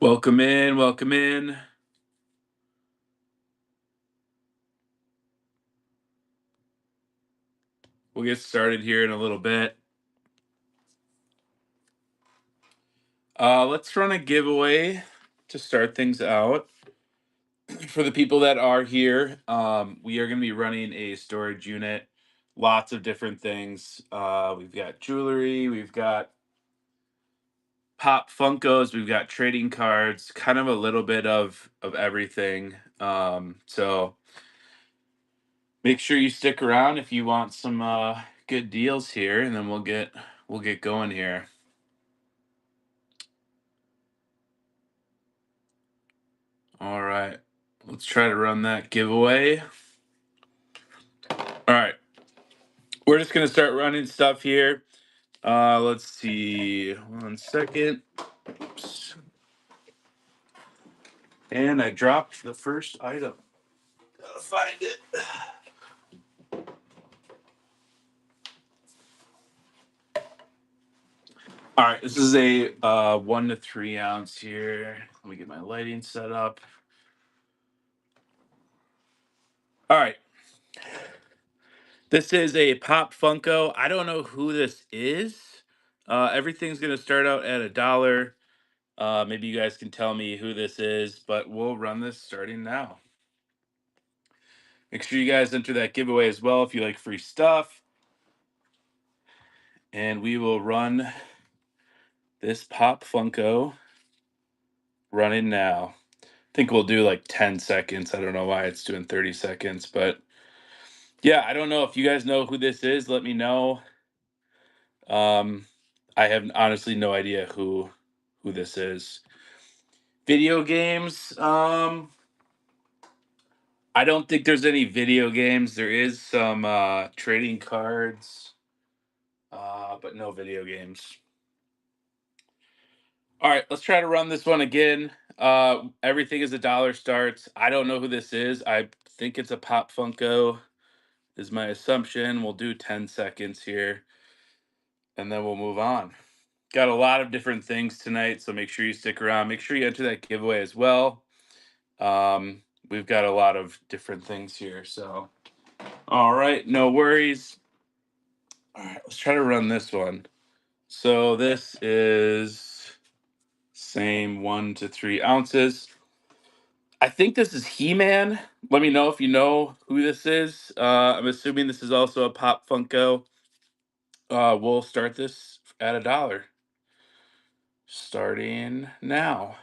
Welcome in, welcome in. We'll get started here in a little bit. Let's run a giveaway to start things out. For the people that are here, we are going to be running a storage unit. Lots of different things. We've got jewelry, we've got pop Funkos, we've got trading cards, kind of a little bit of everything. So make sure you stick around if you want some good deals here, and then we'll get going here. All right, let's try to run that giveaway. All right, we're just gonna start running stuff here. Let's see, 1 second. Oops. And I dropped the first item. Gotta find it. All right, this is a 1 to 3 ounce here. Let me get my lighting set up. All right, this is a Pop Funko. I don't know who this is. Everything's gonna start out at $1. Maybe you guys can tell me who this is, but we'll run this starting now. Make sure you guys enter that giveaway as well if you like free stuff. And we will run this Pop Funko running now. I think we'll do like 10 seconds. I don't know why it's doing 30 seconds, but yeah, I don't know if you guys know who this is. Let me know. Um, I have honestly no idea who this is. Video games. I don't think there's any video games. There is some trading cards, but no video games. All right, let's try to run this one again. Everything is $1 starts. I don't know who this is. I think it's a Pop Funko, is my assumption. We'll do 10 seconds here, and then we'll move on. Got a lot of different things tonight, so make sure you stick around. Make sure you enter that giveaway as well. We've got a lot of different things here, so all right, no worries. All right, let's try to run this one. So this is same 1 to 3 ounces. I think this is He-Man. Let me know if you know who this is. I'm assuming this is also a Pop Funko. We'll start this at $1. Starting now.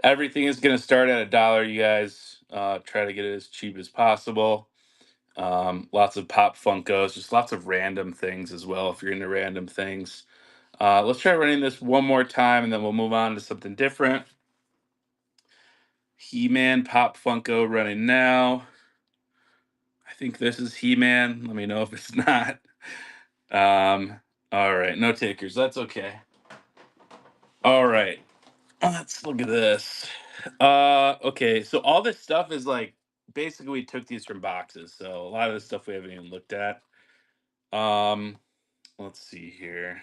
Everything is going to start at $1, you guys. Try to get it as cheap as possible. Lots of Pop Funkos, just lots of random things as well if you're into random things. Let's try running this one more time and then we'll move on to something different. He-Man Pop Funko running now. I think this is He-Man. Let me know if it's not. All right, no takers. That's okay. All right. Let's look at this. Okay, so all this stuff is like basically we took these from boxes. So a lot of the stuff we haven't even looked at. Um, let's see here.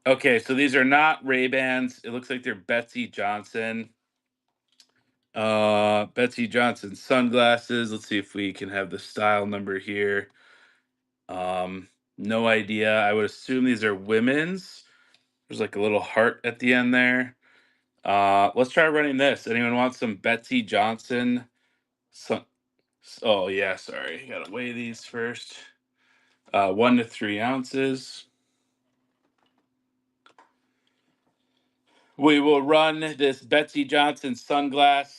Okay, so these are not Ray-Bans. It looks like they're Betsy Johnson. Betsy Johnson sunglasses. Let's see if we can have the style number here. Um, no idea. I would assume these are women's. There's like a little heart at the end there. Let's try running this. Anyone want some Betsy Johnson? Sun- oh yeah, sorry. Gotta weigh these first. 1 to 3 ounces. We will run this Betsy Johnson sunglasses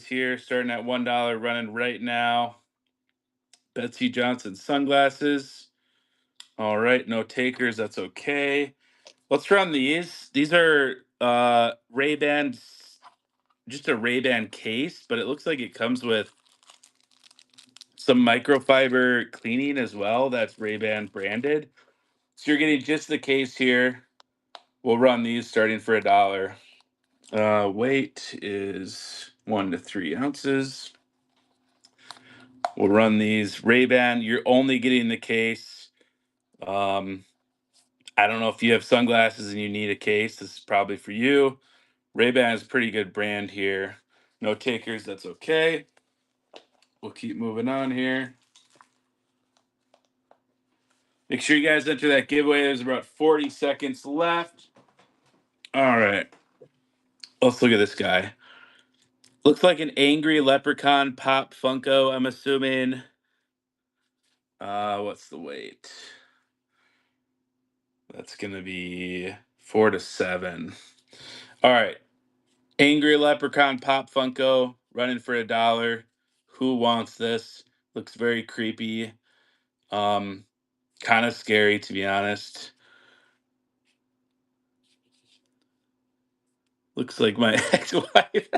here, starting at $1, running right now. Betsy Johnson sunglasses. All right, no takers. That's okay. Let's run these. These are Ray-Ban, just a Ray-Ban case, but it looks like it comes with some microfiber cleaning as well. That's Ray-Ban branded. So you're getting just the case here. We'll run these starting for $1. Weight is 1 to 3 ounces. We'll run these Ray-Ban. You're only getting the case. Um, I don't know if you have sunglasses and you need a case. This is probably for you. Ray-Ban is a pretty good brand here. No takers, that's okay. We'll keep moving on here. Make sure you guys enter that giveaway. There's about 40 seconds left. All right. Let's look at this guy. Looks like an angry leprechaun pop Funko, I'm assuming. What's the weight? That's gonna be 4 to 7. All right. Angry leprechaun pop Funko running for $1. Who wants this? Looks very creepy. Um, kind of scary to be honest. Looks like my ex-wife.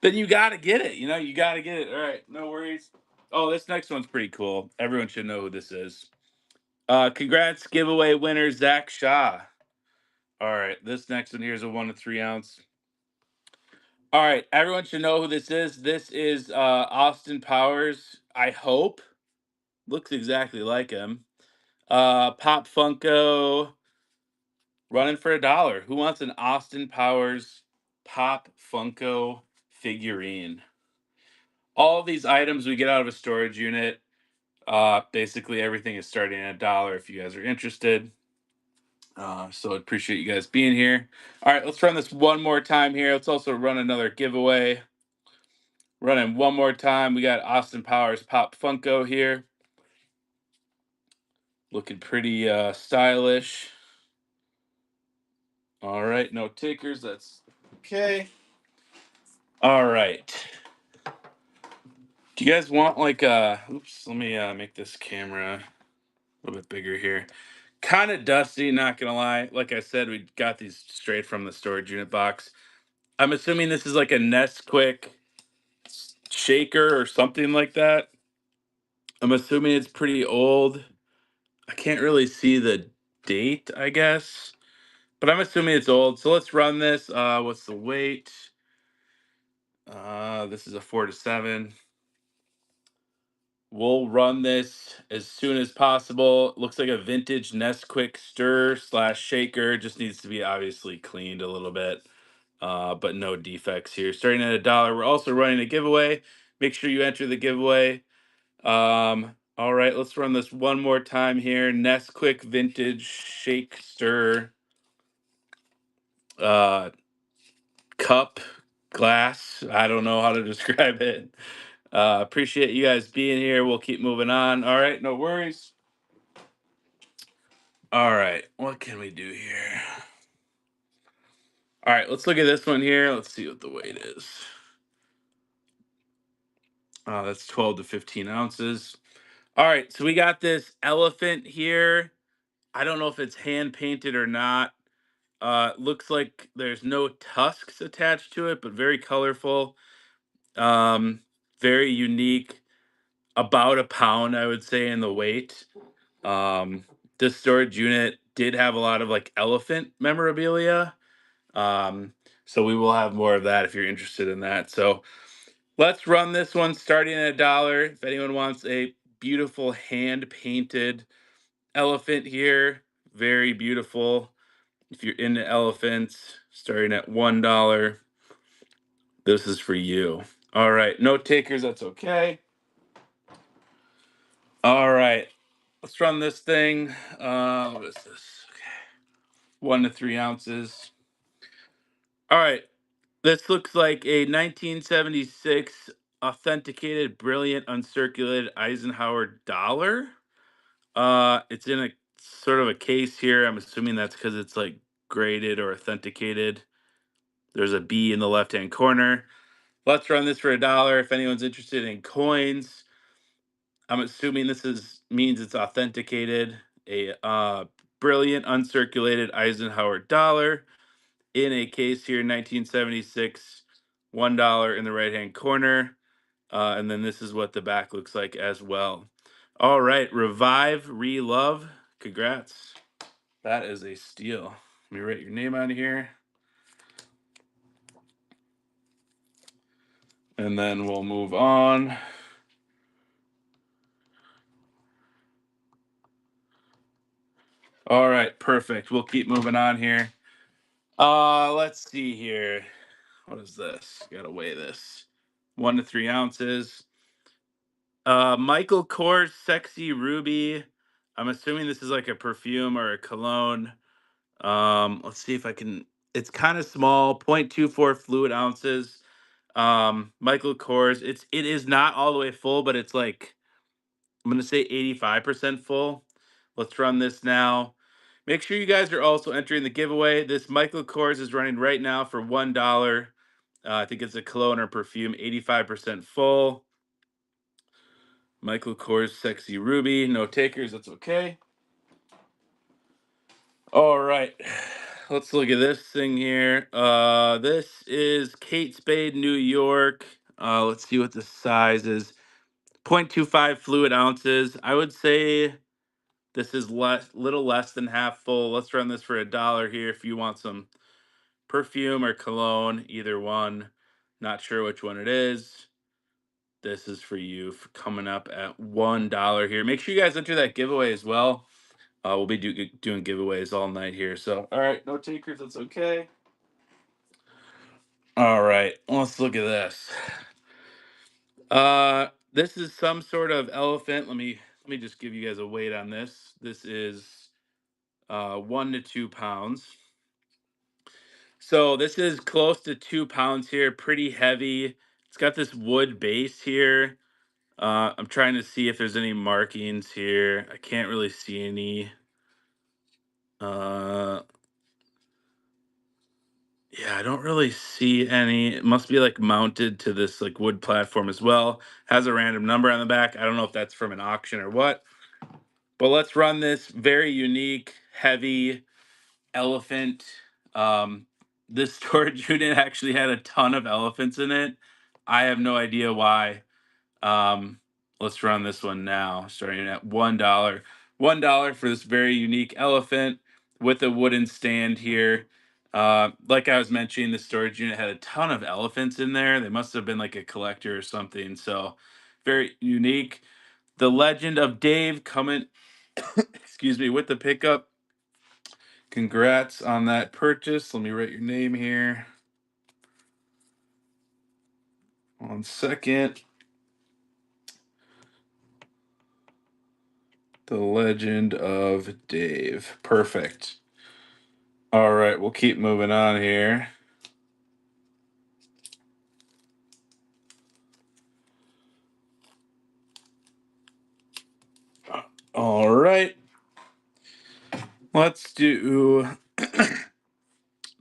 Then you gotta get it. You know, you gotta get it. All right, no worries. Oh, this next one's pretty cool. Everyone should know who this is. Congrats, giveaway winner Zach Shaw. All right, this next one here is a 1 to 3 ounce. All right, everyone should know who this is. This is Austin Powers. I hope looks exactly like him. Pop Funko running for $1. Who wants an Austin Powers Pop Funko figurine? All of these items we get out of a storage unit. Basically everything is starting at $1 if you guys are interested. So I appreciate you guys being here. All right, let's run this one more time here. Let's also run another giveaway. Running one more time. We got Austin Powers Pop Funko here. Looking pretty stylish. All right, no takers. That's okay. All right. Do you guys want like oops, let me make this camera a little bit bigger here. Kind of dusty, not gonna lie. Like I said, we got these straight from the storage unit box. I'm assuming this is like a Nesquik shaker or something like that. I'm assuming it's pretty old. I can't really see the date, I guess, but I'm assuming it's old. So let's run this. What's the weight? This is a 4 to 7. We'll run this as soon as possible. Looks like a vintage Nesquik stir slash shaker. Just needs to be obviously cleaned a little bit, but no defects here. Starting at $1. We're also running a giveaway. Make sure you enter the giveaway. All right, let's run this one more time here. Nesquik vintage shake stir uh, cup glass. I don't know how to describe it. Appreciate you guys being here. We'll keep moving on. All right, no worries. All right, what can we do here? All right, let's look at this one here. Let's see what the weight is. That's 12 to 15 ounces. All right, so we got this elephant here. I don't know if it's hand painted or not. Looks like there's no tusks attached to it, but very colorful. Um, very unique. About a pound, I would say, in the weight. Um, this storage unit did have a lot of like elephant memorabilia. Um, so we will have more of that if you're interested in that. So let's run this one starting at $1. If anyone wants a beautiful hand painted elephant here, very beautiful. If you're into elephants, starting at $1, this is for you. All right, no takers, that's okay. All right, let's run this thing. What is this? Okay. 1 to 3 ounces. All right, this looks like a 1976 authenticated, brilliant, uncirculated Eisenhower dollar. It's in a sort of a case here. I'm assuming that's because it's like graded or authenticated. There's a B in the left hand corner. Let's run this for $1. If anyone's interested in coins, I'm assuming this is means it's authenticated. A brilliant uncirculated Eisenhower dollar in a case here, 1976, $1 in the right hand corner, and then this is what the back looks like as well. All right, Revive Relove, congrats. That is a steal. Let me write your name on here, and then we'll move on. All right, perfect. We'll keep moving on here. Let's see here. What is this? Gotta weigh this. 1 to 3 ounces. Michael Kors Sexy Ruby. I'm assuming this is like a perfume or a cologne. Let's see if I can. It's kind of small, 0.24 fluid ounces. Michael Kors. It is not all the way full, but it's like I'm gonna say 85% full. Let's run this now. Make sure you guys are also entering the giveaway. This Michael Kors is running right now for $1. I think it's a cologne or perfume, 85% full. Michael Kors Sexy Ruby. No takers, that's okay. All right. Let's look at this thing here. This is Kate Spade, New York. Let's see what the size is. 0.25 fluid ounces. I would say this is little less than half full. Let's run this for $1 here if you want some perfume or cologne, either one. Not sure which one it is. This is for you for coming up at $1 here. Make sure you guys enter that giveaway as well. We'll be doing giveaways all night here. So, all right, no takers. That's okay. All right, let's look at this. This is some sort of elephant. Let me just give you guys a weight on this. This is 1 to 2 pounds. So this is close to 2 pounds here. Pretty heavy. It's got this wood base here. I'm trying to see if there's any markings here. I can't really see any. Uh, yeah, I don't really see any. It must be like mounted to this like wood platform as well. Has a random number on the back. I don't know if that's from an auction or what. But let's run this very unique, heavy elephant. Um, this storage unit actually had a ton of elephants in it. I have no idea why. Um, let's run this one now, starting at $1. $1 for this very unique elephant with a wooden stand here. Like I was mentioning, the storage unit had a ton of elephants in there. They must have been like a collector or something. So very unique. The Legend of Dave coming, excuse me, with the pickup. Congrats on that purchase. Let me write your name here. 1 second. The Legend of Dave. Perfect. All right, we'll keep moving on here. All right. Let's do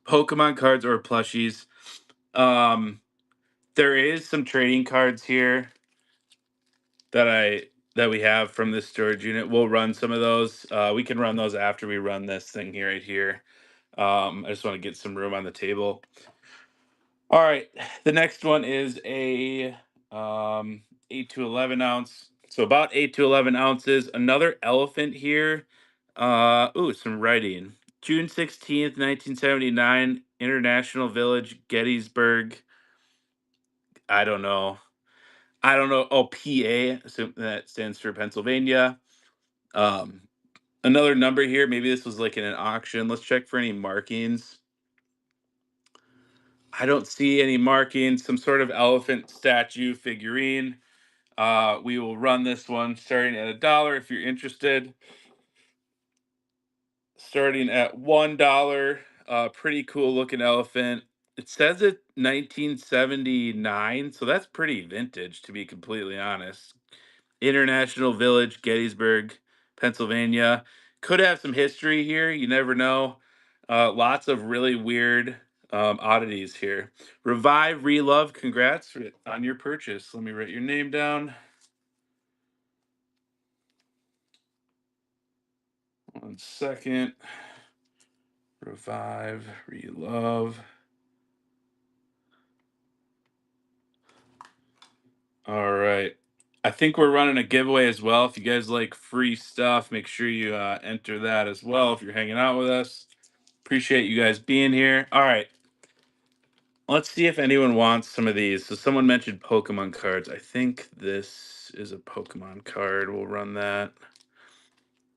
Pokemon cards or plushies. Um, there is some trading cards here that I that we have from this storage unit. We'll run some of those. We can run those after we run this thing here right here. I just want to get some room on the table. All right, the next one is a 8 to 11 ounce. So about 8 to 11 ounces. Another elephant here. Ooh, some writing. June 16th, 1979, International Village, Gettysburg. I don't know. I don't know. Oh, PA. So that stands for Pennsylvania. Um, Another number here. Maybe this was like in an auction. Let's check for any markings. I don't see any markings. Some sort of elephant statue figurine. We will run this one starting at $1 if you're interested. Starting at $1. Pretty cool looking elephant. It says it 1979, so that's pretty vintage to be completely honest. International Village, Gettysburg, Pennsylvania. Could have some history here. You never know. Lots of really weird oddities here. Revive, Relove, congrats on your purchase. Let me write your name down. 1 second. Revive, Relove. All right. I think we're running a giveaway as well. If you guys like free stuff, make sure you enter that as well if you're hanging out with us. Appreciate you guys being here. All right. Let's see if anyone wants some of these. So someone mentioned Pokemon cards. I think this is a Pokemon card. We'll run that.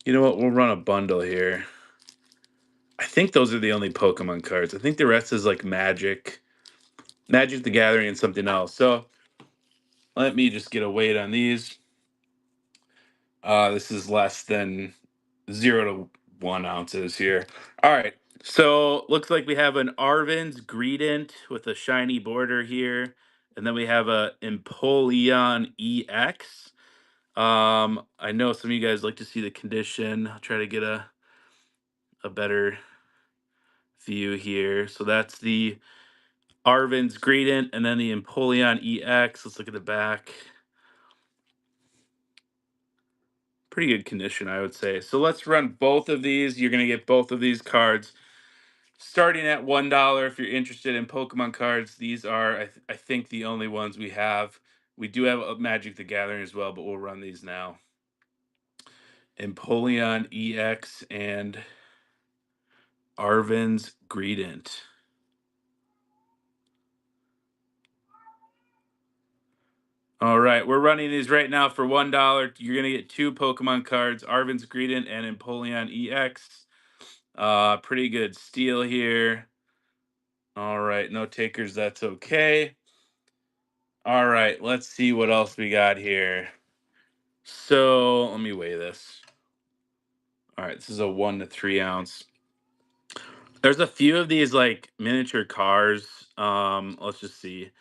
You know what? We'll run a bundle here. I think those are the only Pokemon cards. I think the rest is like Magic the Gathering, and something else. So let me just get a weight on these. This is less than 0 to 1 ounces here. All right. So looks like we have an Arvin's Greedent with a shiny border here. And then we have a Empoleon EX. I know some of you guys like to see the condition. I'll try to get a better view here. So that's the Arvin's Greedent and then the Empoleon EX. Let's look at the back. Pretty good condition, I would say. So let's run both of these. You're going to get both of these cards starting at $1 if you're interested in Pokemon cards. These are, I think, the only ones we have. We do have a Magic the Gathering as well, but we'll run these now. Empoleon EX and Arvin's Greedent. All right, we're running these right now for $1. You're gonna get two Pokemon cards, Arvin's Greedent and Empoleon EX. Pretty good steal here. All right, no takers, that's okay. All right, let's see what else we got here. So let me weigh this. All right, this is a 1 to 3 ounce. There's a few of these like miniature cars. Let's just see.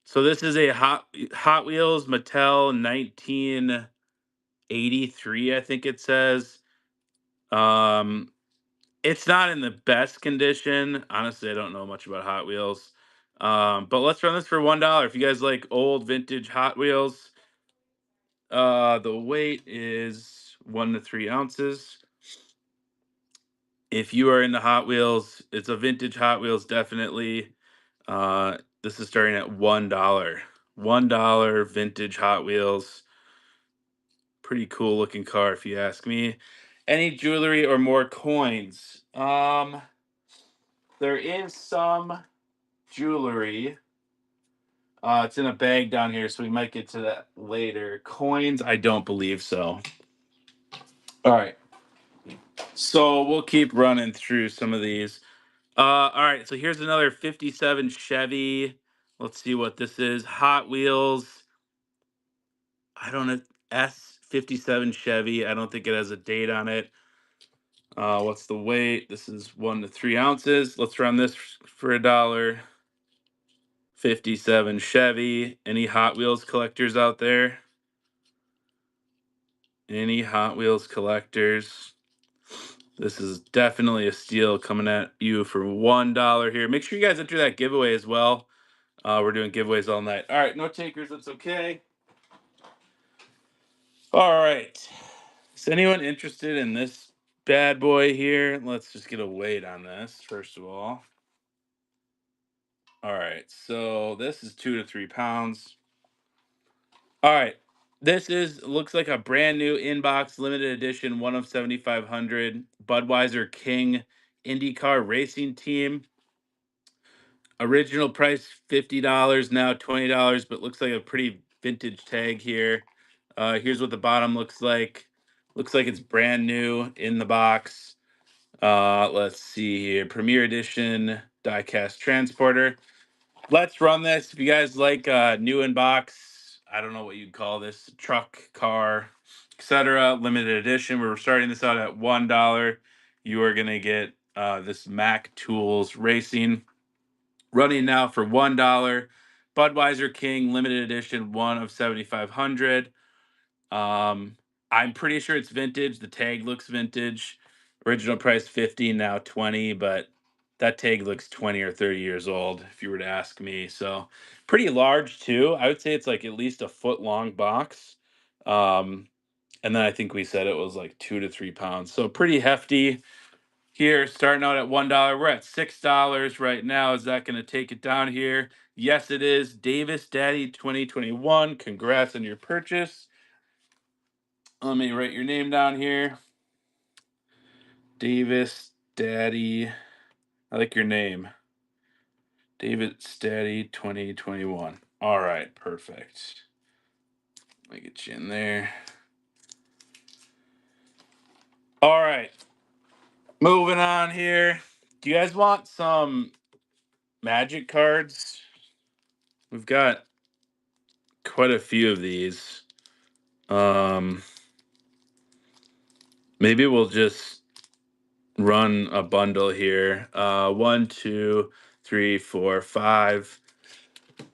So this is a Hot Wheels Mattel 1983, I think it says. Um, it's not in the best condition. Honestly, I don't know much about Hot Wheels. But let's run this for $1. If you guys like old vintage Hot Wheels, the weight is 1 to 3 ounces. If you are into Hot Wheels, it's a vintage Hot Wheels, definitely. This is starting at $1. $1 vintage Hot Wheels. Pretty cool looking car, if you ask me. Any jewelry or more coins? There is some jewelry. It's in a bag down here, so we might get to that later. Coins, I don't believe so. All right. So we'll keep running through some of these. All right, so here's another 57 Chevy. Let's see what this is. Hot Wheels. I don't know. S57 Chevy. I don't think it has a date on it. What's the weight? This is 1 to 3 ounces. Let's run this for $1. 57 Chevy. Any Hot Wheels collectors out there? Any Hot Wheels collectors? This is definitely a steal coming at you for $1 here. Make sure you guys enter that giveaway as well. We're doing giveaways all night. All right, no takers. That's okay. All right. Is anyone interested in this bad boy here? Let's just get a weight on this, first of all. All right, so this is 2 to 3 pounds. All right, this is looks like a brand new inbox limited edition, 1 of 7,500 Budweiser King IndyCar Racing Team. Original price $50, now $20, but looks like a pretty vintage tag here. Here's what the bottom looks like. Looks like it's brand new in the box. Let's see here. Premier Edition diecast transporter. Let's run this. If you guys like new in box, I don't know what you'd call this, truck, car, etc. Limited edition. We're starting this out at $1. You are gonna get this Mac Tools Racing. Running now for $1. Budweiser King limited edition, 1 of 7,500. I'm pretty sure it's vintage. The tag looks vintage. Original price 50, now 20, but that tag looks 20 or 30 years old, if you were to ask me. So pretty large too. I would say it's like at least a foot long box. Um, and then I think we said it was like 2 to 3 pounds. So pretty hefty. Here, starting out at $1. We're at $6 right now. Is that going to take it down here? Yes, it is. Davis Daddy 2021. Congrats on your purchase. Let me write your name down here. Davis Daddy. I like your name. Davis Daddy 2021. All right, perfect. Let me get you in there. All right. Moving on here. Do you guys want some magic cards? We've got quite a few of these. Maybe we'll just run a bundle here. 1, 2, 3, 4, 5.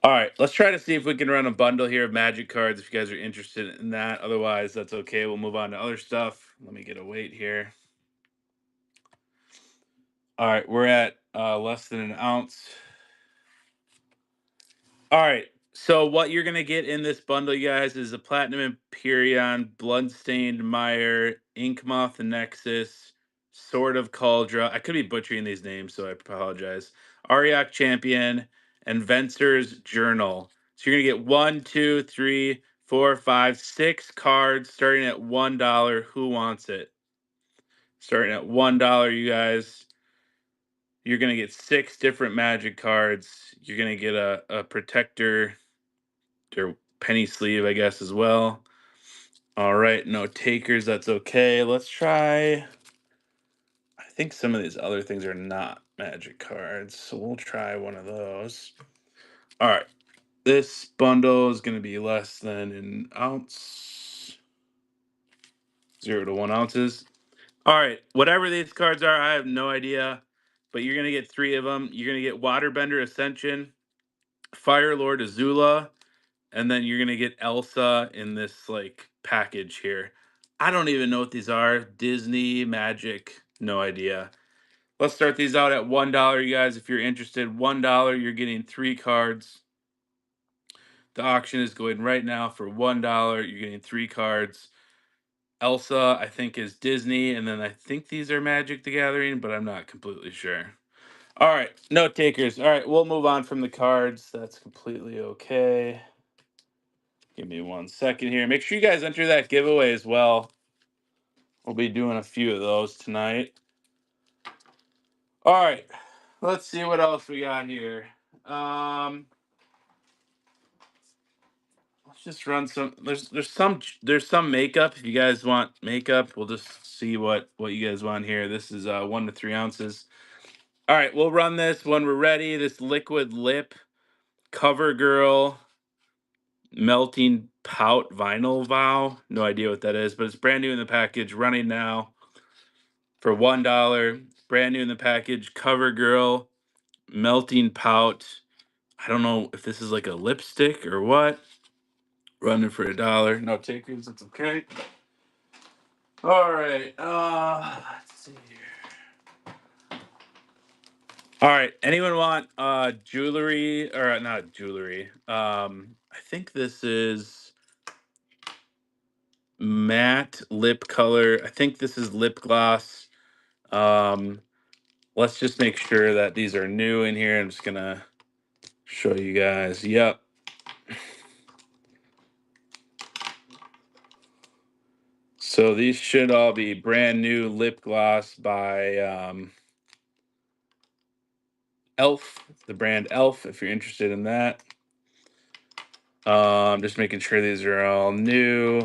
All right, let's try to see if we can run a bundle here of magic cards if you guys are interested in that. Otherwise, that's okay. We'll move on to other stuff. Let me get a weight here. All right, we're at less than an ounce. All right. So what you're gonna get in this bundle, you guys, is a Platinum Empyrean, Bloodstained Mire, Inkmoth Nexus, Sword of Cauldra. I could be butchering these names, so I apologize. Ariok Champion and Vencer's Journal. So you're gonna get 1, 2, 3, 4, 5, 6 cards starting at $1. Who wants it? Starting at $1, you guys. You're gonna get 6 different magic cards. You're gonna get a protector or penny sleeve, I guess, as well. All right, no takers. That's okay. Let's try. I think some of these other things are not magic cards, so we'll try one of those. All right, this bundle is going to be less than an ounce, 0 to 1 ounces. All right, whatever these cards are, I have no idea, but you're going to get 3 of them. You're going to get Waterbender Ascension, Fire Lord Azula, and then you're gonna get Elsa in this like package here. I don't even know what these are. Disney Magic, no idea. Let's start these out at $1, you guys. If you're interested, $1, you're getting 3 cards. The auction is going right now for $1. You're getting 3 cards. Elsa, I think, is Disney, and then I think these are Magic the Gathering, but I'm not completely sure. All right, no takers. All right, we'll move on from the cards. That's completely okay. Give me 1 second here. Make sure you guys enter that giveaway as well. We'll be doing a few of those tonight. All right, let's see what else we got here. Let's just run some. There's some makeup. If you guys want makeup, we'll just see what you guys want here. This is 1 to 3 ounces. All right, we'll run this when we're ready. This liquid lip cover girl melting pout vinyl vow. No idea what that is, but it's brand new in the package, running now for $1. Brand new in the package. Cover girl melting pout. I don't know if this is like a lipstick or what. Running for $1. No takers. That's okay. All right. Let's see here. All right. Anyone want jewelry or not jewelry? I think this is matte lip color. I think this is lip gloss. Um, let's just make sure that these are new in here. I'm just gonna show you guys. Yep. So these should all be brand new lip gloss by Elf, the brand Elf, if you're interested in that. Just making sure these are all new.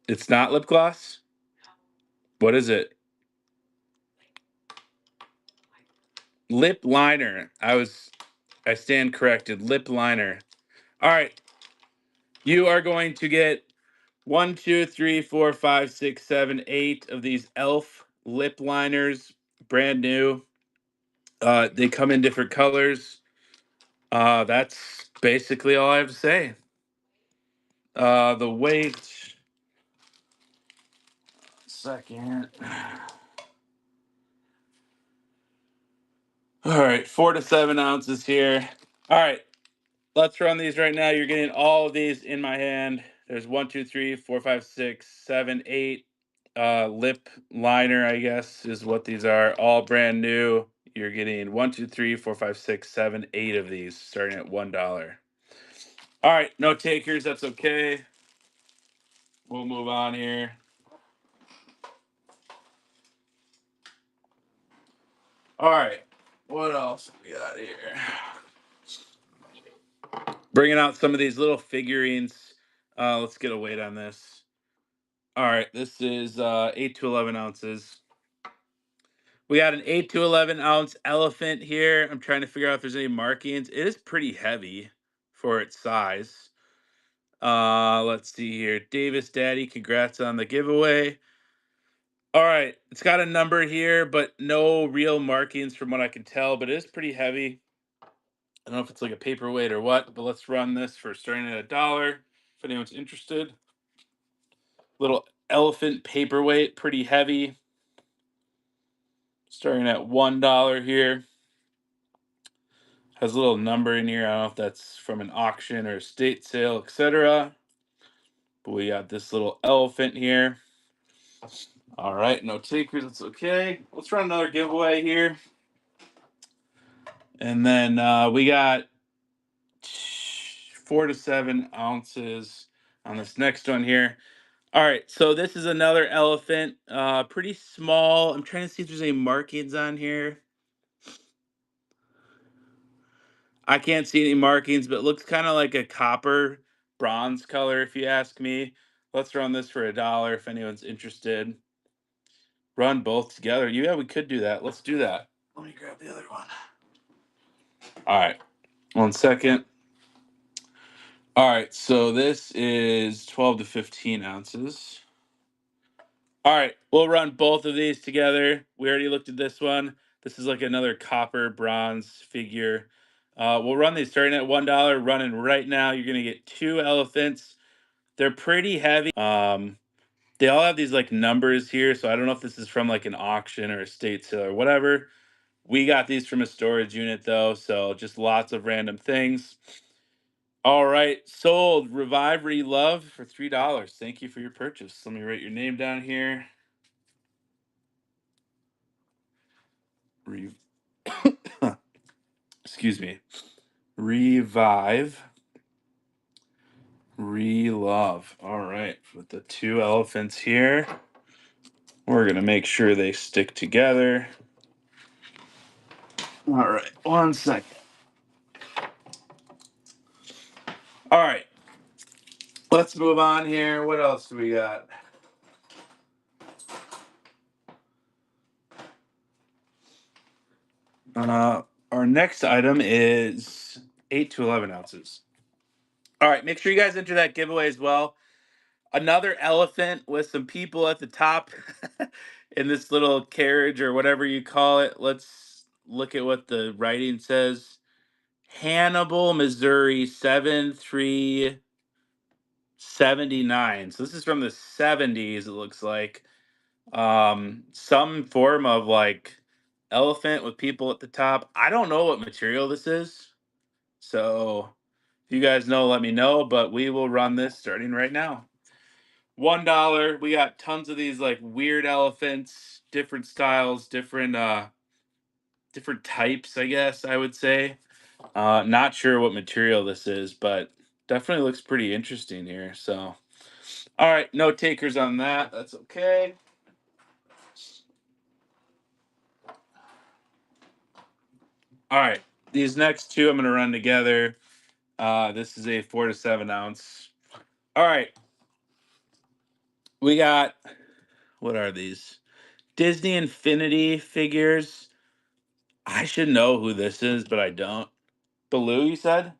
It's not lip gloss? What is it? Lip liner. I stand corrected. Lip liner. All right. You are going to get 1, 2, 3, 4, 5, 6, 7, 8 of these Elf lip liners, brand new. They come in different colors. That's basically all I have to say. The weight. Second. All right, 4 to 7 ounces here. All right, let's run these right now. You're getting all of these in my hand. There's 1, 2, 3, 4, 5, 6, 7, 8. Lip liner, I guess, is what these are. All brand new. You're getting 1, 2, 3, 4, 5, 6, 7, 8 of these, starting at $1. All right, no takers. That's okay. We'll move on here. All right, what else we got here? Bringing out some of these little figurines. Let's get a weight on this. All right, this is 8 to 11 ounces. We got an 8 to 11 ounce elephant here. I'm trying to figure out if there's any markings. It is pretty heavy for its size. Let's see here. Davis Daddy, congrats on the giveaway. All right, it's got a number here, but no real markings from what I can tell, but it is pretty heavy. I don't know if it's like a paperweight or what, but let's run this for starting at $1. If anyone's interested. Little elephant paperweight, pretty heavy. Starting at $1 here. Has a little number in here. I don't know if that's from an auction or estate sale, etc. But we got this little elephant here. All right, no takers. That's okay. Let's run another giveaway here. And then we got 4 to 7 ounces on this next one here. All right, so this is another elephant, pretty small. I'm trying to see if there's any markings on here. I can't see any markings, but it looks kind of like a copper bronze color, if you ask me. Let's run this for $1 if anyone's interested. Run both together. Yeah, we could do that. Let's do that. Let me grab the other one. All right, 1 second. All right, so this is 12 to 15 ounces. All right, we'll run both of these together. We already looked at this one. This is like another copper bronze figure. We'll run these starting at $1, running right now. You're gonna get 2 elephants. They're pretty heavy. They all have these like numbers here, so I don't know if this is from like an auction or a estate sale or whatever. We got these from a storage unit though, so just lots of random things. All right, sold. Revive Relove for $3. Thank you for your purchase. Let me write your name down here. Re- Excuse me. Revive Relove. All right, with the 2 elephants here, we're gonna make sure they stick together. All right, 1 second. All right, let's move on here. What else do we got? Our next item is 8 to 11 ounces. All right, make sure you guys enter that giveaway as well. Another elephant with some people at the top in this little carriage or whatever you call it. Let's look at what the writing says. Hannibal, Missouri, 7379. So this is from the 70s, it looks like. Some form of like elephant with people at the top. I don't know what material this is. So if you guys know, let me know, but we will run this starting right now. $1. We got tons of these like weird elephants, different styles, different types, I guess I would say. Not sure what material this is, but definitely looks pretty interesting here. So, all right, no takers on that. That's okay. All right, these next two I'm going to run together. This is a 4 to 7 ounce. All right, we got, what are these? Disney Infinity figures. I should know who this is, but I don't. Baloo, you said?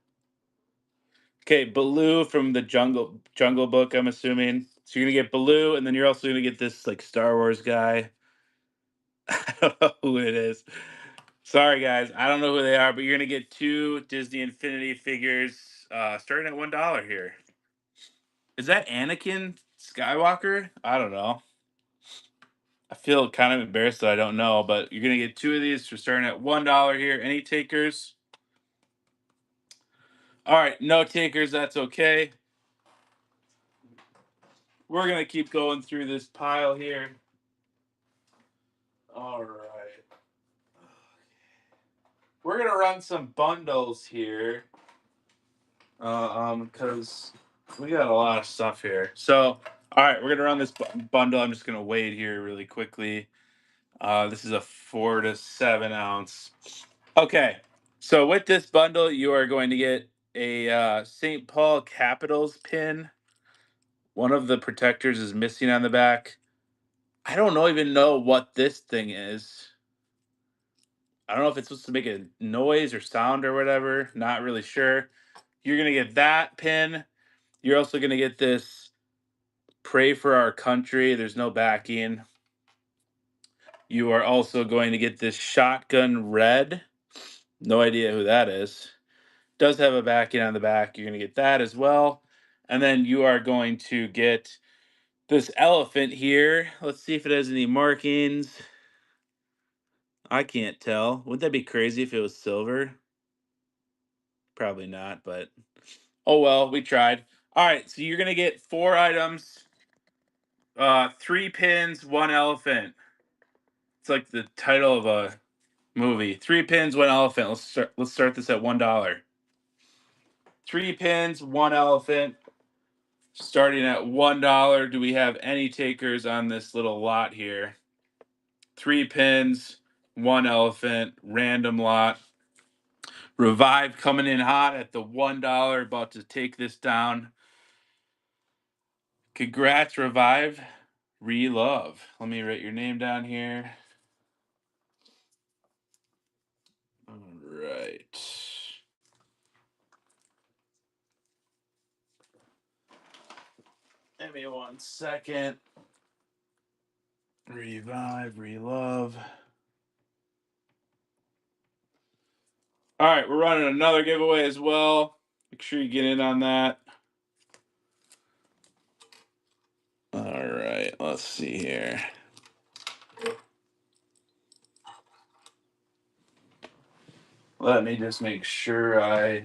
Okay, Baloo from the Jungle Book, I'm assuming. So you're gonna get Baloo, and then you're also gonna get this like Star Wars guy. I don't know who it is. Sorry guys, I don't know who they are, but you're gonna get 2 Disney Infinity figures starting at $1 here. Is that Anakin Skywalker? I don't know. I feel kind of embarrassed that I don't know, but you're gonna get 2 of these for starting at $1 here. Any takers? All right, no takers. That's okay. We're gonna keep going through this pile here. All right. We're gonna run some bundles here. Because we got a lot of stuff here. So, all right, we're gonna run this bundle. I'm just gonna weigh it here really quickly. This is a 4 to 7 ounce. Okay, so with this bundle, you are going to get a St. Paul Capitals pin. One of the protectors is missing on the back. I don't even know what this thing is. I don't know if it's supposed to make a noise or sound or whatever. Not really sure. You're going to get that pin. You're also going to get this Pray for Our Country. There's no backing. You are also going to get this Shotgun Red. No idea who that is. Does have a backing on the back. You're going to get that as well. And then you are going to get this elephant here. Let's see if it has any markings. I can't tell. Wouldn't that be crazy if it was silver? Probably not, but oh well, we tried. All right, so you're gonna get 4 items, 3 pins, 1 elephant. It's like the title of a movie. 3 pins, 1 elephant. Let's start this at $1. 3 pins, 1 elephant. Starting at $1. Do we have any takers on this little lot here? 3 pins, 1 elephant, random lot. Revive coming in hot at the $1, about to take this down. Congrats, Revive. Relove. Let me write your name down here. All right. Give me 1 second. Revive, relove. All right, we're running another giveaway as well. Make sure you get in on that. All right, let's see here. Let me just make sure I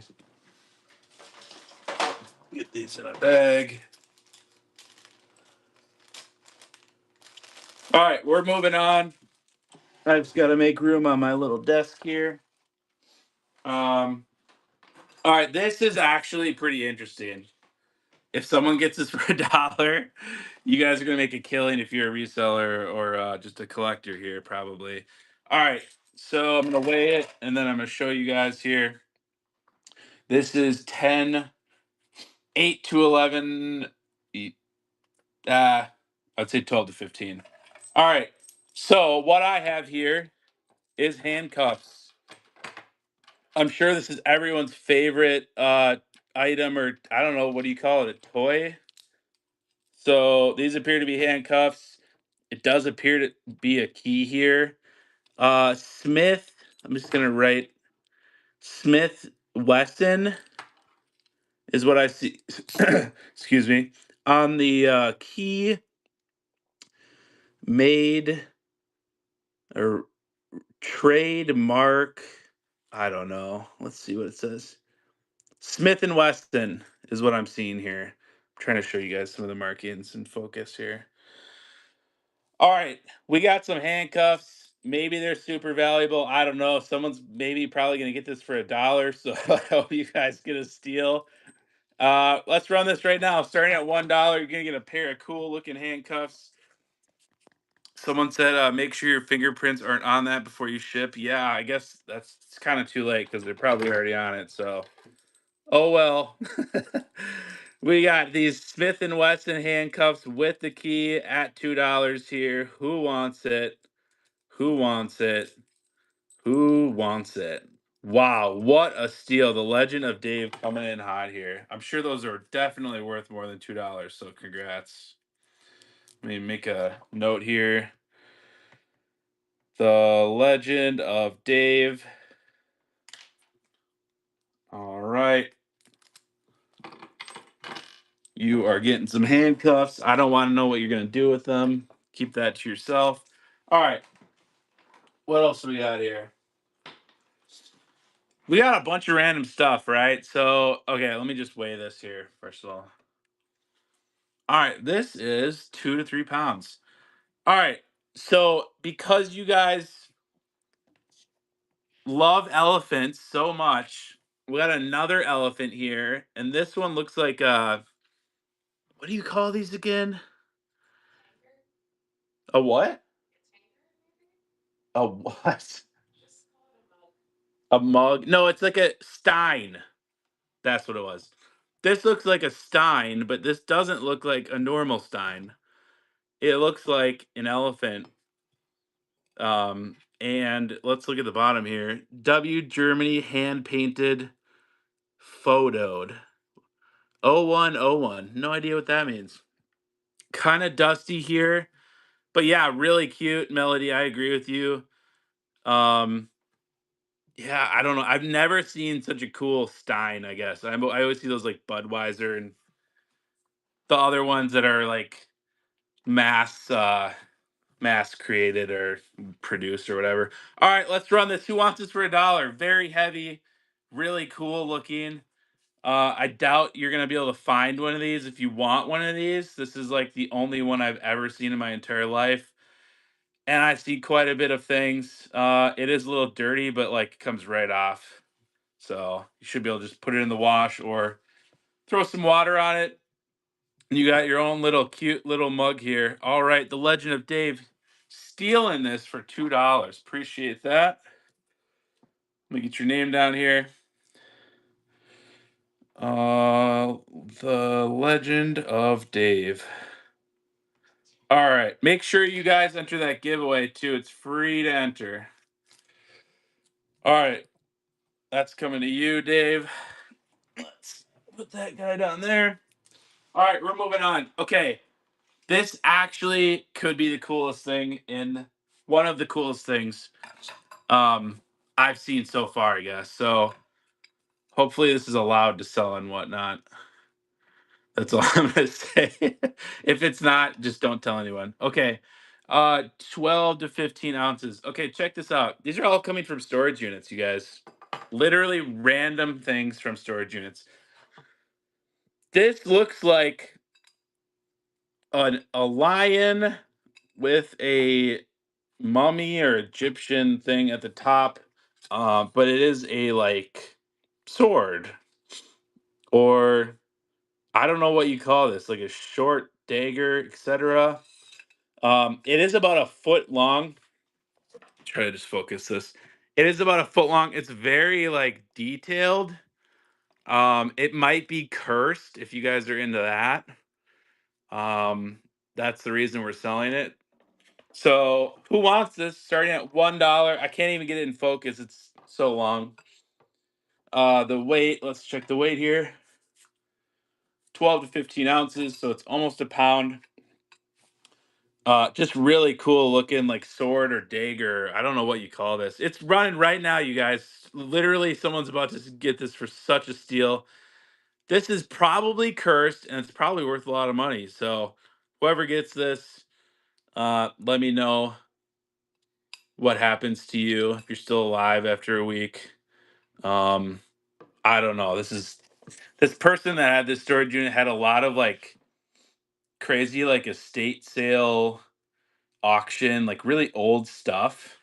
get these in a bag. All right, we're moving on. I just got to make room on my little desk here. All right, this is actually pretty interesting. If someone gets this for $1, you guys are gonna make a killing if you're a reseller or just a collector here, probably. All right, so I'm gonna weigh it and then I'm gonna show you guys here. This is 10, 8 to 11. I'd say 12 to 15. All right, so what I have here is handcuffs. I'm sure this is everyone's favorite item, or I don't know, what do you call it, a toy? So these appear to be handcuffs. It does appear to be a key here. Smith, I'm just gonna write Smith Wesson is what I see. Excuse me. On the key, made or trademark. I don't know. Let's see what it says. Smith and Wesson is what I'm seeing here. I'm trying to show you guys some of the markings and focus here. All right, we got some handcuffs. Maybe they're super valuable. I don't know. Someone's maybe probably gonna get this for $1, so I hope you guys get a steal. Let's run this right now. Starting at $1, you're gonna get a pair of cool looking handcuffs. Someone said make sure your fingerprints aren't on that before you ship. Yeah, I guess that's kind of too late because they're probably already on it. So, oh well. We got these Smith and Wesson handcuffs with the key at $2 here. Who wants it? Who wants it? Who wants it? Wow, what a steal. The Legend of Dave coming in hot here. I'm sure those are definitely worth more than $2, so congrats. Let me make a note here. The Legend of Dave. All right. You are getting some handcuffs. I don't want to know what you're going to do with them. Keep that to yourself. All right. What else do we got here? We got a bunch of random stuff, right? So, okay, let me just weigh this here, first of all. All right, this is 2 to 3 pounds. All right, so because you guys love elephants so much, we got another elephant here, and this one looks like what do you call these again? A what? A what? A mug? No, it's like a stein. That's what it was. This looks like a Stein, but this doesn't look like a normal Stein. It looks like an elephant. And let's look at the bottom here. W Germany hand painted photoed. 0101. No idea what that means. Kind of dusty here, but yeah, really cute melody. I agree with you. Um, yeah, I don't know. I've never seen such a cool Stein, I guess. I always see those like Budweiser and the other ones that are like mass mass created or produced or whatever. All right, let's run this. Who wants this for a dollar? Very heavy, really cool looking. I doubt you're gonna be able to find one of these if you want one of these. This is like the only one I've ever seen in my entire life, and I see quite a bit of things. It is a little dirty, but like comes right off, so you should be able to just put it in the wash or throw some water on it. You got your own little cute little mug here. All right, the Legend of Dave stealing this for $2. Appreciate that. Let me get your name down here. Uh, the Legend of Dave. All right, make sure you guys enter that giveaway too. It's free to enter. All right, that's coming to you, Dave. Let's put that guy down there. All right, we're moving on. Okay, this actually could be the coolest thing in one of the coolest things I've seen so far, I guess. So hopefully this is allowed to sell and whatnot. That's all I'm gonna say. If it's not, just don't tell anyone. Okay. 12 to 15 ounces. Okay, check this out. These are all coming from storage units, you guys. Literally random things from storage units. This looks like a lion with a mummy or Egyptian thing at the top. But it is a like sword, or I don't know what you call this, like a short dagger, etc. It is about a foot long. Try to just focus this. It is about a foot long. It's very like detailed. It might be cursed if you guys are into that. Um, that's the reason we're selling it. So, who wants this? Starting at $1. I can't even get it in focus. It's so long. The weight. Let's check the weight here. 12 to 15 ounces, so it's almost a pound. Just really cool looking, like sword or dagger. I don't know what you call this. It's running right now, you guys. Literally, someone's about to get this for such a steal. This is probably cursed, and it's probably worth a lot of money. So, whoever gets this, let me know what happens to you if you're still alive after a week. Um, I don't know. This person that had this storage unit had a lot of like crazy, like estate sale auction, like really old stuff.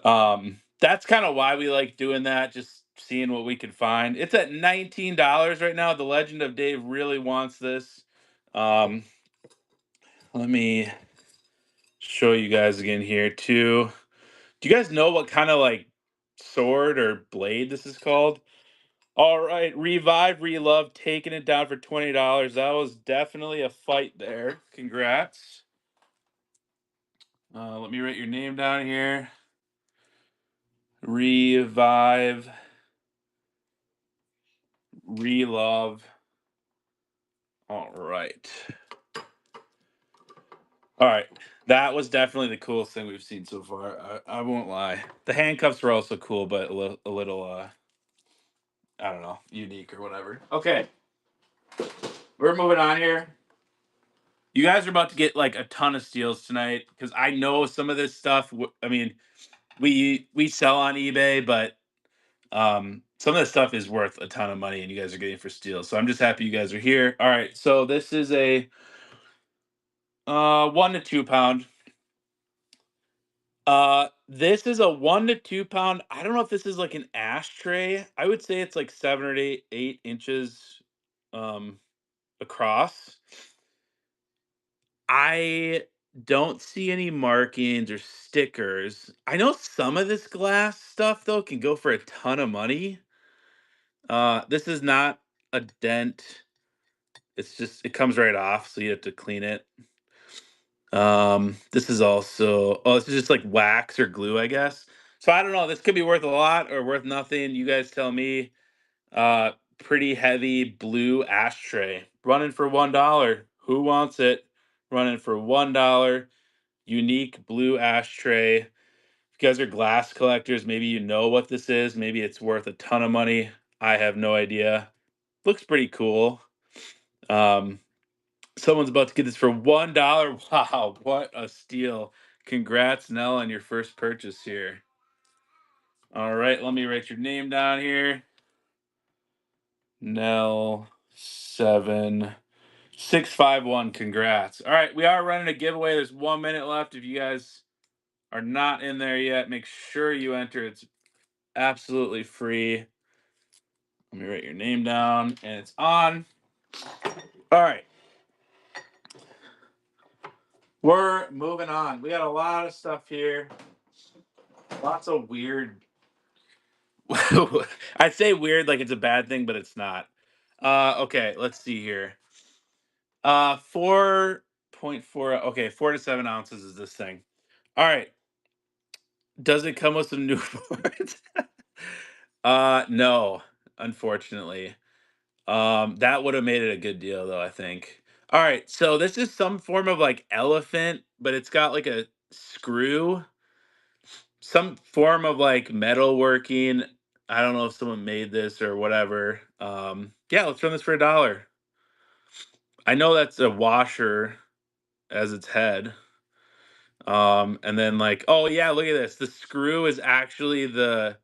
That's kind of why we like doing that, just seeing what we could find. It's at $19 right now. The Legend of Dave really wants this. Um, Let me show you guys again here too. Do you guys know what kind of like sword or blade this is called? All right, Revive, Relove, taking it down for $20. That was definitely a fight there. Congrats. Let me write your name down here. Revive, Relove. All right. All right. That was definitely the coolest thing we've seen so far. I won't lie. The handcuffs were also cool, but a little I don't know, unique or whatever. Okay. We're moving on here. You guys are about to get like a ton of steals tonight because I know some of this stuff. I mean, we sell on eBay, but some of this stuff is worth a ton of money, and you guys are getting for steals. So I'm just happy you guys are here. All right, so this is a 1 to 2 pound. This is a 1 to 2 pound. I don't know if this is like an ashtray. I would say it's like 7 or 8 inches um across. I don't see any markings or stickers. I know some of this glass stuff though can go for a ton of money. This is not a dent. It's just it comes right off, so you have to clean it. This is also this is just like wax or glue, I guess. So I don't know. This could be worth a lot or worth nothing. You guys tell me. Uh, Pretty heavy blue ashtray, running for $1. Who wants it? Running for $1. Unique blue ashtray. If you guys are glass collectors, maybe you know what this is. Maybe it's worth a ton of money. I have no idea. Looks pretty cool. Um, Someone's about to get this for $1. Wow, what a steal. Congrats, Nell, on your first purchase here. All right, let me write your name down here. Nell 7651. Congrats. All right, we are running a giveaway. There's 1 minute left. If you guys are not in there yet, make sure you enter. It's absolutely free. Let me write your name down, and it's on. All right. We're moving on. We got a lot of stuff here. Lots of weird. I'd say weird like it's a bad thing, but it's not. Okay, let's see here. 4.4. Okay, 4 to 7 ounces is this thing. All right. Does it come with some Newports? No, unfortunately. That would have made it a good deal though, I think. All right, so this is some form of like elephant, but it's got like a screw, some form of like metalworking. I don't know if someone made this or whatever. Yeah, let's run this for $1. I know that's a washer as its head. And then like, oh yeah, look at this. The screw is actually the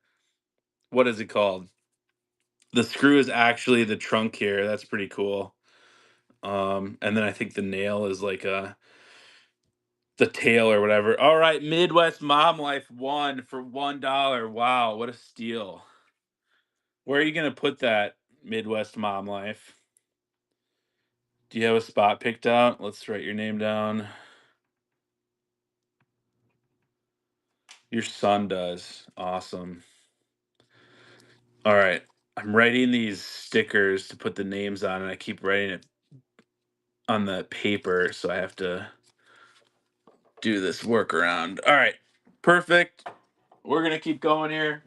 what is it called? The screw is actually the trunk here. That's pretty cool. And then I think the nail is like the tail or whatever. All right, Midwest Mom Life won for $1. Wow, what a steal. Where are you gonna put that, Midwest Mom Life? Do you have a spot picked out? Let's write your name down. Your son does. Awesome. All right. I'm writing these stickers to put the names on, and I keep writing it on the paper, so I have to do this workaround. All right. Perfect. We're gonna keep going here.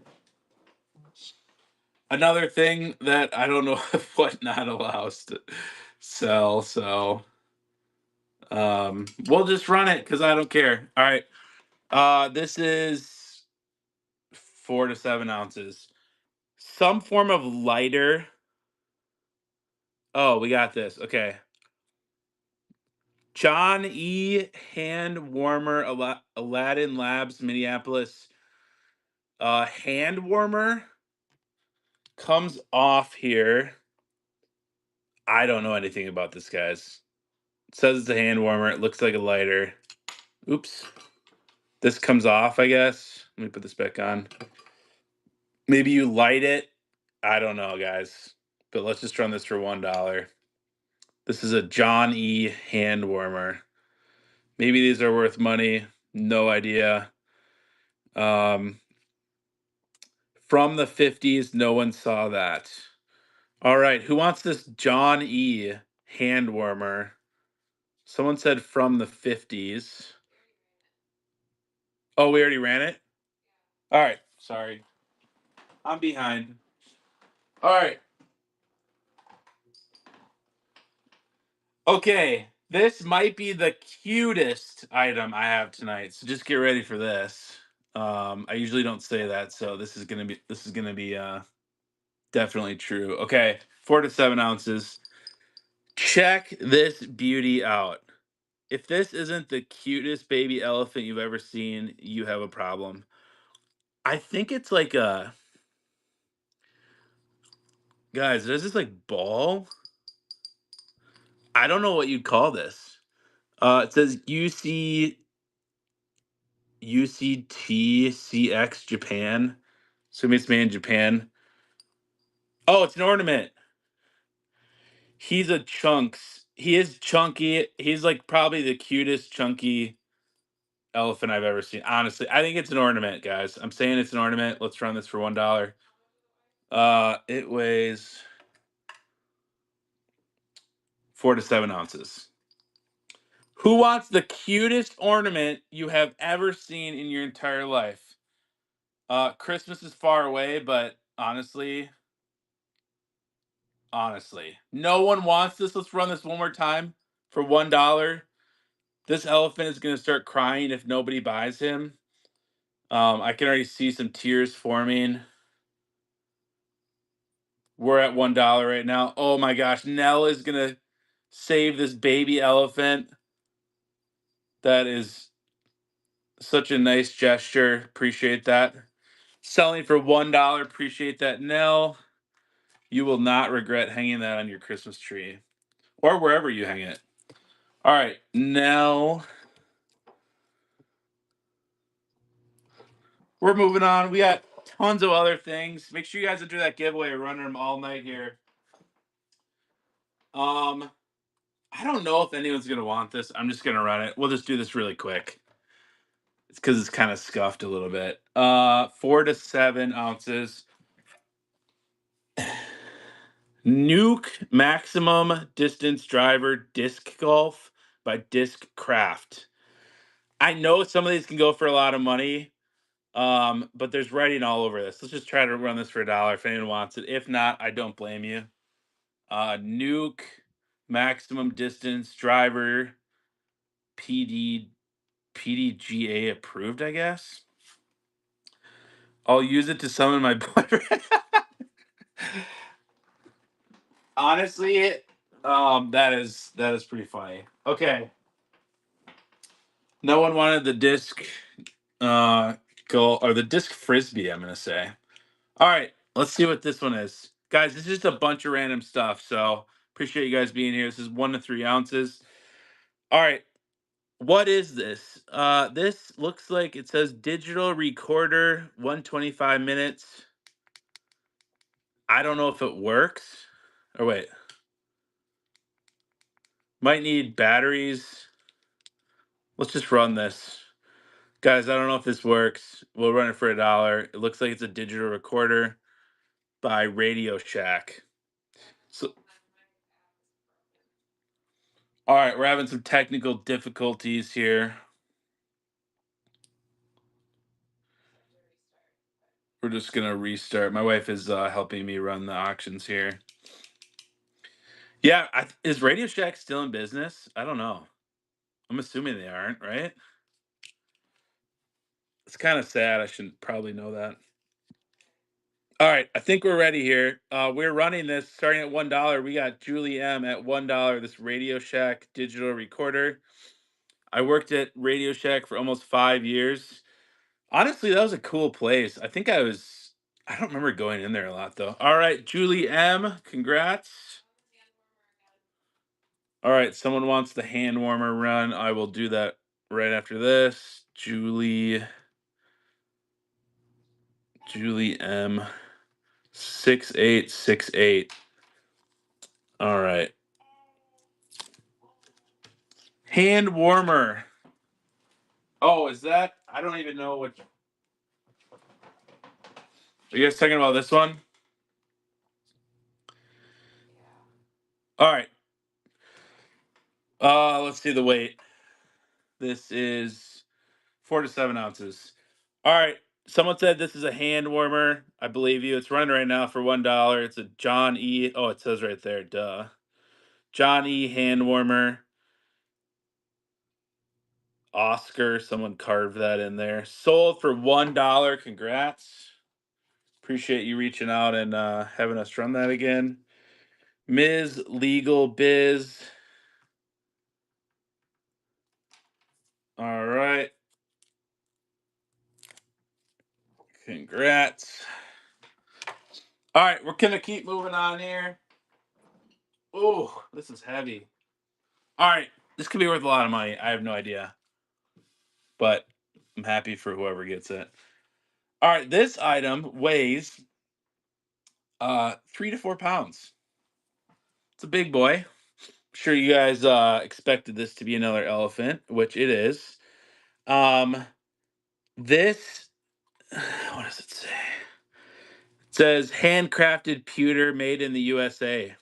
Another thing that I don't know if Whatnot allows to sell, so we'll just run it because I don't care. All right. This is 4 to 7 ounces. Some form of lighter. Oh, we got this. Okay. John E. Hand warmer, Aladdin Labs, Minneapolis. Hand warmer comes off here. I don't know anything about this, guys. It says it's a hand warmer. It looks like a lighter. Oops. This comes off, I guess. Let me put this back on. Maybe you light it. I don't know, guys. But let's just run this for $1. This is a John E. hand warmer. Maybe these are worth money. No idea. Um, from the 50s, no one saw that. All right, who wants this John E. hand warmer? Someone said from the 50s. Oh, we already ran it? All right, sorry. I'm behind. All right. Okay, this might be the cutest item I have tonight. So just get ready for this. I usually don't say that, so this is gonna be definitely true. Okay, 4 to 7 ounces. Check this beauty out. If this isn't the cutest baby elephant you've ever seen, you have a problem. I think it's like a guys, there's this like ball. I don't know what you'd call this. It says UCTCX Japan. So it's made in Japan. Oh, it's an ornament. He's a chunks. He is chunky. He's like probably the cutest chunky elephant I've ever seen. Honestly, I think it's an ornament, guys. I'm saying it's an ornament. Let's run this for $1. It weighs 4 to 7 ounces. Who wants the cutest ornament you have ever seen in your entire life? Christmas is far away, but honestly, no one wants this. Let's run this one more time for $1. This elephant is going to start crying if nobody buys him. I can already see some tears forming. We're at $1 right now. Oh my gosh, Nell is going to save this baby elephant. That is such a nice gesture. Appreciate that. Selling for $1. Appreciate that, Nell. You will not regret hanging that on your Christmas tree or wherever you hang it. All right, Nell. We're moving on. We got tons of other things. Make sure you guys enter that giveaway. We're running them all night here. I don't know if anyone's gonna want this. I'm just gonna run it. We'll just do this really quick. It's because it's kind of scuffed a little bit. 4 to 7 ounces. Nuke Maximum Distance Driver Disc Golf by Disc Craft. I know some of these can go for a lot of money, but there's writing all over this. Let's just try to run this for $1 if anyone wants it. If not, I don't blame you. Nuke Maximum Distance Driver PD PDGA approved, I guess. I'll use it to summon my boyfriend. Honestly, that is pretty funny. Okay. No one wanted the disc go or the disc frisbee, I'm gonna say. All right, let's see what this one is. Guys, this is just a bunch of random stuff, so appreciate you guys being here. This is 1 to 3 ounces. All right. What is this? This looks like it says digital recorder, 125 minutes. I don't know if it works. Or wait. Might need batteries. Let's just run this. Guys, I don't know if this works. We'll run it for $1. It looks like it's a digital recorder by Radio Shack. So, all right, we're having some technical difficulties here. We're just gonna restart. My wife is helping me run the auctions here. Yeah, is Radio Shack still in business? I don't know. I'm assuming they aren't, right? It's kind of sad. I should probably know that. All right, I think we're ready here. We're running this starting at $1. We got Julie M at $1. This Radio Shack digital recorder. I worked at Radio Shack for almost 5 years. Honestly, that was a cool place. I don't remember going in there a lot though. All right, Julie M, congrats. All right, someone wants the hand warmer run. I will do that right after this. Julie M 6868. All right. Hand warmer. Oh, is that? I don't even know what. Are you guys talking about this one? All right. Let's see the weight. This is 4 to 7 ounces. All right. Someone said this is a hand warmer. I believe you. It's running right now for $1. It's a John E. Oh, it says right there. Duh. John E. hand warmer. Oscar. Someone carved that in there. Sold for $1. Congrats. Appreciate you reaching out and having us run that again. Ms. Legal Biz. All right. Congrats. All right, we're gonna keep moving on here. Oh, this is heavy. All right, this could be worth a lot of money. I have no idea, but I'm happy for whoever gets it. All right, this item weighs 3 to 4 pounds. It's a big boy. I'm sure you guys expected this to be another elephant, which it is. This what does it say? It says handcrafted pewter made in the USA.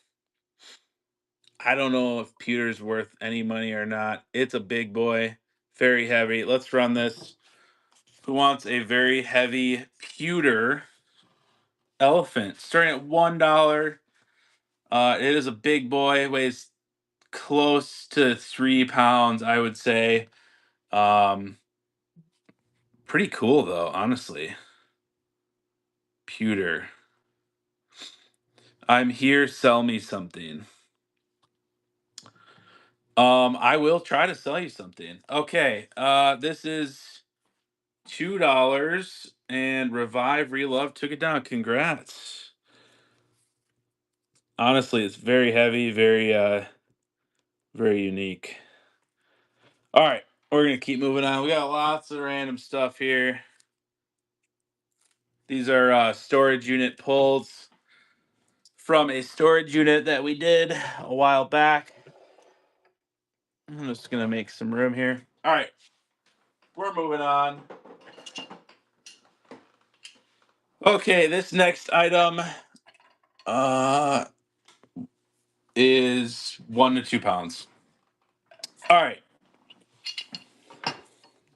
I don't know if pewter's worth any money or not. It's a big boy, very heavy. Let's run this. Who wants a very heavy pewter elephant? Starting at $1. It is a big boy, weighs close to 3 pounds, I would say. Um, Pretty cool though, honestly. Pewter. I'm here, sell me something. I will try to sell you something. Okay, this is $2 and Revive Relove took it down. Congrats. Honestly, it's very heavy, very unique. All right, we're gonna keep moving on. We got lots of random stuff here. These are storage unit pulls from a storage unit that we did a while back. I'm just gonna make some room here. All right, we're moving on. Okay, this next item uh is 1 to 2 pounds. All right,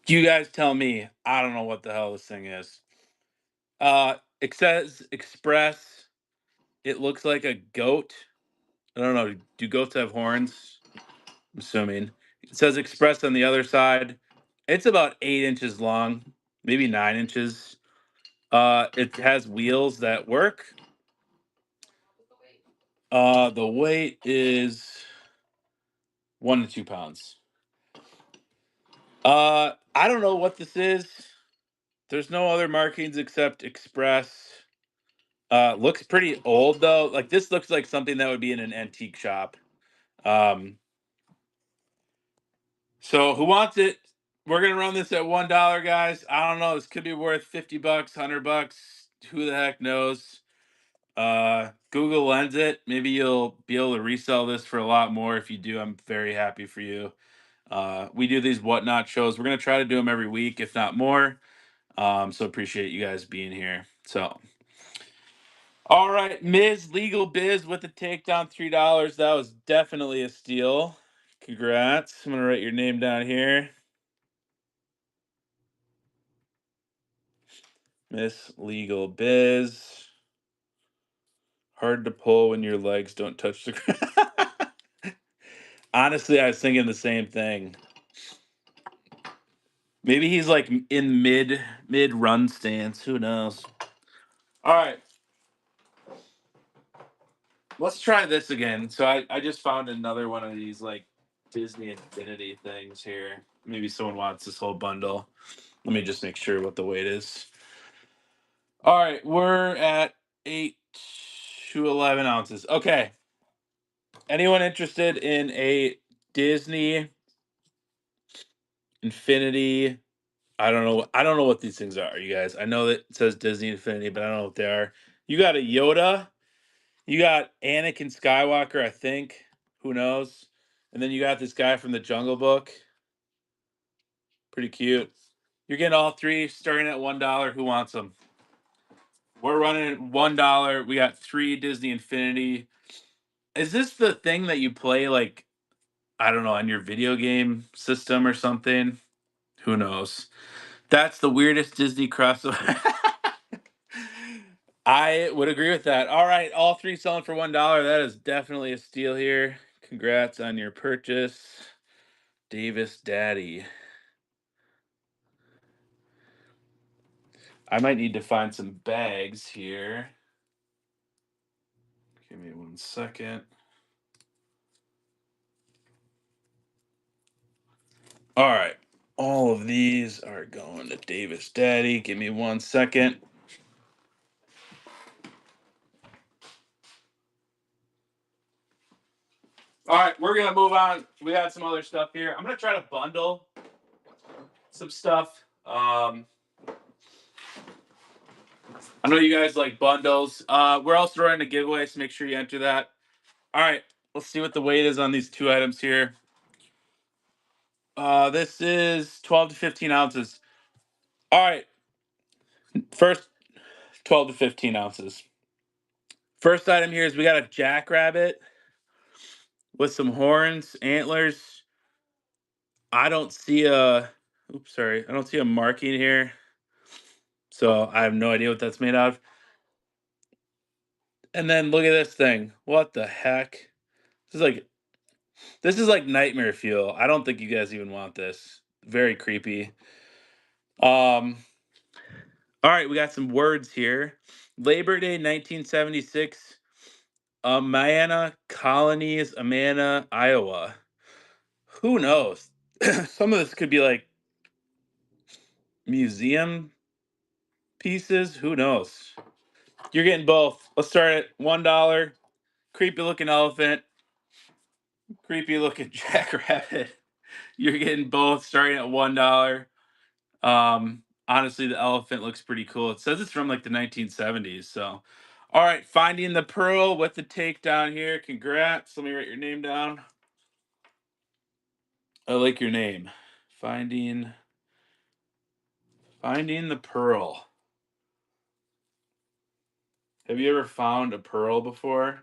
you guys tell me. I don't know what the hell this thing is. It says Express. It looks like a goat. I don't know. Do goats have horns? I'm assuming. It says Express on the other side. It's about 8 inches long, maybe 9 inches. It has wheels that work. The weight is 1 to 2 pounds. I don't know what this is. There's no other markings except Express. Looks pretty old though. Like this looks like something that would be in an antique shop. Um, so who wants it? We're gonna run this at $1, guys. I don't know. This could be worth $50, $100. Who the heck knows? Google lends it. Maybe you'll be able to resell this for a lot more. If you do, I'm very happy for you. We do these whatnot shows. We're gonna try to do them every week, if not more. So appreciate you guys being here. So, all right, Ms. Legal Biz with the takedown, $3. That was definitely a steal. Congrats. I'm gonna write your name down here, Miss Legal Biz. Hard to pull when your legs don't touch the ground. Honestly, I was thinking the same thing. Maybe he's like in mid run stance. Who knows? All right, let's try this again. So I just found another one of these like Disney Infinity things here. Maybe someone wants this whole bundle. Let me just make sure what the weight is. All right, we're at 8 to 11 ounces. Okay. Anyone interested in a Disney Infinity? I don't know. I don't know what these things are, you guys. I know that it says Disney Infinity, but I don't know what they are. You got a Yoda. You got Anakin Skywalker, I think. Who knows? And then you got this guy from the Jungle Book. Pretty cute. You're getting all three starting at $1. Who wants them? We're running at $1. We got three Disney Infinity. Is this the thing that you play like I don't know on your video game system or something? Who knows? That's the weirdest Disney crossover. I would agree with that. All right, all three selling for $1. That is definitely a steal here. Congrats on your purchase, Davis Daddy. I might need to find some bags here. Give me 1 second. All right. All of these are going to Davis Daddy. Give me 1 second. All right, we're gonna move on. We got some other stuff here. I'm gonna try to bundle some stuff. I know you guys like bundles. We're also running a giveaway, so make sure you enter that. All right, let's see what the weight is on these two items here. This is 12 to 15 ounces. All right, first 12 to 15 ounces. First item here is we got a Jackrabbit with some horns, antlers. I don't see a oops, sorry. I don't see a marking here. So I have no idea what that's made of. And then look at this thing. What the heck? This is like this is like nightmare fuel. I don't think you guys even want this. Very creepy. Um all right, we got some words here. Labor Day 1976. Amana Colonies, Amana, Iowa. Who knows? Some of this could be like museum pieces. Who knows? You're getting both. Let's start at $1. Creepy looking elephant, creepy looking jackrabbit. You're getting both starting at $1. Honestly, the elephant looks pretty cool. It says it's from like the 1970s. So, all right, Finding the Pearl with the takedown here. Congrats. Let me write your name down. I like your name. Finding Finding the Pearl. Have you ever found a pearl before?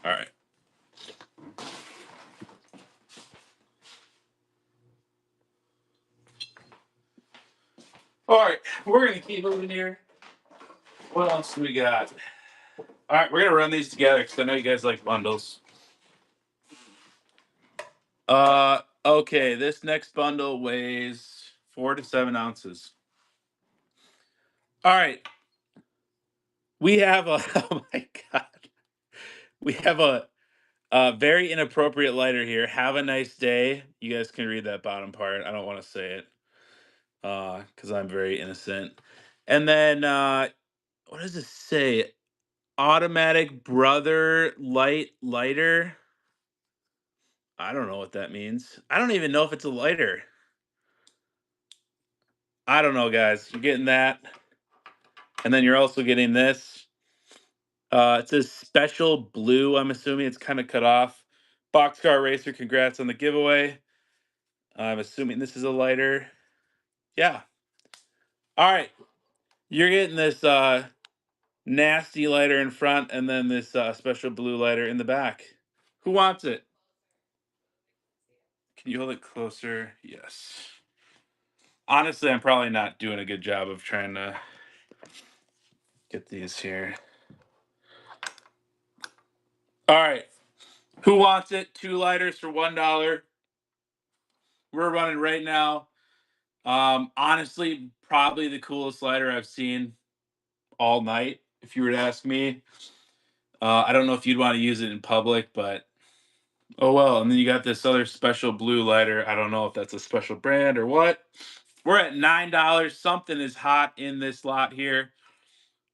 All right. All right, we're gonna keep moving here. What else do we got? All right, we're gonna run these together because I know you guys like bundles. Okay, this next bundle weighs 4 to 7 ounces. All right, we have a oh my god, we have a very inappropriate lighter here. Have a nice day. You guys can read that bottom part. I don't want to say it because I'm very innocent. And then what does it say? Automatic brother lighter. I don't know what that means. I don't even know if it's a lighter. I don't know, guys. You're getting that. And then you're also getting this. It says special blue. I'm assuming it's kind of cut off. Boxcar Racer, congrats on the giveaway. I'm assuming this is a lighter. Yeah. All right. You're getting this nasty lighter in front and then this special blue lighter in the back. Who wants it? Can you hold it closer? Yes. Honestly, I'm probably not doing a good job of trying to get these here. All right. Who wants it? 2 lighters for $1. We're running right now. Honestly, probably the coolest lighter I've seen all night, if you were to ask me. I don't know if you'd want to use it in public, but oh well. And then you got this other special blue lighter. I don't know if that's a special brand or what. We're at $9. Something is hot in this lot here.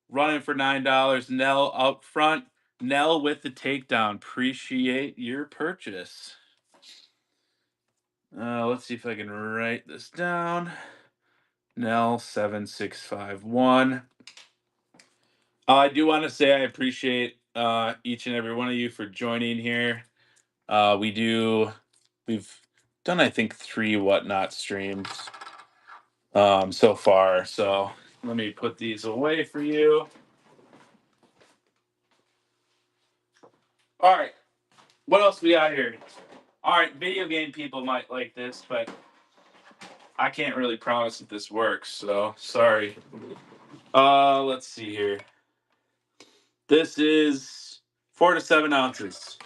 Running for $9. Nell up front. Nell with the takedown. Appreciate your purchase. Let's see if I can write this down. Nell 7651. I do want to say I appreciate each and every one of you for joining here. We've done I think 3 whatnot streams so far. So let me put these away for you. All right, what else we got here? All right, video game people might like this, but I can't really promise that this works. So sorry. Let's see here. This is 4 to 7 ounces.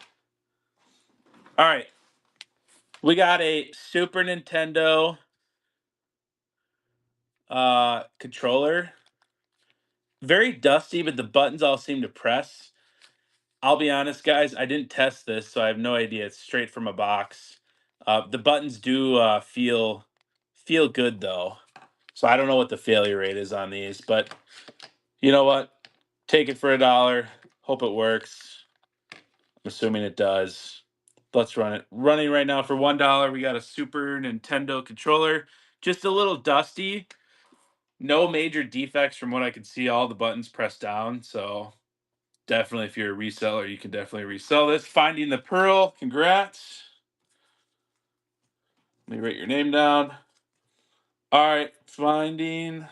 All right. We got a Super Nintendo controller. Very dusty, but the buttons all seem to press. I'll be honest, guys, I didn't test this, so I have no idea. It's straight from a box. The buttons do feel good though. So I don't know what the failure rate is on these, but you know what? Take it for $1. Hope it works. I'm assuming it does. Let's run it. Running right now for $1. We got a Super Nintendo controller. Just a little dusty. No major defects from what I could see. All the buttons pressed down. So definitely, if you're a reseller, you can definitely resell this. Finding the Pearl. Congrats. Let me write your name down. All right. Finding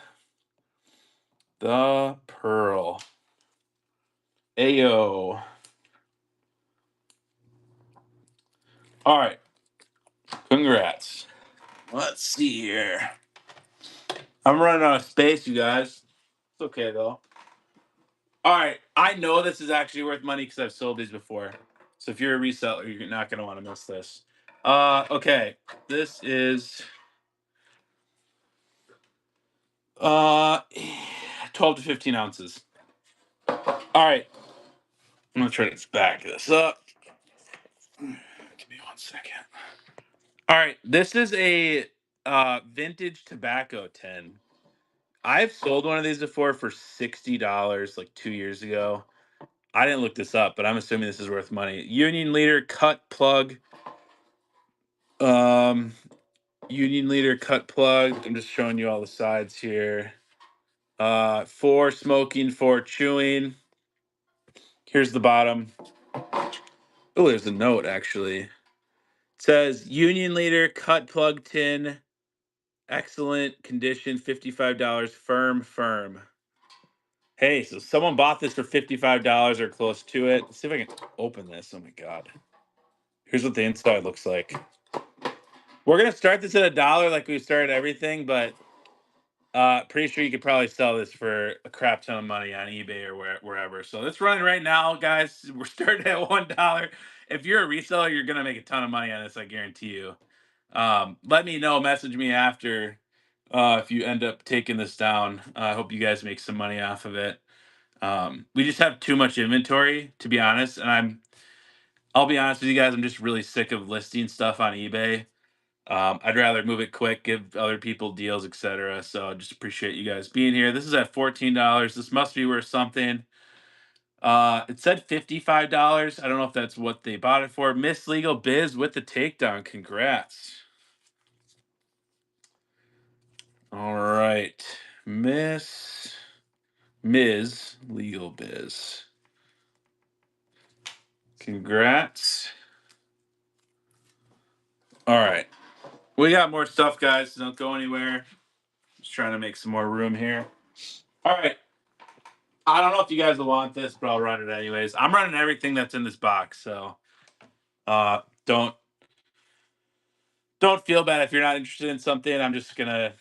the Pearl. Ayo. All right. Congrats. Let's see here. I'm running out of space, you guys. It's okay though. All right. I know this is actually worth money because I've sold these before. So if you're a reseller, you're not going to want to miss this. Okay. This is uh 12 to 15 ounces. All right. I'm going to try to back this up. Give me 1 second. All right. This is a vintage tobacco tin. I've sold one of these before for $60 like 2 years ago. I didn't look this up, but I'm assuming this is worth money. Union leader cut plug. Um, Union leader cut plug. I'm just showing you all the sides here. For smoking, for chewing. Here's the bottom. Oh, there's a note actually. It says Union leader cut plug tin, excellent condition, $55, firm. Hey, so someone bought this for $55 or close to it. Let's see if I can open this. Oh my god. Here's what the inside looks like. We're gonna start this at $1 like we started everything, but pretty sure you could probably sell this for a crap ton of money on eBay or wherever. So it's running right now, guys. We're starting at $1. If you're a reseller, you're gonna make a ton of money on this, I guarantee you. Let me know, message me after if you end up taking this down. I hope you guys make some money off of it. We just have too much inventory, to be honest, and I'll be honest with you guys, I'm just really sick of listing stuff on eBay. I'd rather move it quick, give other people deals, etc. So I just appreciate you guys being here. This is at $14. This must be worth something. It said $55. I don't know if that's what they bought it for. Miss Legal Biz with the takedown. Congrats. All right. Ms. Legal Biz. Congrats. All right. We got more stuff, guys. Don't go anywhere. Just trying to make some more room here. All right. I don't know if you guys will want this, but I'll run it anyways. I'm running everything that's in this box, so uh don't don't feel bad if you're not interested in something. I'm just gonna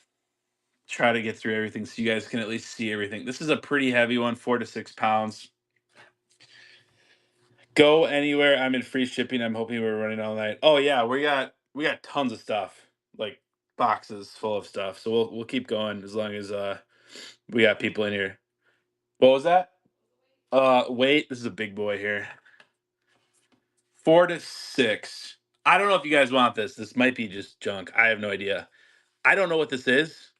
try to get through everything so you guys can at least see everything. This is a pretty heavy one, 4 to 6 pounds. Go anywhere. I'm in free shipping. I'm hoping we're running all night. Oh yeah, we got tons of stuff, like boxes full of stuff. So we'll keep going as long as we got people in here. What was that? Wait, this is a big boy here. 4 to 6. I don't know if you guys want this. This might be just junk. I have no idea. I don't know what this is.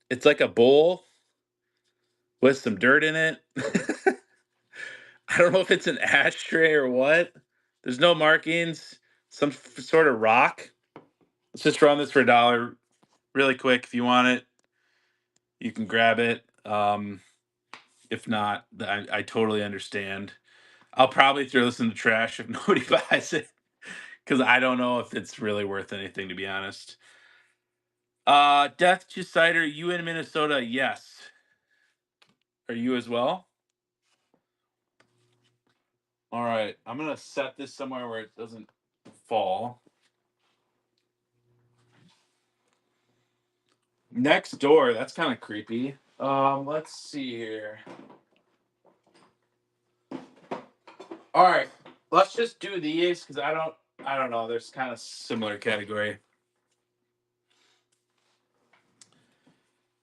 It's like a bowl with some dirt in it. I don't know if it's an ashtray or what. There's no markings. Some sort of rock. Let's just run this for $1 really quick. If you want it, you can grab it. If not, I totally understand. I'll probably throw this in the trash if nobody buys it because I don't know if it's really worth anything, to be honest. Death to Cider, you in Minnesota? Yes. Are you as well? All right. I'm gonna set this somewhere where it doesn't fall. Next door. That's kind of creepy. Let's see here. All right. Let's just do these because I don't know. There's kind of similar category.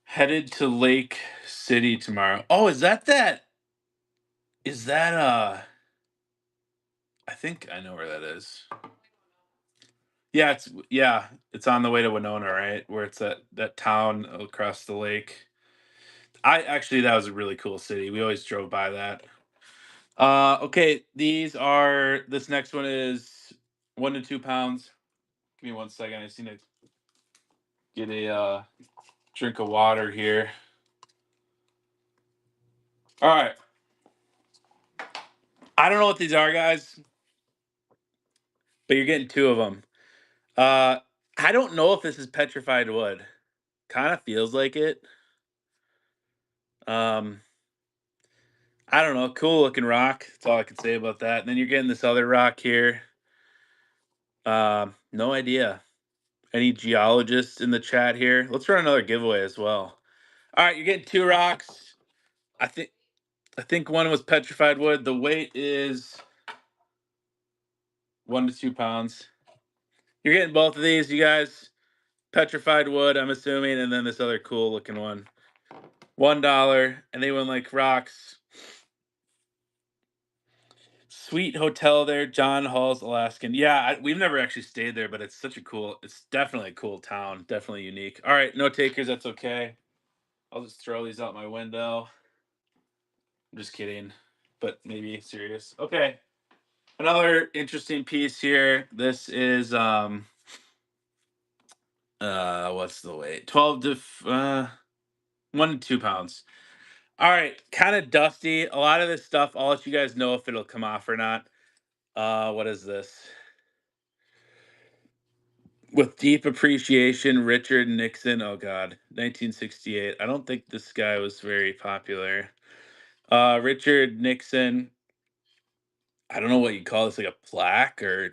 Headed to Lake City tomorrow. Oh, is that? Is that I think I know where that is. Yeah, it's on the way to Winona, right? Where it's that town across the lake. I actually that was a really cool city. We always drove by that. Okay, this next one is 1 to 2 pounds. Give me 1 second. I just need to get a drink of water here. All right. I don't know what these are, guys, but you're getting two of them. Uh, I don't know if this is petrified wood. Kind of feels like it. Um, I don't know, cool looking rock. That's all I can say about that. And then you're getting this other rock here. No idea. Any geologists in the chat here? Let's run another giveaway as well. All right, you're getting two rocks. I think one was petrified wood. The weight is 1 to 2 pounds. You're getting both of these, you guys. Petrified wood, I'm assuming, and then this other cool looking one. $1. Anyone like rocks? Sweet hotel there, John Hall's Alaskan. Yeah, we've never actually stayed there, but it's such a cool. It's definitely a cool town. Definitely unique. All right, no takers. That's okay. I'll just throw these out my window. I'm just kidding, but maybe serious. Okay, another interesting piece here. This is what's the weight? 12 to 1 to 2 pounds. All right, kind of dusty. A lot of this stuff, I'll let you guys know if it'll come off or not. What is this? With deep appreciation, Richard Nixon. Oh God, 1968. I don't think this guy was very popular. Richard Nixon. I don't know what you call this, like a plaque or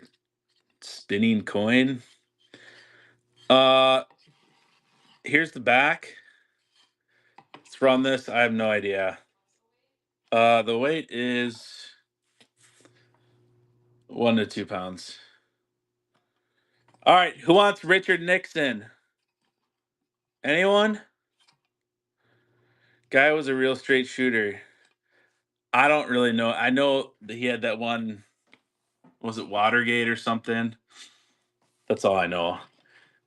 spinning coin. Uh, Here's the back. It's from this. I have no idea. The weight is 1 to 2 pounds. All right, who wants Richard Nixon? Anyone? Guy was a real straight shooter. I don't really know. I know that he had that one. Was it Watergate or something? That's all I know.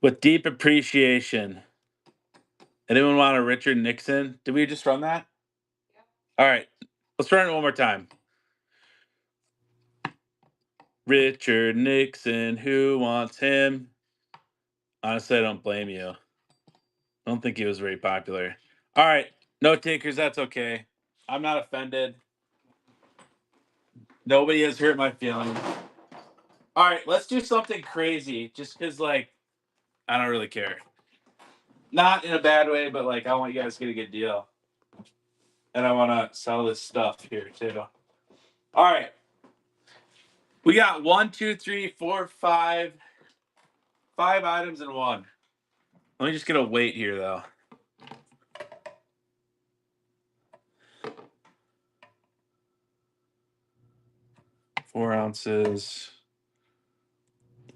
With deep appreciation. Anyone want a Richard Nixon? Did we just run that? All right, let's run it one more time. Richard Nixon, who wants him? Honestly, I don't blame you. I don't think he was very popular. All right, no takers. That's okay. I'm not offended. Nobody has hurt my feelings. All right, let's do something crazy just because, like, I don't really care. Not in a bad way, but, like, I want you guys to get a good deal. And I want to sell this stuff here, too. All right. We got 1, 2, 3, 4, 5. 5 items in one. Let me just get a weight here, though. Four ounces.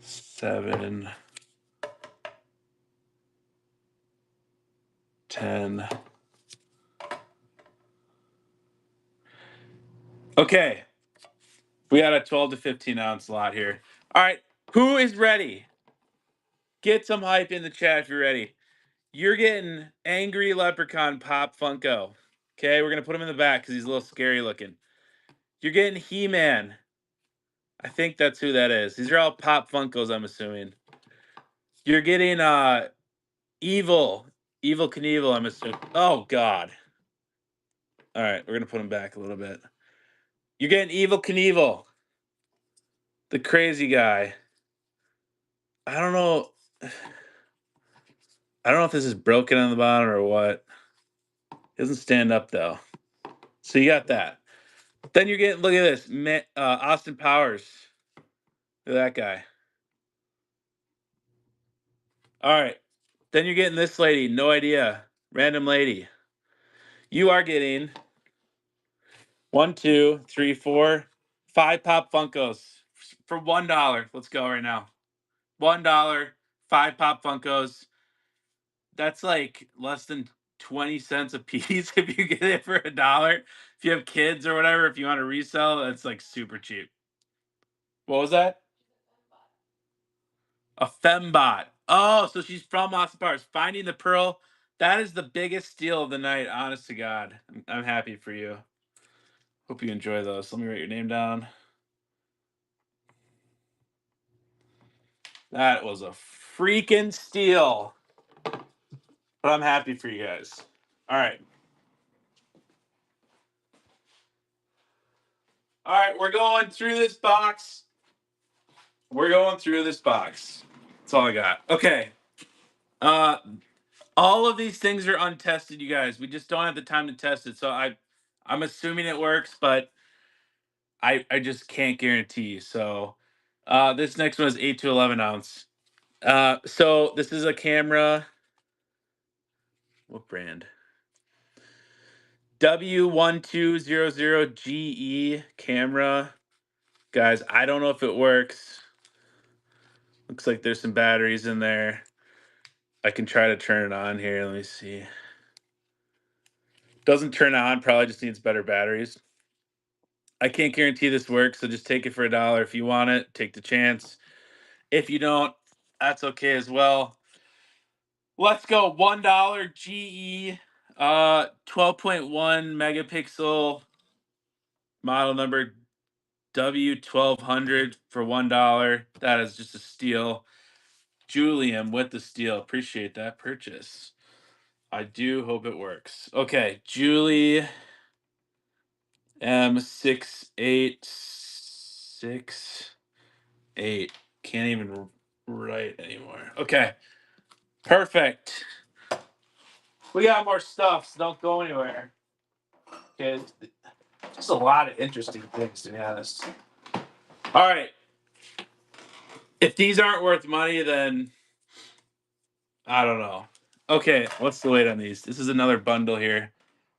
7. 10. Okay. We got a 12 to 15 ounce lot here. All right. Who is ready? Get some hype in the chat if you're ready. You're getting Angry Leprechaun Pop Funko. Okay. We're going to put him in the back because he's a little scary looking. You're getting He-Man. I think that's who that is. These are all Pop Funkos, I'm assuming. You're getting Evil Knievel, I'm assuming. Oh, God. All right. We're going to put him back a little bit. You're getting Evil Knievel. The crazy guy. I don't know. I don't know if this is broken on the bottom or what. It doesn't stand up though. So you got that. Then you're getting, look at this, Austin Powers. Look at that guy. All right. Then you're getting this lady. No idea. Random lady. You are getting 1, 2, 3, 4, 5 Pop Funkos for $1. Let's go right now. $1, 5 Pop Funkos. That's like less than 20 cents a piece if you get it for $1. If you have kids or whatever, if you want to resell, that's like super cheap. What was that? A fembot. Oh, so she's from Austin Powers. Finding the Pearl. That is the biggest steal of the night, honest to God. I'm happy for you. Hope you enjoy those. Let me write your name down. That was a freaking steal. But I'm happy for you guys. All right. All right, we're going through this box. We're going through this box. That's all I got. Okay. All of these things are untested, you guys. We just don't have the time to test it. So I'm assuming it works, but I just can't guarantee. So this next one is 8 to 11 ounce. So this is a camera. What brand? W1200GE camera. Guys, I don't know if it works. Looks like there's some batteries in there. I can try to turn it on here. Let me see. Doesn't turn on, probably just needs better batteries. I can't guarantee this works, so just take it for a dollar. If you want it, take the chance. If you don't, that's okay as well. Let's go. $1 GE 12.1 megapixel model number W1200 for $1. That is just a steal. Julian with the steal. Appreciate that purchase. I do hope it works. Okay, Julie M6868. Can't even write anymore. Okay, perfect. We got more stuff, so don't go anywhere. Okay, just a lot of interesting things, to be honest. All right. If these aren't worth money, then I don't know. Okay, what's the weight on these? This is another bundle here.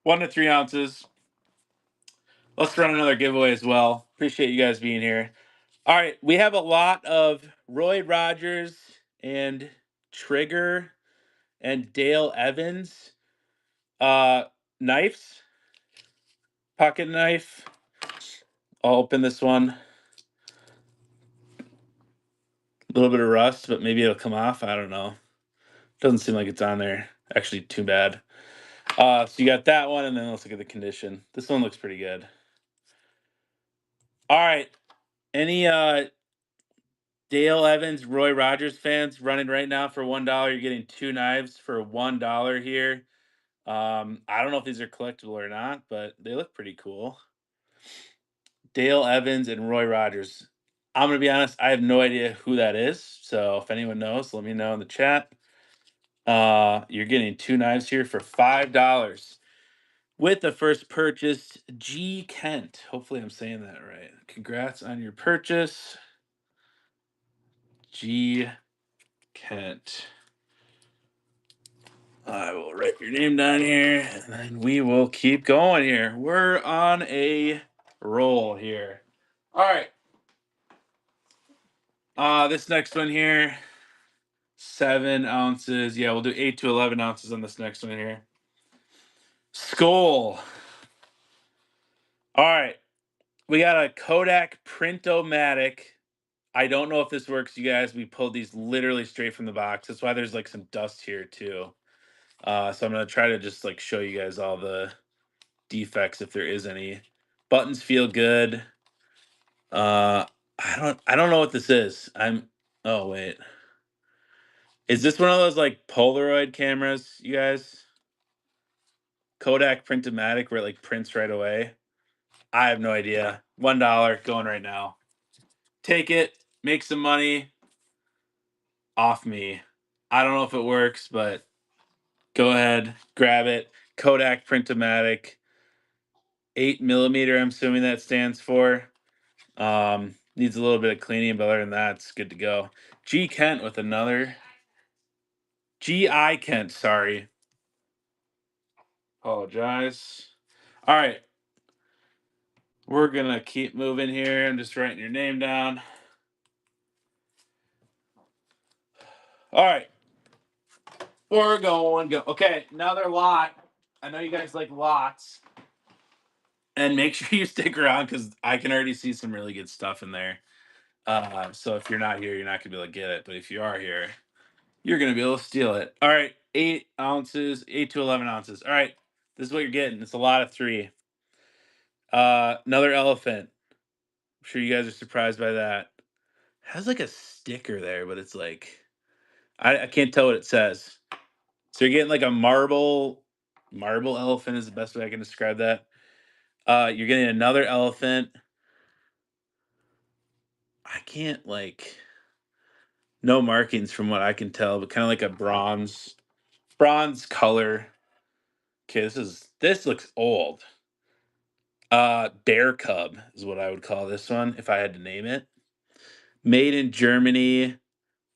1 to 3 ounces. Let's run another giveaway as well. Appreciate you guys being here. All right, we have a lot of Roy Rogers and Trigger and Dale Evans knives. Pocket knife. I'll open this one. A little bit of rust, but maybe it'll come off. I don't know. Doesn't seem like it's on there. Actually, too bad. So you got that one, and then let's look at the condition. This one looks pretty good. All right. Any Dale Evans, Roy Rogers fans running right now for $1? You're getting 2 knives for $1 here. I don't know if these are collectible or not, but they look pretty cool. Dale Evans and Roy Rogers. I'm gonna be honest, I have no idea who that is. So if anyone knows, let me know in the chat. You're getting 2 knives here for $5 with the first purchase. G Kent. Hopefully, I'm saying that right. Congrats on your purchase, G Kent. I will write your name down here, and then we will keep going here. We're on a roll here. All right. This next one here, 7 ounces. Yeah, we'll do 8 to 11 ounces on this next one here. Skull. All right. We got a Kodak Printomatic. I don't know if this works, you guys. We pulled these literally straight from the box. That's why there's like some dust here too. So I'm gonna try to just like show you guys all the defects if there is any. Buttons feel good. I don't know what this is. Oh wait. Is this one of those like Polaroid cameras, you guys? Kodak Printomatic where it like prints right away? I have no idea. $1 going right now. Take it, make some money off me. I don't know if it works, but go ahead, grab it. Kodak Printomatic, 8mm. I'm assuming that stands for. Needs a little bit of cleaning, but other than that, it's good to go. G Kent with another. G.I. Kent, sorry. Apologize. All right. We're going to keep moving here. I'm just writing your name down. All right. We're going. Okay, another lot. I know you guys like lots. And make sure you stick around because I can already see some really good stuff in there. So if you're not here, you're not going to be able to get it. But if you are here, you're going to be able to steal it. All right. 8 ounces, 8 to 11 ounces. All right. This is what you're getting. It's a lot of 3. Another elephant. I'm sure you guys are surprised by that. Has like a sticker there, but it's like I can't tell what it says. So you're getting like a marble elephant is the best way I can describe that. You're getting another elephant. I can't like no markings from what I can tell, but kind of like a bronze color. Okay, this looks old. Bear Cub is what I would call this one if I had to name it. Made in Germany.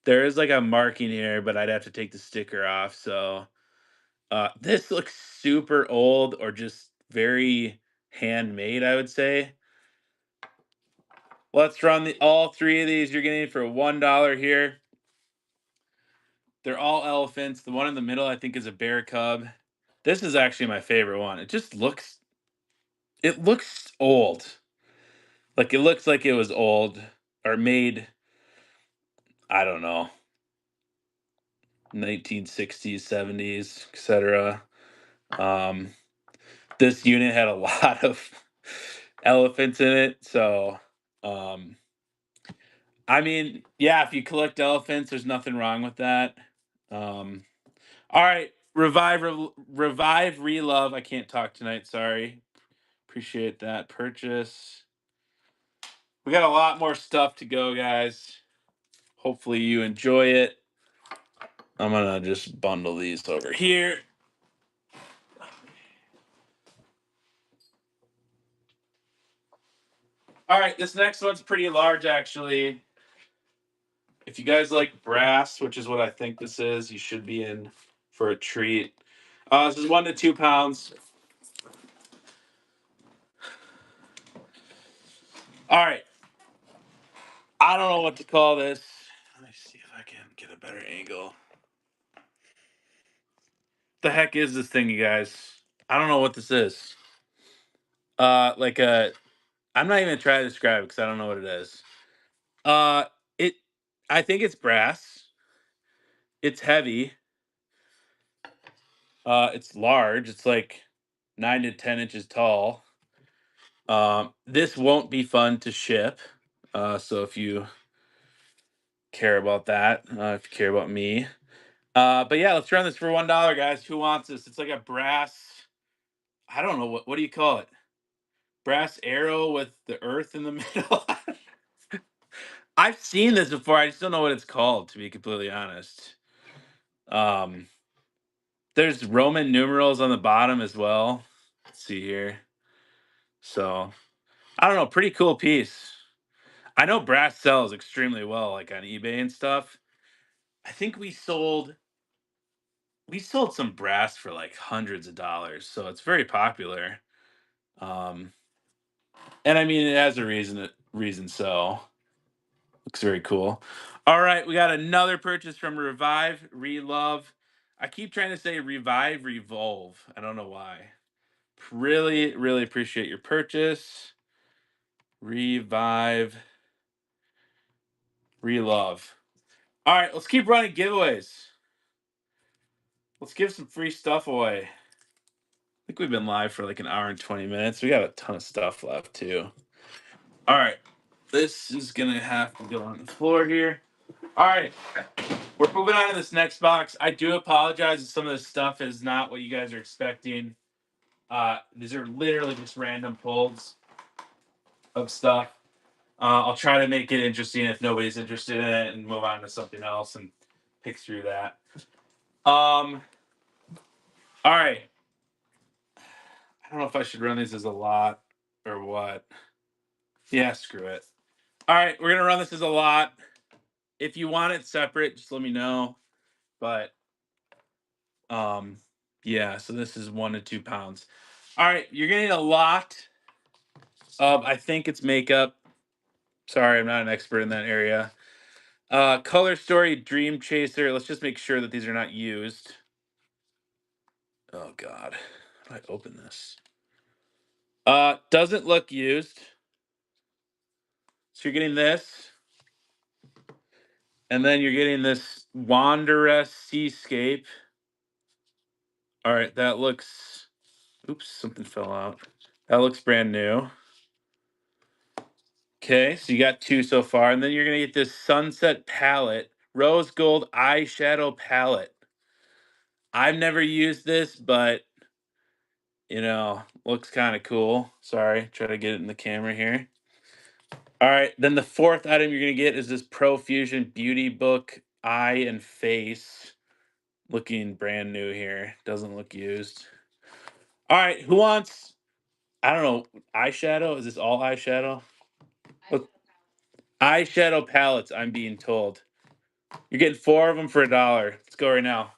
There is like a marking here, but I'd have to take the sticker off. So this looks super old or just very handmade, I would say. Let's run all three of these. You're getting for $1 here. They're all elephants. The one in the middle, I think, is a bear cub. This is actually my favorite one. It looks old. Like it looks like it was old or made, I don't know, 1960s, 70s, etc. Um, this unit had a lot of elephants in it, so um, I mean, yeah, if you collect elephants, there's nothing wrong with that. Um, all right, revive, relove. I can't talk tonight. Sorry. Appreciate that purchase. We got a lot more stuff to go, guys. Hopefully you enjoy it. I'm gonna just bundle these over here. All right, this next one's pretty large, actually. If you guys like brass, which is what I think this is, you should be in for a treat. This is 1 to 2 pounds. All right, I don't know what to call this. Let me see if I can get a better angle. The heck is this thing, you guys? I don't know what this is. Like a. I'm not even trying to describe it because I don't know what it is. Uh, it. I think it's brass. It's heavy. It's large. It's like 9 to 10 inches tall. This won't be fun to ship. So if you care about that, if you care about me, but yeah, let's run this for $1, guys. Who wants this? It's like a brass. I don't know what do you call it? Brass arrow with the earth in the middle. I've seen this before. I just don't know what it's called, to be completely honest. Um, there's Roman numerals on the bottom as well. Let's see here. So I don't know. Pretty cool piece. I know brass sells extremely well, like on eBay and stuff. I think we sold some brass for like hundreds of dollars, so it's very popular. Um, and I mean, it has a reason. So looks very cool. All right, we got another purchase from Revive Relove. I keep trying to say Revive Revolve. I don't know why. Really, really appreciate your purchase. Revive Relove. All right, let's keep running giveaways. Let's give some free stuff away. I think we've been live for like an hour and 20 minutes. We got a ton of stuff left too. All right. This is going to have to go on the floor here. All right. We're moving on to this next box. I do apologize if some of this stuff is not what you guys are expecting. These are literally just random pulls of stuff. I'll try to make it interesting if nobody's interested in it and move on to something else and pick through that. All right. I don't know if I should run these as a lot or what. Yeah, screw it. All right, we're gonna run this as a lot. If you want it separate, just let me know. But um, yeah. So this is 1 to 2 pounds. All right, you're getting a lot of. I think it's makeup. Sorry, I'm not an expert in that area. Color Story Dream Chaser. Let's just make sure that these are not used. Oh God, how do I open this? Doesn't look used. So you're getting this. And then you're getting this Wanderer Seascape. All right, that looks. Oops, something fell out. That looks brand new. Okay, so you got two so far, and then you're gonna get this Sunset Palette, Rose Gold Eyeshadow Palette. I've never used this, but looks kind of cool. Sorry, try to get it in the camera here. All right, then the fourth item you're gonna get is this Profusion Beauty Book Eye and Face. Looking brand new here. Doesn't look used. All right, who wants I don't know. Eyeshadow? Is this all eyeshadow? What- Eyeshadow palettes, I'm being told. You're getting 4 of them for $1. Let's go right now.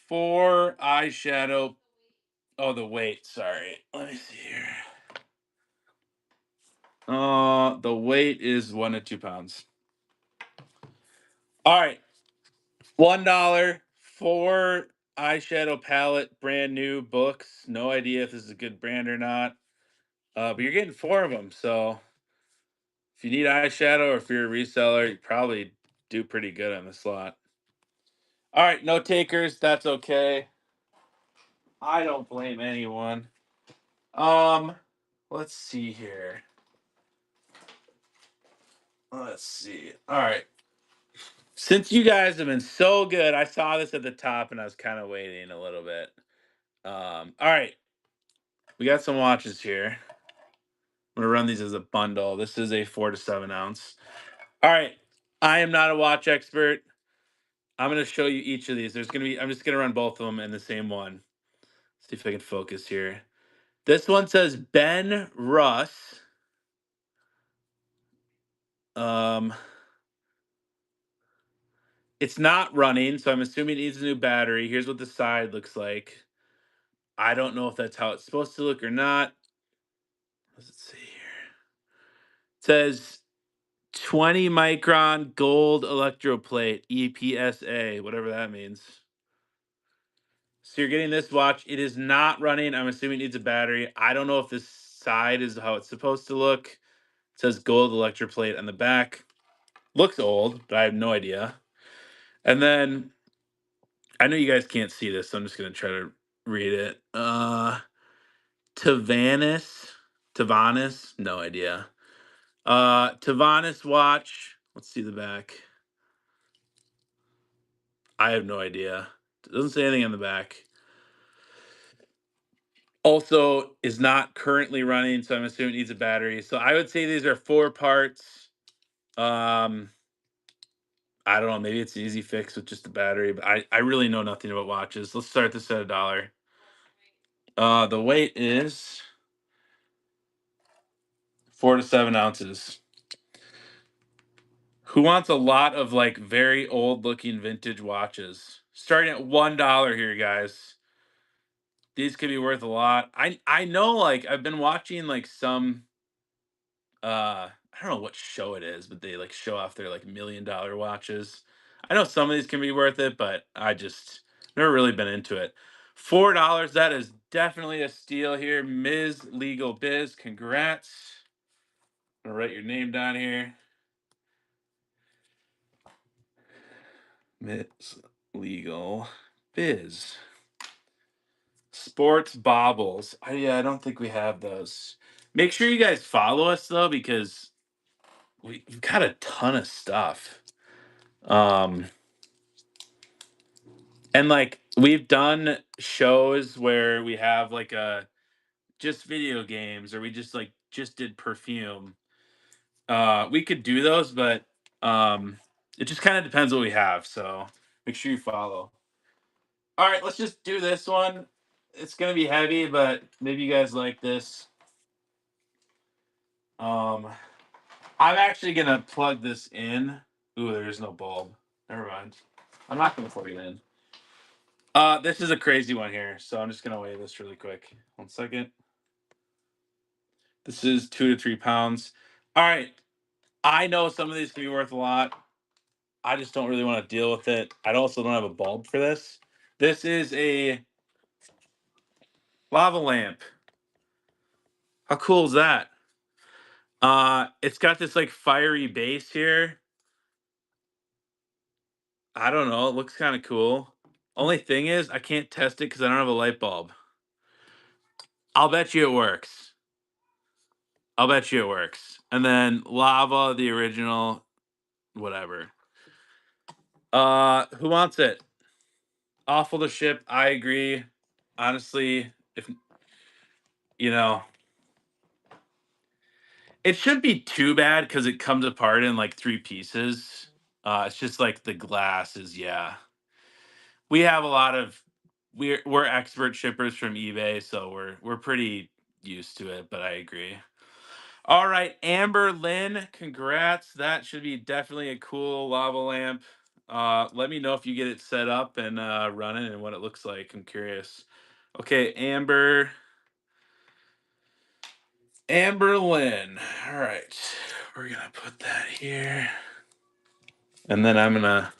4 eyeshadow. Oh, the weight. Sorry. Let me see here. The weight is 1 to 2 pounds. All right. $1 for eyeshadow palette, brand new books. No idea if this is a good brand or not. But you're getting 4 of them. So if you need eyeshadow or if you're a reseller, you probably do pretty good on this lot. All right, no takers. That's okay. I don't blame anyone. Um, let's see here. Let's see. All right. Since you guys have been so good, I saw this at the top and I was kind of waiting a little bit. All right. We got some watches here. I'm gonna run these as a bundle. This is a 4 to 7 ounce. All right. I am not a watch expert. I'm gonna show you each of these. I'm just gonna run both of them in the same one. See if I can focus here. This one says Ben Russ. Um, it's not running, so I'm assuming it needs a new battery. Here's what the side looks like. I don't know if that's how it's supposed to look or not. Let's see here. It says 20 micron gold electroplate, EPSA, whatever that means. So you're getting this watch. It is not running. I'm assuming it needs a battery. I don't know if this side is how it's supposed to look. It says gold electroplate on the back. Looks old, but I have no idea. And then I know you guys can't see this, so I'm just gonna try to read it. Tavanis. Tavanis, no idea. Tavanis watch. Let's see the back. I have no idea. It doesn't say anything on the back. Also, is not currently running, so I'm assuming it needs a battery. So I would say these are 4 parts. Um, I don't know. Maybe it's an easy fix with just the battery, but I really know nothing about watches. Let's start this at $1. The weight is 4 to 7 ounces. Who wants a lot of like very old looking vintage watches? Starting at $1 here, guys. These could be worth a lot. I know like I've been watching like some I don't know what show it is, but they like show off their like $1 million watches. I know some of these can be worth it, but I just never really been into it. $4, that is definitely a steal here. Ms. Legal Biz, congrats. I'm gonna write your name down here. Ms. Legal Biz. Sports baubles. Yeah, I don't think we have those. Make sure you guys follow us though, because we've got a ton of stuff. Um, and like we've done shows where we have like a just video games or we just did perfume. We could do those, but it just kind of depends what we have. So make sure you follow. All right, let's just do this one. It's gonna be heavy, but maybe you guys like this. Um, I'm actually gonna plug this in. Ooh, there is no bulb. Never mind. I'm not gonna plug it in. This is a crazy one here, so I'm just gonna weigh this really quick. 1 second. This is 2 to 3 pounds. All right. I know some of these can be worth a lot. I just don't really want to deal with it. I also don't have a bulb for this. This is a lava lamp. How cool is that? It's got this like fiery base here. I don't know. It looks kind of cool. Only thing is, I can't test it because I don't have a light bulb. I'll bet you it works. I'll bet you it works. And then lava, the original, whatever. Who wants it? Awful to ship. I agree. Honestly, if you know, it shouldn't be too bad because it comes apart in like 3 pieces. It's just like the glass is, yeah. We have a lot of we're expert shippers from eBay, so we're pretty used to it. But I agree. All right, Amber Lynn, congrats. That should be definitely a cool lava lamp. Let me know if you get it set up and running and what it looks like. I'm curious. Okay, Amber Lynn. All right, we're gonna put that here, and then I'm gonna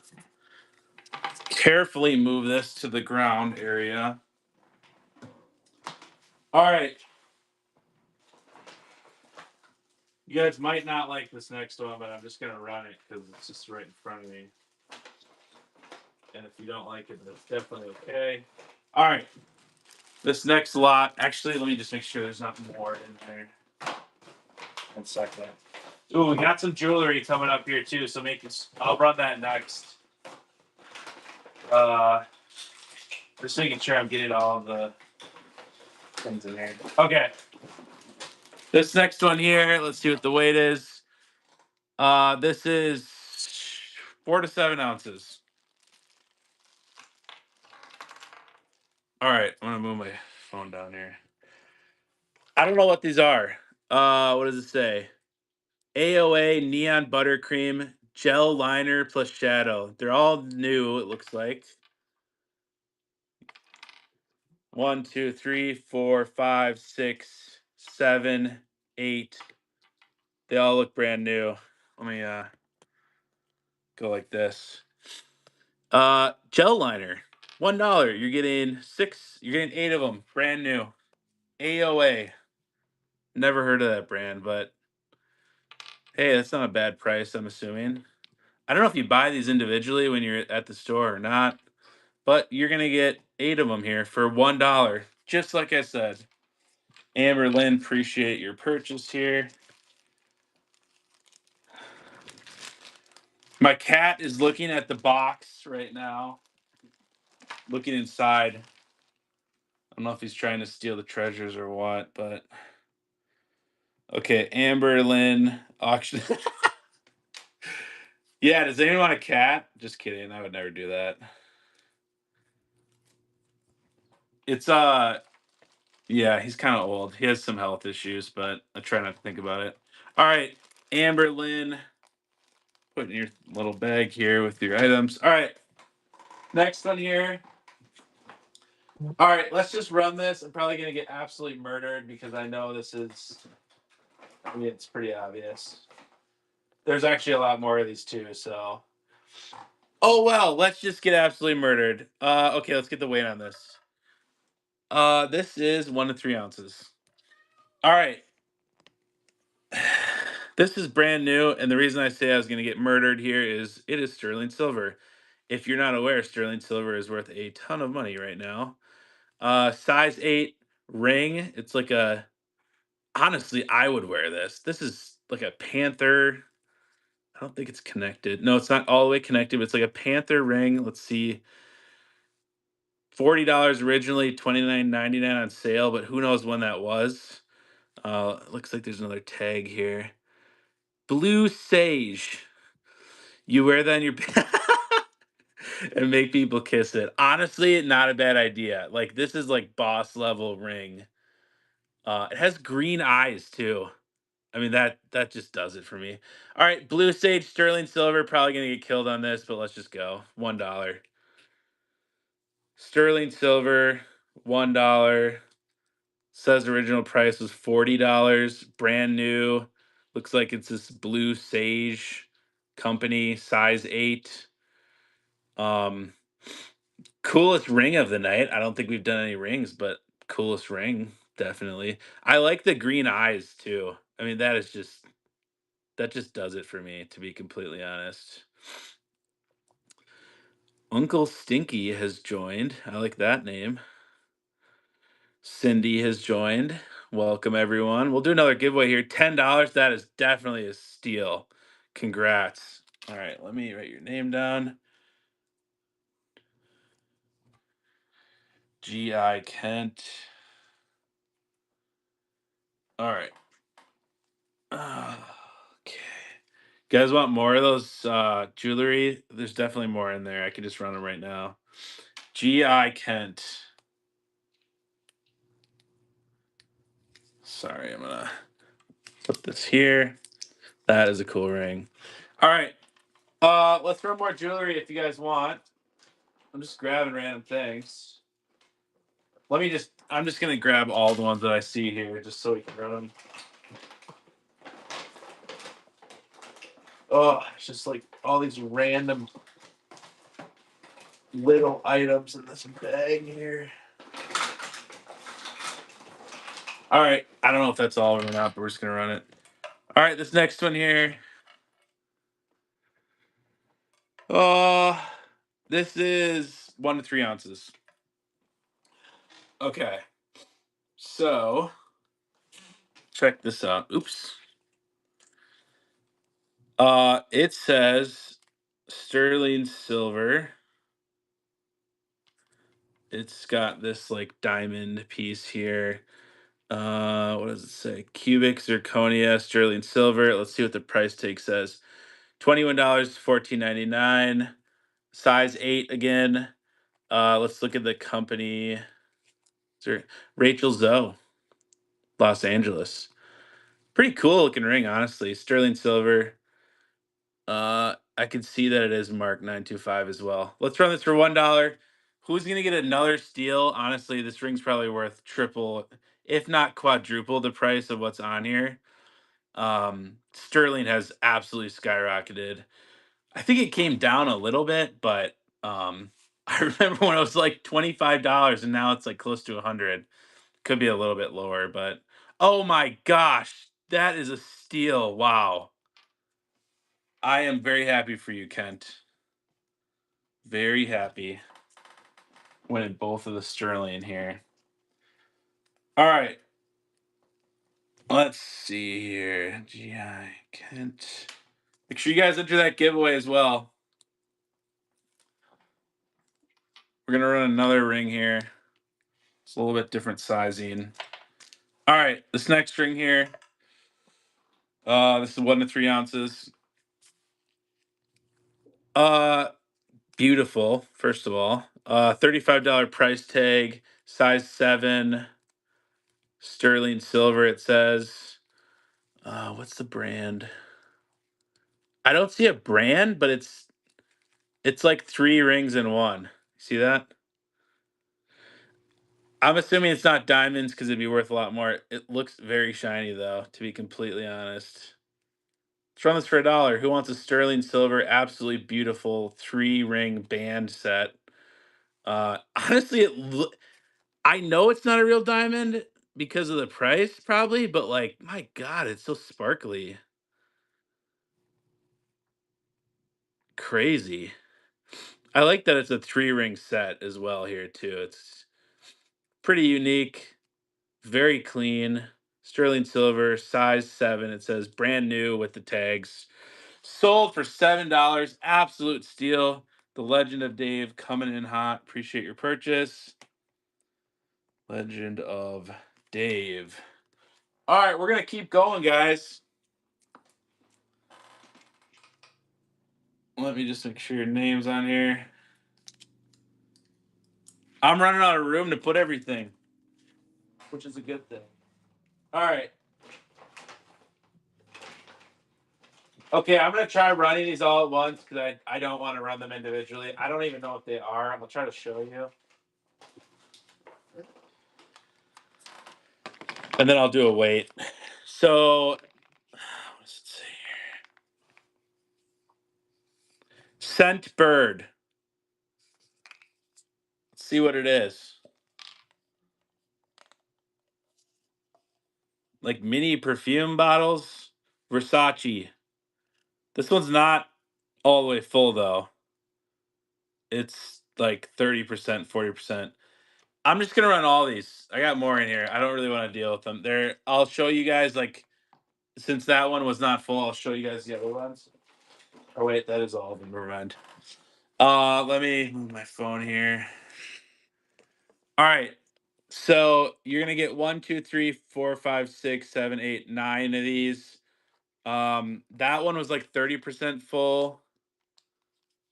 carefully move this to the ground area. All right, you guys might not like this next one, but I'm just gonna run it because it's just right in front of me. And if you don't like it, that's definitely okay. All right. This next lot, actually, let me just make sure there's not more in there. 1 second. Ooh, we got some jewelry coming up here too, so I'll run that next. Uh, just making sure I'm getting all of the things in here. Okay. This next one here, let's see what the weight is. This is 4 to 7 ounces. All right, I'm gonna move my phone down here. I don't know what these are. What does it say? AOA neon buttercream gel liner plus shadow. They're all new, it looks like. 1, 2, 3, 4, 5, 6, 7, 8. They all look brand new. Let me go like this. Gel liner. $1. You're getting 6. You're getting 8 of them. Brand new. AOA. Never heard of that brand, but hey, that's not a bad price, I'm assuming. I don't know if you buy these individually when you're at the store or not, but you're gonna get 8 of them here for $1. Just like I said. Amber Lynn, appreciate your purchase here. My cat is looking at the box right now, looking inside. I don't know if he's trying to steal the treasures or what, but okay, Amber Lynn auction. Yeah, does anyone want a cat? Just kidding. I would never do that. It's yeah, he's kind of old. He has some health issues, but I try not to think about it. All right, Amber Lynn, put in your little bag here with your items. All right, next one here. All right, let's just run this. I'm probably gonna get absolutely murdered because I know this is. I mean, it's pretty obvious. There's actually a lot more of these too. So. Oh well, let's just get absolutely murdered. Okay, let's get the weight on this. This is 1 to 3 ounces. All right. This is brand new, and the reason I say I was going to get murdered here is it is sterling silver. If you're not aware, sterling silver is worth a ton of money right now. Size 8 ring. It's like a. Honestly, I would wear this. This is like a panther. I don't think it's connected. No, it's not all the way connected. But it's like a panther ring. Let's see. $40 originally, $29.99 on sale, but who knows when that was. Looks like there's another tag here. Blue Sage. You wear that on your and make people kiss it. Honestly, not a bad idea. Like this is like boss level ring. It has green eyes too. I mean that just does it for me. All right, Blue Sage sterling silver probably gonna get killed on this, but let's just go. $1. Sterling silver, $1. Says original price was $40. Brand new. Looks like it's this Blue Sage company, size 8. Um, Coolest ring of the night. I don't think we've done any rings, but coolest ring, definitely. I like the green eyes too. I mean, that just does it for me, to be completely honest. Uncle Stinky has joined. I like that name. Cindy has joined. Welcome everyone. We'll do another giveaway here. $10. That is definitely a steal. Congrats. All right, let me write your name down. G.I. Kent. All right. Okay. Guys want more of those jewelry? There's definitely more in there. I can just run them right now. G.I. Kent. Sorry, I'm gonna put this here. That is a cool ring. All right. Let's throw more jewelry if you guys want. I'm just grabbing random things. I'm just gonna grab all the ones that I see here just so we can run them. Oh, it's just like all these random little items in this bag here. All right. I don't know if that's all or not, but we're just gonna run it. All right, this next one here. Uh this is 1 to 3 ounces. Okay. So check this out. Oops. It says sterling silver. It's got this like diamond piece here. What does it say? Cubic zirconia, sterling silver. Let's see what the price tag says. $21, 14.99. Size 8 again. Let's look at the company. Rachel Zoe, Los Angeles. Pretty cool looking ring, honestly. Sterling silver. I can see that it is Mark 925 as well. Let's run this for $1. Who's gonna get another steal? Honestly, this ring's probably worth triple, if not quadruple, the price of what's on here. Sterling has absolutely skyrocketed. I think it came down a little bit, but I remember when it was like $25 and now it's like close to 100. Could be a little bit lower, but oh my gosh, that is a steal. Wow. I am very happy for you, Kent. Very happy winning both of the Sterling here. All right. Let's see here. GI Kent. Make sure you guys enter that giveaway as well. We're gonna run another ring here. It's a little bit different sizing. All right, this next ring here. This is 1 to 3 ounces. Uh, Beautiful. First of all, $35 price tag, size 7, sterling silver. It says. What's the brand? I don't see a brand, but it's like 3 rings in one. See that? I'm assuming it's not diamonds because it'd be worth a lot more. It looks very shiny though, to be completely honest. Let's run this for $1. Who wants a sterling silver, absolutely beautiful 3 ring band set? Honestly, I know it's not a real diamond because of the price, probably, but like, my God, it's so sparkly. Crazy. I like that it's a 3 ring set as well here too. It's pretty unique, very clean. Sterling silver, size 7. It says brand new with the tags. Sold for $7. Absolute steal. The Legend of Dave coming in hot. Appreciate your purchase. Legend of Dave. All right, we're going to keep going, guys. Let me just make sure your name's on here. I'm running out of room to put everything, which is a good thing. All right. Okay, I'm gonna try running these all at once because I don't want to run them individually. I don't even know what they are. I'll try to show you, and then I'll do a weight. So, what does it say here? Scent bird. Let's see what it is. Like mini perfume bottles. Versace. This one's not all the way full though. It's like 30%, 40%. I'm just gonna run all these. I got more in here. I don't really want to deal with them. I'll show you guys like since that one was not full, I'll show you guys the other ones. Oh wait, that is all of them. Never mind. Let me move my phone here. All right. So you're gonna get 1, 2, 3, 4, 5, 6, 7, 8, 9 of these. That one was like 30% full.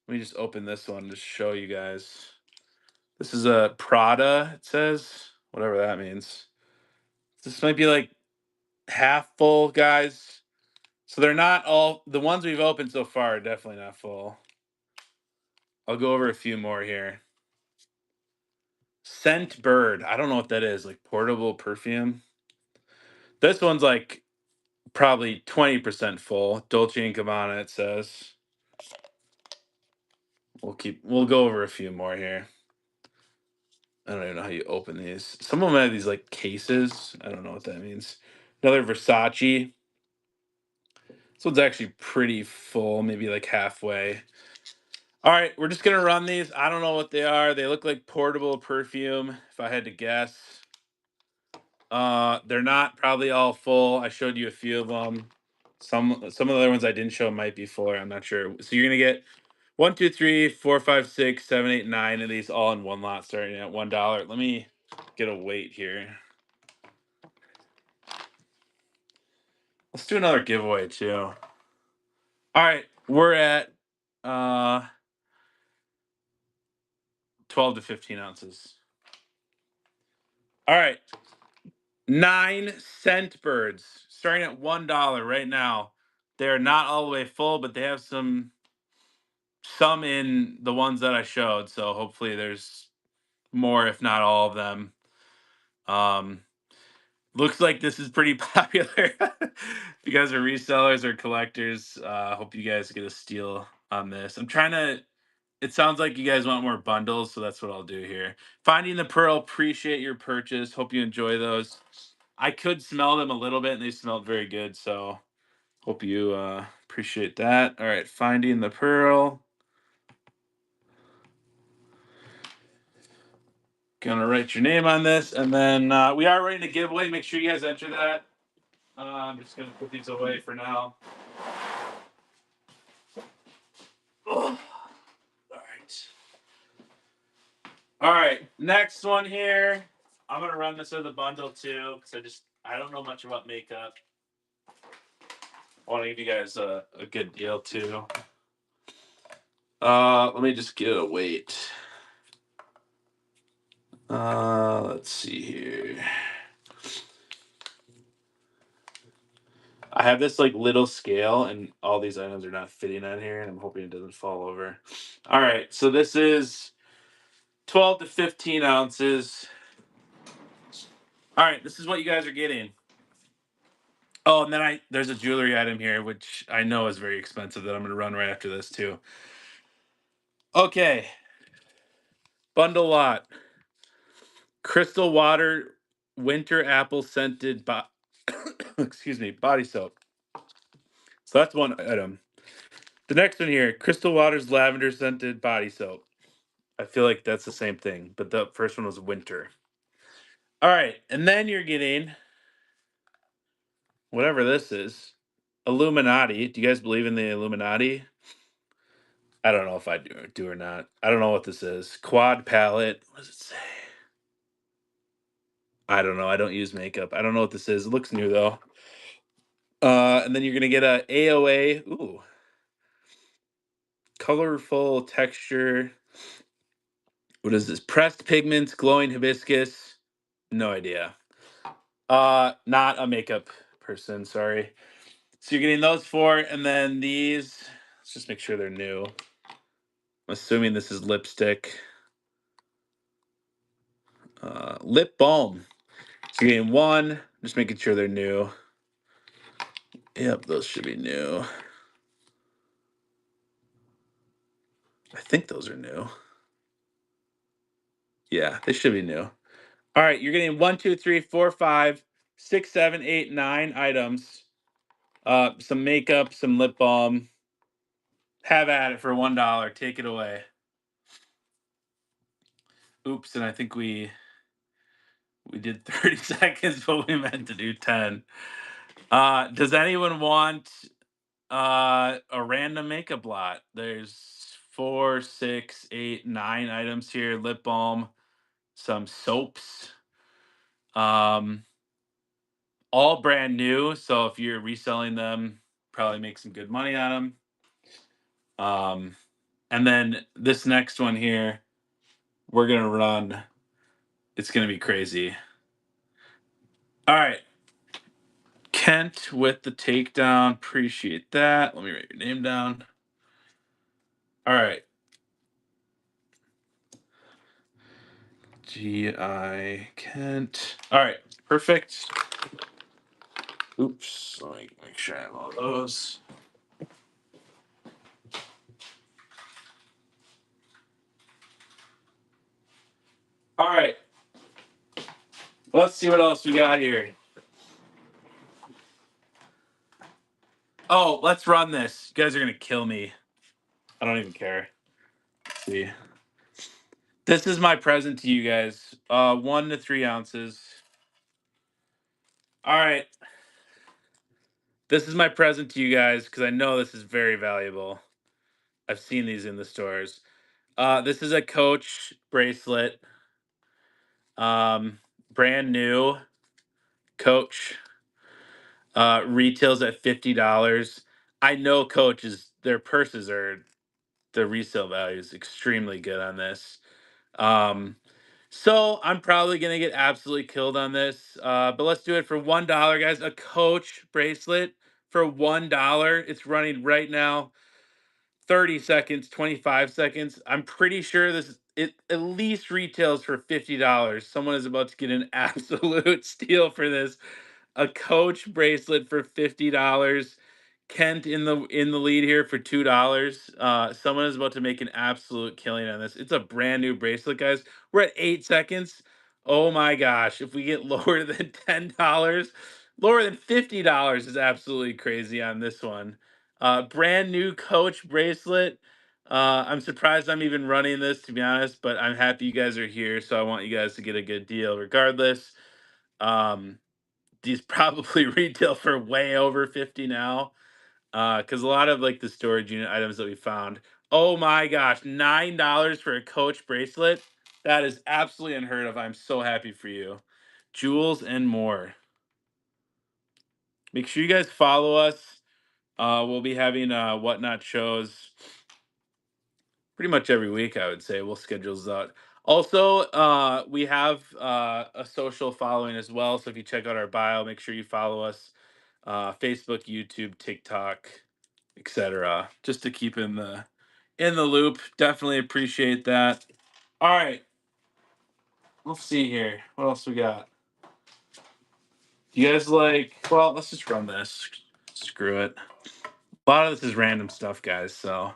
Let me just open this one to show you guys. This is a Prada, it says. Whatever that means. This might be like half full, guys. So they're not all the ones we've opened so far are definitely not full. I'll go over a few more here. Scent Bird. I don't know what that is. Like portable perfume. This one's like probably 20% full. Dolce and Gabbana, it says. We'll go over a few more here. I don't even know how you open these. Some of them have these like cases. I don't know what that means. Another Versace. This one's actually pretty full, maybe like halfway. All right, we're just gonna run these. I don't know what they are. They look like portable perfume, if I had to guess. They're not probably all full. I showed you a few of them. Some of the other ones I didn't show might be full. I'm not sure. So you're gonna get 1, 2, 3, 4, 5, 6, 7, 8, 9 of these all in one lot, starting at $1. Let me get a weight here. Let's do another giveaway too. All right, we're at 12 to 15 ounces. All right, 9 Scentbirds, starting at $1 right now. They're not all the way full, but they have some in the ones that I showed. So hopefully there's more, if not all of them. Looks like this is pretty popular. If you guys are resellers or collectors, hope you guys get a steal on this. I'm trying to. It sounds like you guys want more bundles, so that's what I'll do here. Finding the Pearl. Appreciate your purchase. Hope you enjoy those. I could smell them a little bit, and they smelled very good. So hope you appreciate that. All right, Finding the Pearl. Gonna write your name on this, and then we are ready to give away. Make sure you guys enter that. I'm just gonna put these away for now. All right. All right. Next one here. I'm gonna run this as a bundle too, because I don't know much about makeup. I want to give you guys a good deal too. Let me just get a weight. Let's see here. I have this like little scale, and all these items are not fitting on here, and I'm hoping it doesn't fall over. All right, so this is 12 to 15 ounces. All right, this is what you guys are getting. Oh, and then there's a jewelry item here, which I know is very expensive that I'm gonna run right after this too. Okay, bundle lot. Crystal Water Winter Apple Scented excuse me, body soap. So that's one item. The next one here, Crystal Waters Lavender Scented Body Soap. I feel like that's the same thing, but the first one was winter. All right, and then you're getting whatever this is. Illuminati. Do you guys believe in the Illuminati? I don't know if I do or not. I don't know what this is. Quad palette. What does it say? I don't know. I don't use makeup. I don't know what this is. It looks new though. And then you're gonna get a AOA. Ooh, colorful texture. What is this? Pressed pigments, glowing hibiscus. No idea. Not a makeup person. Sorry. So you're getting those four, and then these. Let's just make sure they're new. I'm assuming this is lipstick. Lip balm. So you're getting one. Just making sure they're new. Yep, those should be new. I think those are new. Yeah, they should be new. All right, you're getting 1, 2, 3, 4, 5, 6, 7, 8, 9 items. Some makeup, some lip balm. Have at it for $1. Take it away. Oops, and I think we did 30 seconds, but we meant to do 10. Does anyone want a random makeup lot? There's 4, 6, 8, 9 items here. Lip balm, some soaps. All brand new. So if you're reselling them, probably make some good money on them. And then this next one here, we're gonna run. It's gonna be crazy. All right. Kent with the takedown. Appreciate that. Let me write your name down. All right. G.I. Kent. All right. Perfect. Oops. Let me make sure I have all those. All right. Let's see what else we got here. Oh, let's run this. You guys are going to kill me. I don't even care. Let's see. This is my present to you guys. 1 to 3 ounces. All right. This is my present to you guys because I know this is very valuable. I've seen these in the stores. This is a Coach bracelet. Brand new. Coach. Retails at $50. I know Coach is their purses are the resale value is extremely good on this. Um, so I'm probably gonna get absolutely killed on this. But let's do it for $1, guys. A Coach bracelet for $1. It's running right now. 30 seconds, 25 seconds. I'm pretty sure this it at least retails for $50. Someone is about to get an absolute steal for this. A Coach bracelet for $50. Kent in the lead here for $2. Someone is about to make an absolute killing on this. It's a brand new bracelet, guys. We're at 8 seconds. Oh my gosh! If we get lower than $10, lower than $50 is absolutely crazy on this one. Brand new Coach bracelet. I'm surprised I'm even running this, to be honest, but I'm happy you guys are here, so I want you guys to get a good deal regardless. Um, these probably retail for way over 50 now. Because a lot of like the storage unit items that we found. Oh my gosh, $9 for a Coach bracelet. That is absolutely unheard of. I'm so happy for you. Jewels and more. Make sure you guys follow us. We'll be having whatnot shows pretty much every week, I would say. We'll schedule those out. Also, we have a social following as well. So if you check out our bio, make sure you follow us. Facebook, YouTube, TikTok, etc. Just to keep in the loop. Definitely appreciate that. All right, let's see here. What else we got? You guys like? Well, let's just run this. Screw it. A lot of this is random stuff, guys. So,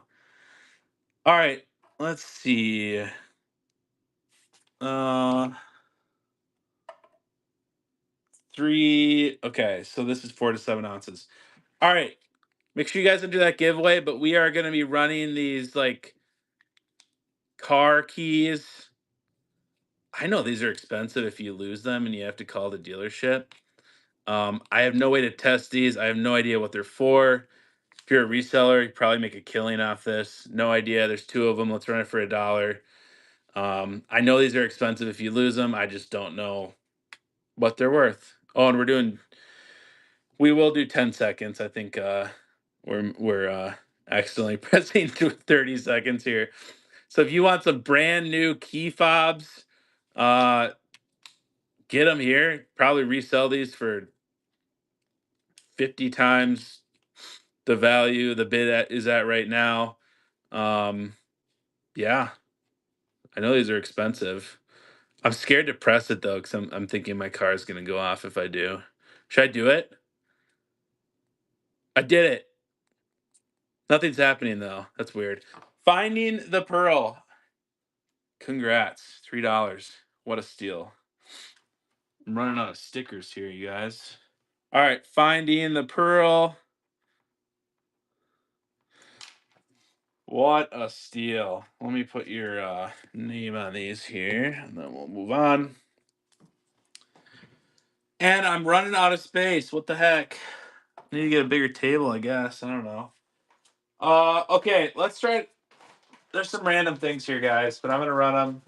all right, let's see. Uh, 3. Okay, so this is 4 to 7 ounces. All right, make sure you guys enter that giveaway. But we are going to be running these like car keys. I know these are expensive if you lose them and you have to call the dealership. I have no way to test these. I have no idea what they're for. If you're a reseller, you probably make a killing off this. No idea. There's 2 of them. Let's run it for $1. I know these are expensive if you lose them. I just don't know what they're worth. Oh, and we will do 10 seconds. I think we're accidentally pressing to 30 seconds here. So if you want some brand new key fobs, uh, get them here. Probably resell these for 50 times the value the bid is at right now. Um, yeah, I know these are expensive. I'm scared to press it though, because I'm thinking my car is gonna go off if I do. Should I do it? I did it. Nothing's happening though. That's weird. Finding the Pearl. Congrats. $3. What a steal. I'm running out of stickers here, you guys. All right, Finding the Pearl. What a steal. Let me put your name on these here, and then we'll move on. And I'm running out of space. What the heck? I need to get a bigger table, I guess. I don't know. Okay, let's try it. There's some random things here, guys, but I'm gonna run them.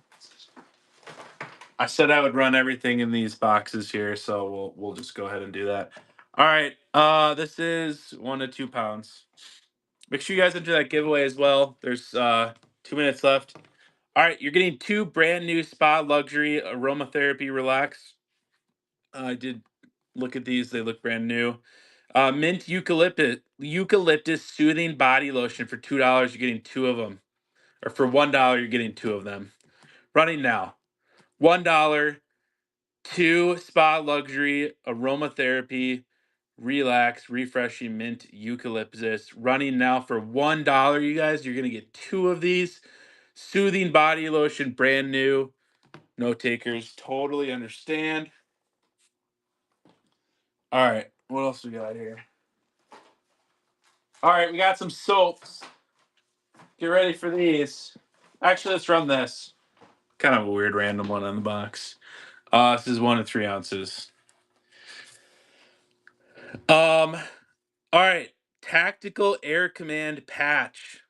I said I would run everything in these boxes here, so we'll just go ahead and do that. All right. This is 1 to 2 pounds. Make sure you guys enter that giveaway as well. There's 2 minutes left. All right, you're getting 2 brand new Spa Luxury Aromatherapy Relax. I did Look at these; they look brand new. Mint eucalyptus soothing body lotion for $2. You're getting two of them, or for $1, you're getting two of them. Running now. $1. Two spa luxury aromatherapy, relax, refreshing mint eucalyptus. Running now for $1. You guys, you're gonna get two of these. Soothing body lotion, brand new. No takers. Totally understand. All right, what else we got here? All right, we got some soaps. Get ready for these. Actually, let's run this. Kind of a weird random one on the box. This is 1 to 3 ounces. All right. Tactical Air Command patch.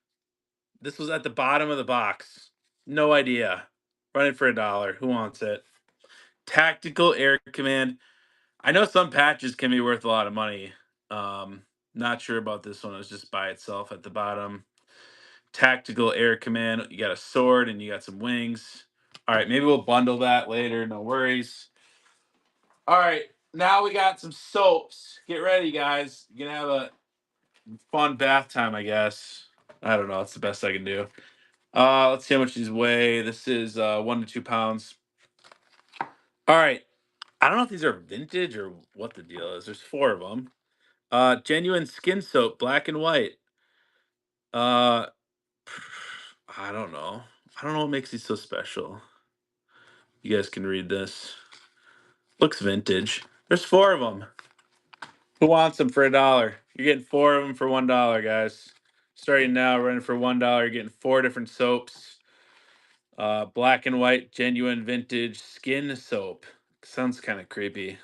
This was at the bottom of the box. No idea. Running for $1. Who wants it? Tactical Air Command. I know some patches can be worth a lot of money. Not sure about this one. It's just by itself at the bottom. Tactical Air Command. You got a sword and you got some wings. All right, maybe we'll bundle that later. No worries. All right, now we got some soaps. Get ready, guys. You're gonna have a fun bath time, I guess. I don't know. It's the best I can do. Let's see how much these weigh. This is 1 to 2 pounds. All right. I don't know if these are vintage or what the deal is. There's four of them. Genuine skin soap, black and white. Uh, I don't know. I don't know what makes these so special. You guys can read this. Looks vintage. There's four of them. Who wants them for $1? You're getting four of them for $1, guys. Starting now, running for $1. You're getting four different soaps. Black and white, genuine vintage skin soap. Sounds kind of creepy.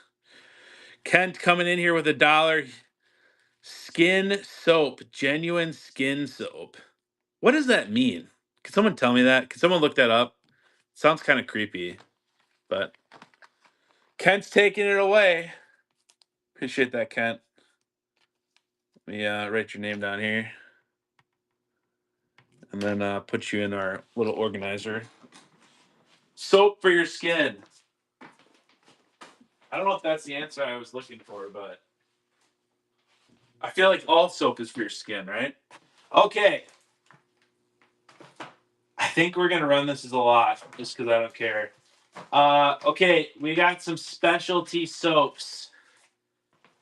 Kent coming in here with $1. Skin soap, genuine skin soap. What does that mean? Can someone tell me that? Can someone look that up? Sounds kind of creepy, but Kent's taking it away. Appreciate that, Kent. Let me write your name down here, and then put you in our little organizer. Soap for your skin. I don't know if that's the answer I was looking for, but I feel like all soap is for your skin, right? Okay. I think we're gonna run this as a lot, just because I don't care. Okay, we got some specialty soaps,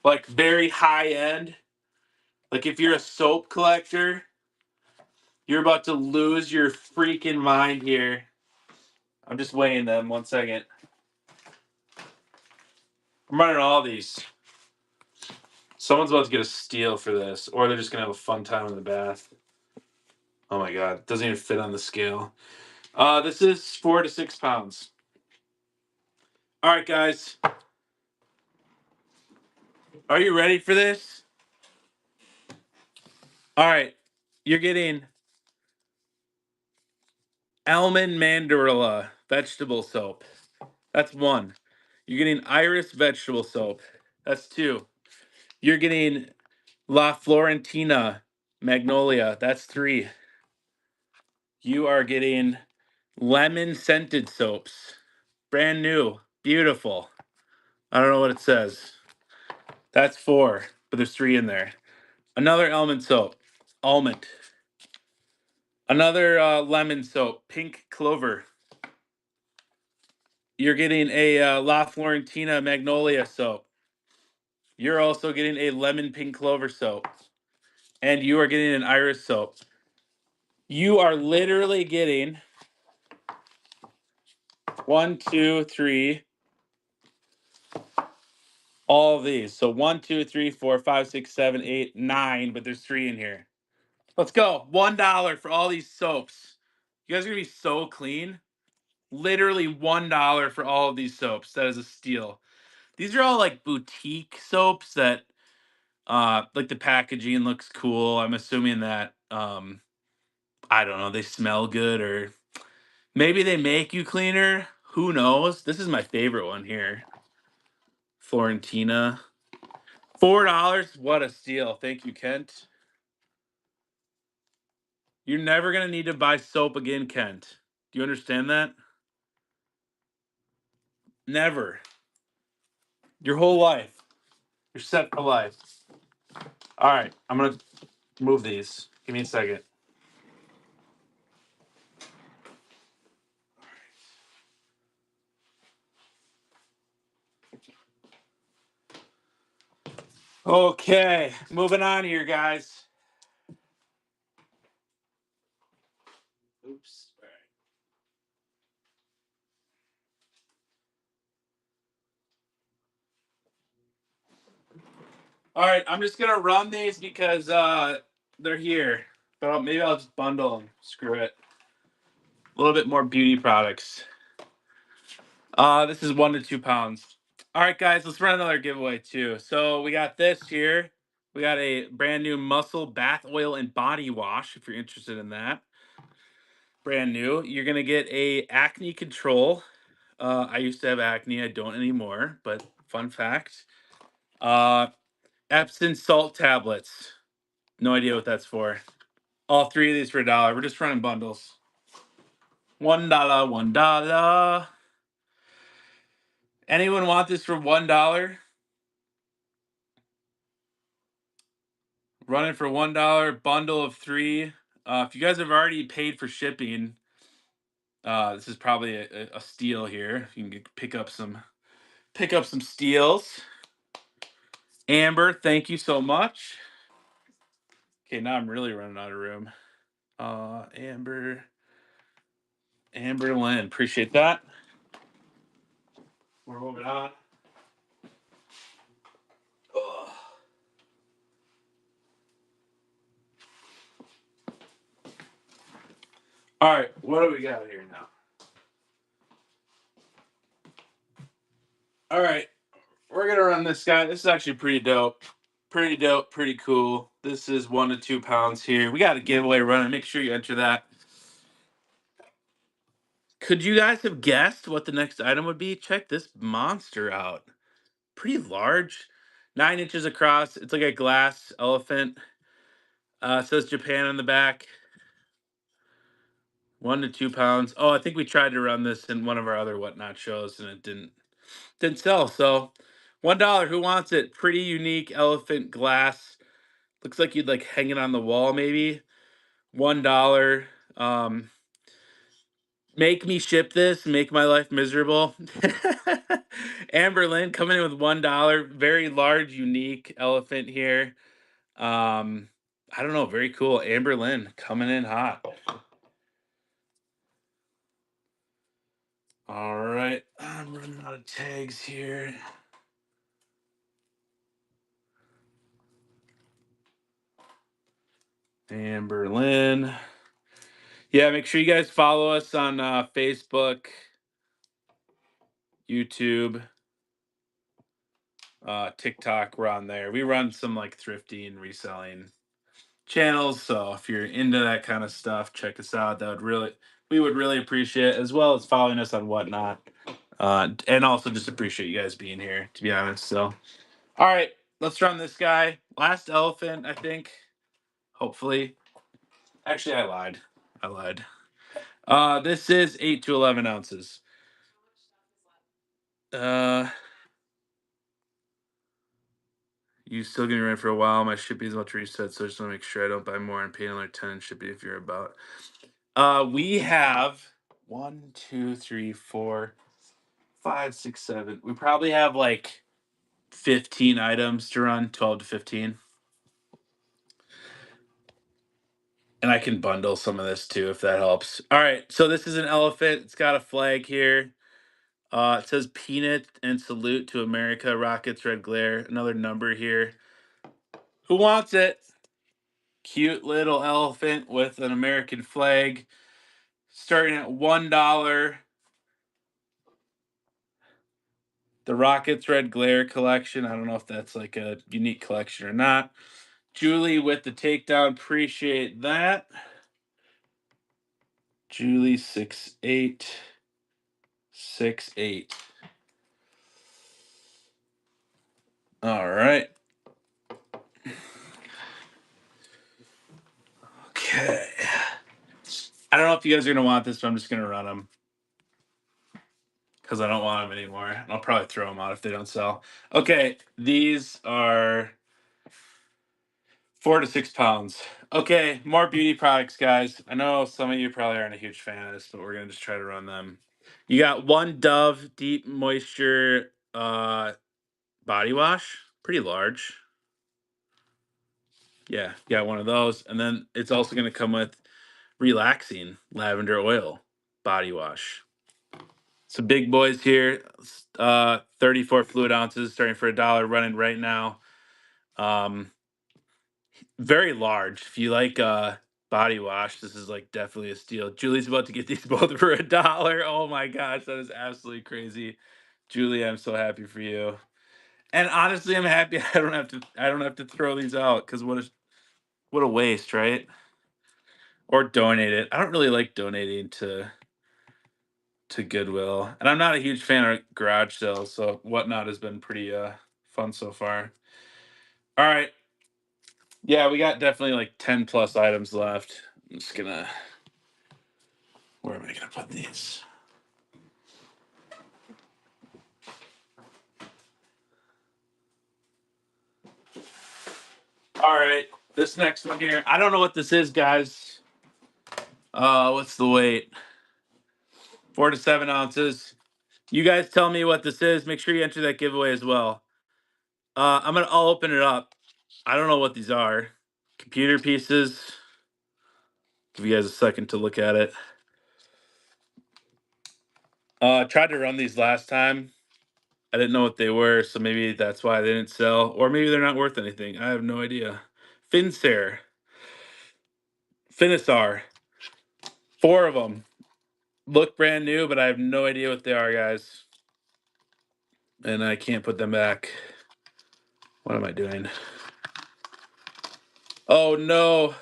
like very high end. Like if you're a soap collector, you're about to lose your freaking mind here. I'm just weighing them. 1 second. I'm running all these. Someone's about to get a steal for this, or they're just gonna have a fun time in the bath. Oh my god, it doesn't even fit on the scale. This is 4 to 6 pounds. All right, guys. Are you ready for this? All right. You're getting almond mandarilla vegetable soap. That's one. You're getting iris vegetable soap. That's two. You're getting La Florentina magnolia. That's three. You are getting lemon scented soaps. Brand new. Beautiful. I don't know what it says. That's four, but there's three in there. Another almond soap. Almond. Another lemon soap. Pink clover. You're getting a La Florentina magnolia soap. You're also getting a lemon pink clover soap. And you are getting an iris soap. You are literally getting 1, 2, 3, all of these. So 1, 2, 3, 4, 5, 6, 7, 8, 9, but there's three in here. Let's go. $1 for all these soaps. You guys are gonna be so clean. Literally $1 for all of these soaps. That is a steal. These are all like boutique soaps that like the packaging looks cool. I'm assuming that I don't know, they smell good, or maybe they make you cleaner. Who knows? This is my favorite one here. Florentina. $4. What a steal. Thank you, Kent. You're never going to need to buy soap again, Kent. Do you understand that? Never. Your whole life. You're set for life. All right, I'm gonna move these. Give me a second. Okay, moving on here, guys. Oops. All right, I'm just gonna run these because they're here. But maybe I'll just bundle them. Screw it. A little bit more beauty products. This is 1 to 2 pounds. All right, guys, let's run another giveaway too. So we got this here. We got a brand new Muscle Bath Oil and Body Wash. If you're interested in that, brand new. You're gonna get a acne control. I used to have acne. I don't anymore. But fun fact. Uh, Epsom salt tablets. No idea what that's for. All three of these for $1. We're just running bundles. $1, $1. Anyone want this for $1? Running for $1, bundle of three. If you guys have already paid for shipping, this is probably a steal here. You can pick up some steals. Amber, thank you so much. Okay, now I'm really running out of room. Amber Lynn, appreciate that. We're moving on. Ugh. All right, what do we got here now? All right, we're gonna run this guy. This is actually pretty dope. Pretty dope, pretty cool. This is 1 to 2 pounds here. We got a giveaway running. Make sure you enter that. Could you guys have guessed what the next item would be? Check this monster out. Pretty large, 9 inches across. It's like a glass elephant. It says Japan on the back. 1 to 2 pounds. Oh, I think we tried to run this in one of our other whatnot shows and it didn't sell. So $1. Who wants it? Pretty unique elephant glass. Looks like you'd like hang it on the wall, maybe. $1. Make me ship this, make my life miserable. Amber Lynn coming in with $1. Very large, unique elephant here. I don't know, very cool. Amber Lynn coming in hot. All right, I'm running out of tags here. Amber Lynn. Yeah, make sure you guys follow us on Facebook, YouTube, TikTok. We're on there. We run some like thrifting, reselling channels. So if you're into that kind of stuff, check us out. We would really appreciate it, as well as following us on whatnot. And also just appreciate you guys being here, to be honest. So, all right, let's run this guy. Last elephant, I think. Hopefully. Actually, I lied. This is 8 to 11 ounces. You still gonna be running for a while. My shipping is about to reset, so I just want to make sure I don't buy more and pay another 10 in shipping if you're about. We have 1, 2, 3, 4, 5, 6, 7. We probably have like 15 items to run, 12 to 15. And I can bundle some of this too if that helps. All right, so this is an elephant. It's got a flag here. It says peanut and salute to America, rockets, red glare. Another number here. Who wants it? Cute little elephant with an American flag. Starting at $1. The Rockets Red Glare collection. I don't know if that's like a unique collection or not. Julie with the takedown. Appreciate that. Julie 6868. All right. Okay. I don't know if you guys are going to want this, but I'm just going to run them. because I don't want them anymore. I'll probably throw them out if they don't sell. Okay, these are 4 to 6 pounds. Okay, more beauty products, guys. I know some of you probably aren't a huge fan of this, but we're gonna just try to run them. You got one Dove Deep Moisture body wash, pretty large. Yeah, you got one of those, and then it's also gonna come with relaxing lavender oil body wash. Some big boys here. 34 fluid ounces, starting for $1, running right now. Um, Very large. If you like body wash, this is like definitely a steal. Julie's about to get these both for $1. Oh my gosh, that is absolutely crazy. Julie, I'm so happy for you. And honestly, I'm happy I don't have to throw these out because what a waste, right? Or donate it. I don't really like donating to Goodwill. And I'm not a huge fan of garage sales, so whatnot has been pretty fun so far. All right. Yeah, we got definitely like 10 plus items left. I'm just gonna where am I gonna put these? All right. This next one here. I don't know what this is, guys. What's the weight? 4 to 7 ounces. You guys tell me what this is. Make sure you enter that giveaway as well. I'll open it up. I don't know what these are. Computer pieces. Give you guys a second to look at it. I tried to run these last time. I didn't know what they were, so maybe that's why they didn't sell, or maybe they're not worth anything. I have no idea. Finsair, Finisar, 4 of them. Look brand new, but I have no idea what they are, guys. And I can't put them back. What am I doing? Oh no.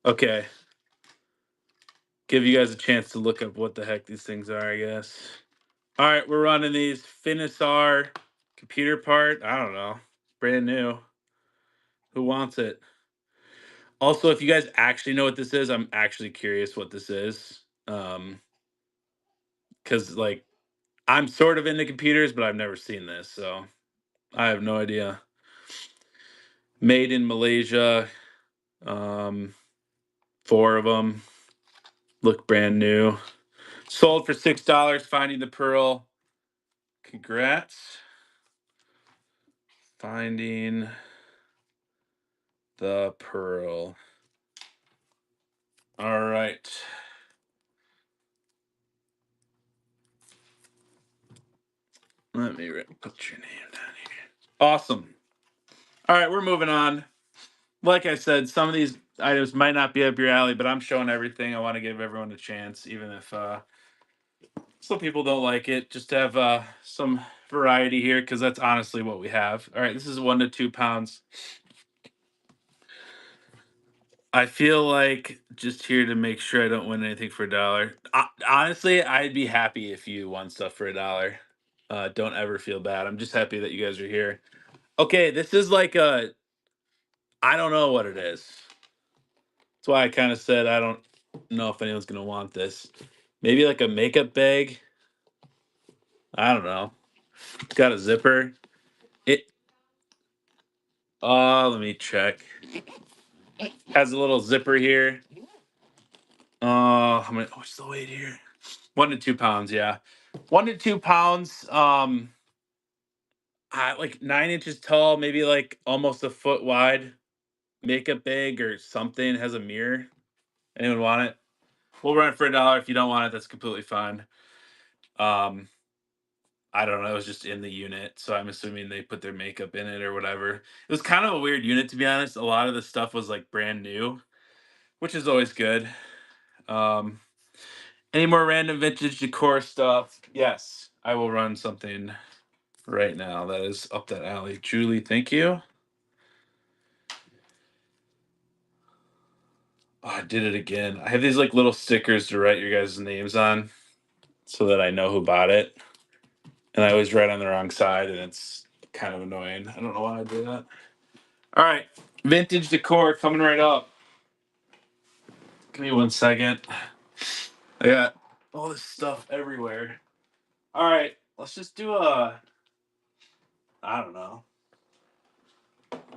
Okay. Give you guys a chance to look up what the heck these things are, I guess. All right, we're running these Finisar computer part. I don't know. Brand new. Who wants it? Also, if you guys actually know what this is, I'm actually curious what this is. Because like I'm sort of into computers, but I've never seen this, so I have no idea. Made in Malaysia. Um, 4 of them. Look brand new. Sold for $6. Finding the Pearl. Congrats. Finding the Pearl. All right. Let me put your name down here. Awesome. All right, we're moving on. Like I said, some of these items might not be up your alley, but I'm showing everything. I want to give everyone a chance, even if some people don't like it. Just to have some variety here, because that's honestly what we have. All right, this is 1 to 2 pounds. I feel like just here to make sure I don't win anything for $1. Honestly, I'd be happy if you won stuff for $1. Don't ever feel bad. I'm just happy that you guys are here. Okay, this is like I don't know what it is. That's why I kind of said I don't know if anyone's gonna want this. Maybe like a makeup bag. I don't know. It's got a zipper. It. Let me check. Has a little zipper here. How many? What's the weight here? 1 to 2 pounds. Yeah, 1 to 2 pounds. Like 9 inches tall, maybe like almost a foot wide. Makeup bag or something. Has a mirror. Anyone want it? We'll run it for $1. If you don't want it, that's completely fine. Um, I don't know. It was just in the unit, so I'm assuming they put their makeup in it or whatever. It was kind of a weird unit, to be honest. A lot of the stuff was like brand new, which is always good. Um, any more random vintage decor stuff? Yes, I will run something right now that is up that alley. Julie, thank you. Oh, I did it again. I have these like little stickers to write your guys' names on so that I know who bought it. And I always write on the wrong side, and it's kind of annoying. I don't know why I do that. All right, vintage decor coming right up. Give me 1 second. I got all this stuff everywhere. All right, let's just do a. I don't know.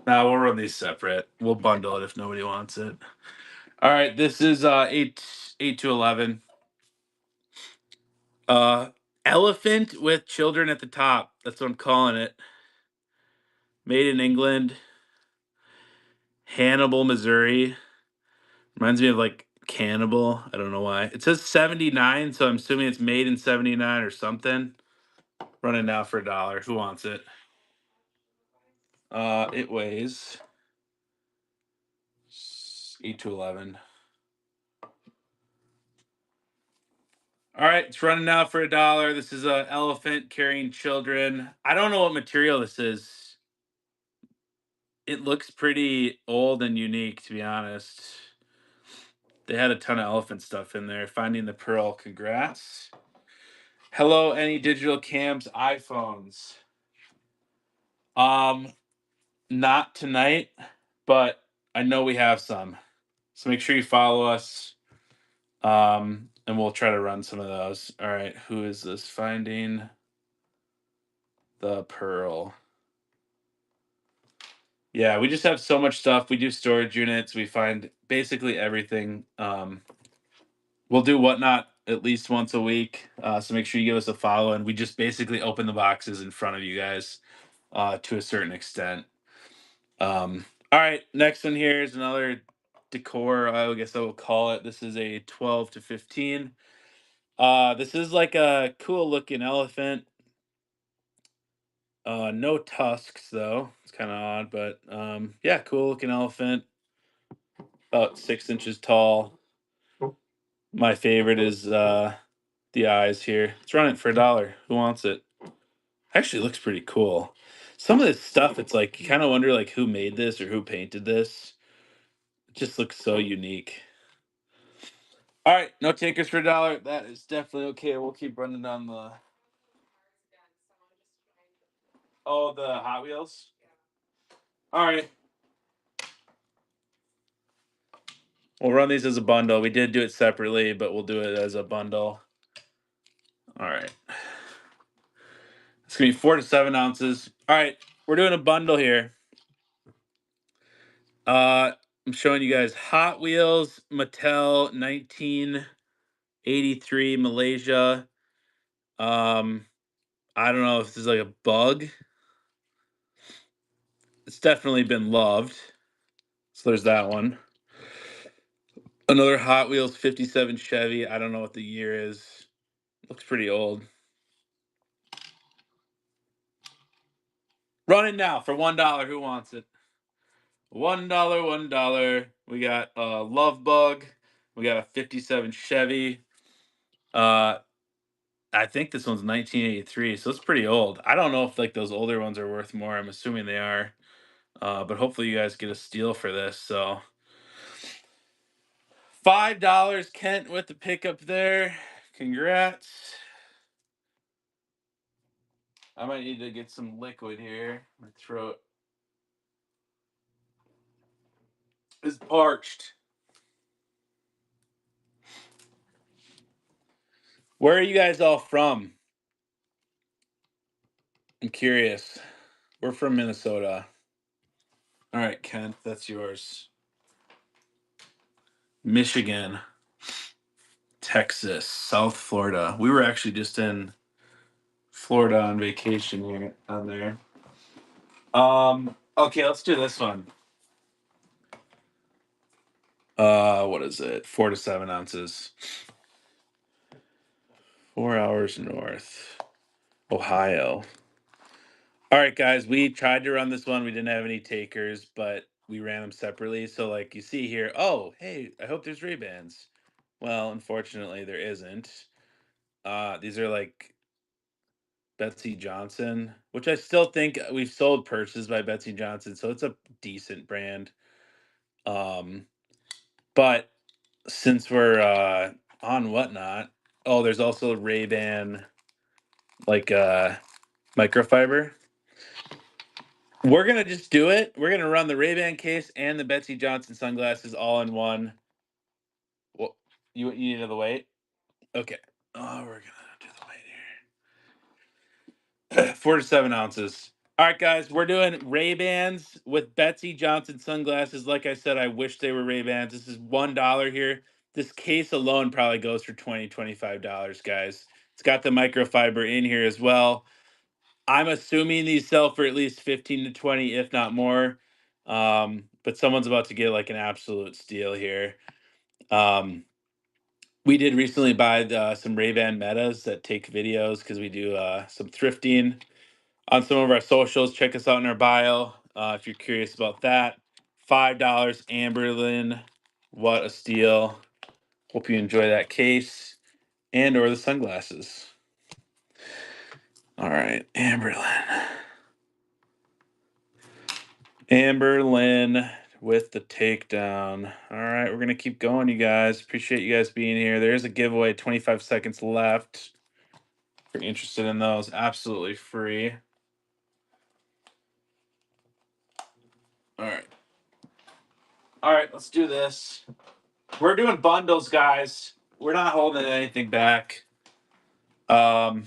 Now we'll run these separate. We'll bundle it if nobody wants it. All right, this is 8 to 11. Uh, Elephant with children at the top. That's what I'm calling it. Made in England, Hannibal, Missouri. Reminds me of like Cannibal. I don't know why. It says 79, so I'm assuming it's made in 79 or something. Running now for $1. Who wants it? It weighs 8 to 11. All right, it's running now for $1. This is a elephant carrying children. I don't know what material this is. It looks pretty old and unique, to be honest. They had a ton of elephant stuff in there. Finding the Pearl, congrats. Hello, any digital cams, iPhones. Um, Not tonight, but I know we have some. So make sure you follow us. And we'll try to run some of those. All right, who is this? Finding the Pearl. Yeah, we just have so much stuff. We do storage units. We find basically everything. We'll do Whatnot at least once a week. So make sure you give us a follow. And we just basically open the boxes in front of you guys to a certain extent. All right, next one here is another decor. I guess I will call it. This is a 12 to 15. This is like a cool looking elephant. No tusks though. It's kind of odd, but yeah, cool looking elephant. About 6 inches tall. My favorite is the eyes here. Let's run it for $1. Who wants it? Actually, looks pretty cool. Some of this stuff, it's like you kind of wonder like who made this or who painted this. It just looks so unique. All right, no takers for $1. That is definitely okay. We'll keep running down the. Oh, the Hot Wheels. All right, we'll run these as a bundle. We did do it separately, but we'll do it as a bundle. All right. It's gonna be 4 to 7 ounces. All right, we're doing a bundle here. I'm showing you guys Hot Wheels Mattel 1983 Malaysia. Um, I don't know if this is like a bug. It's definitely been loved. So there's that one. Another Hot Wheels 57 Chevy. I don't know what the year is. Looks pretty old. Run it now for $1. Who wants it? $1, $1. We got a Love Bug. We got a 57 Chevy. Uh, I think this one's 1983, so it's pretty old. I don't know if like those older ones are worth more. I'm assuming they are. But hopefully you guys get a steal for this. So $5, Kent with the pickup there. Congrats. I might need to get some liquid here. My throat is parched. Where are you guys all from? I'm curious. We're from Minnesota. All right, Kent, that's yours. Michigan, Texas, South Florida. We were actually just in Florida on vacation here on there. Okay, let's do this one. What is it? 4 to 7 ounces. 4 hours north. Ohio. All right, guys, we tried to run this one. We didn't have any takers, but we ran them separately. So, like you see here, oh, hey, I hope there's Ray-Bans. Well, unfortunately, there isn't. These are like Betsy Johnson, which I still think we've sold purses by Betsy Johnson, so it's a decent brand. Um, but since we're on Whatnot, oh, there's also Ray-Ban like microfiber. We're gonna just do it. We're gonna run the Ray-Ban case and the Betsy Johnson sunglasses all in one. Well, you need the weight? Okay. Oh, we're gonna do the weight here. 4 to 7 ounces. All right, guys, we're doing Ray-Bans with Betsy Johnson sunglasses. Like I said, I wish they were Ray-Bans. This is $1 here. This case alone probably goes for $20, $25, guys. It's got the microfiber in here as well. I'm assuming these sell for at least 15 to 20, if not more. But someone's about to get like an absolute steal here. We did recently buy some Ray-Ban Metas that take videos because we do some thrifting on some of our socials. Check us out in our bio if you're curious about that. $5 Amberlin. What a steal. Hope you enjoy that case and or the sunglasses. All right, Amberlin. Amberlin with the takedown. All right, we're going to keep going, you guys. Appreciate you guys being here. There's a giveaway, 25 seconds left. If you're interested in those, absolutely free. All right. All right, let's do this. We're doing bundles, guys. We're not holding anything back. Let's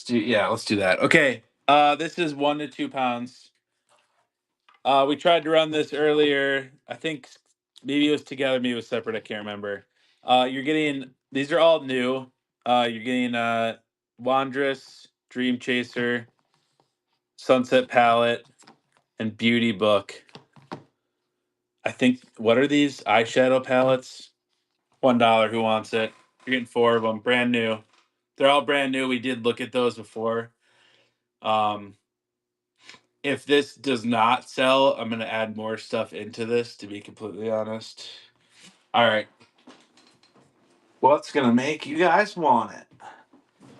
do that. Okay. This is 1 to 2 pounds. We tried to run this earlier. I think maybe it was together, maybe it was separate. I can't remember. You're getting these are all new. You're getting Wandress, Dream Chaser, Sunset Palette, and Beauty Book. I think what are these eyeshadow palettes? $1. Who wants it? You're getting 4 of them, brand new. They're all brand new. We did look at those before. If this does not sell, I'm gonna add more stuff into this. To be completely honest. All right. What's gonna make you guys want it?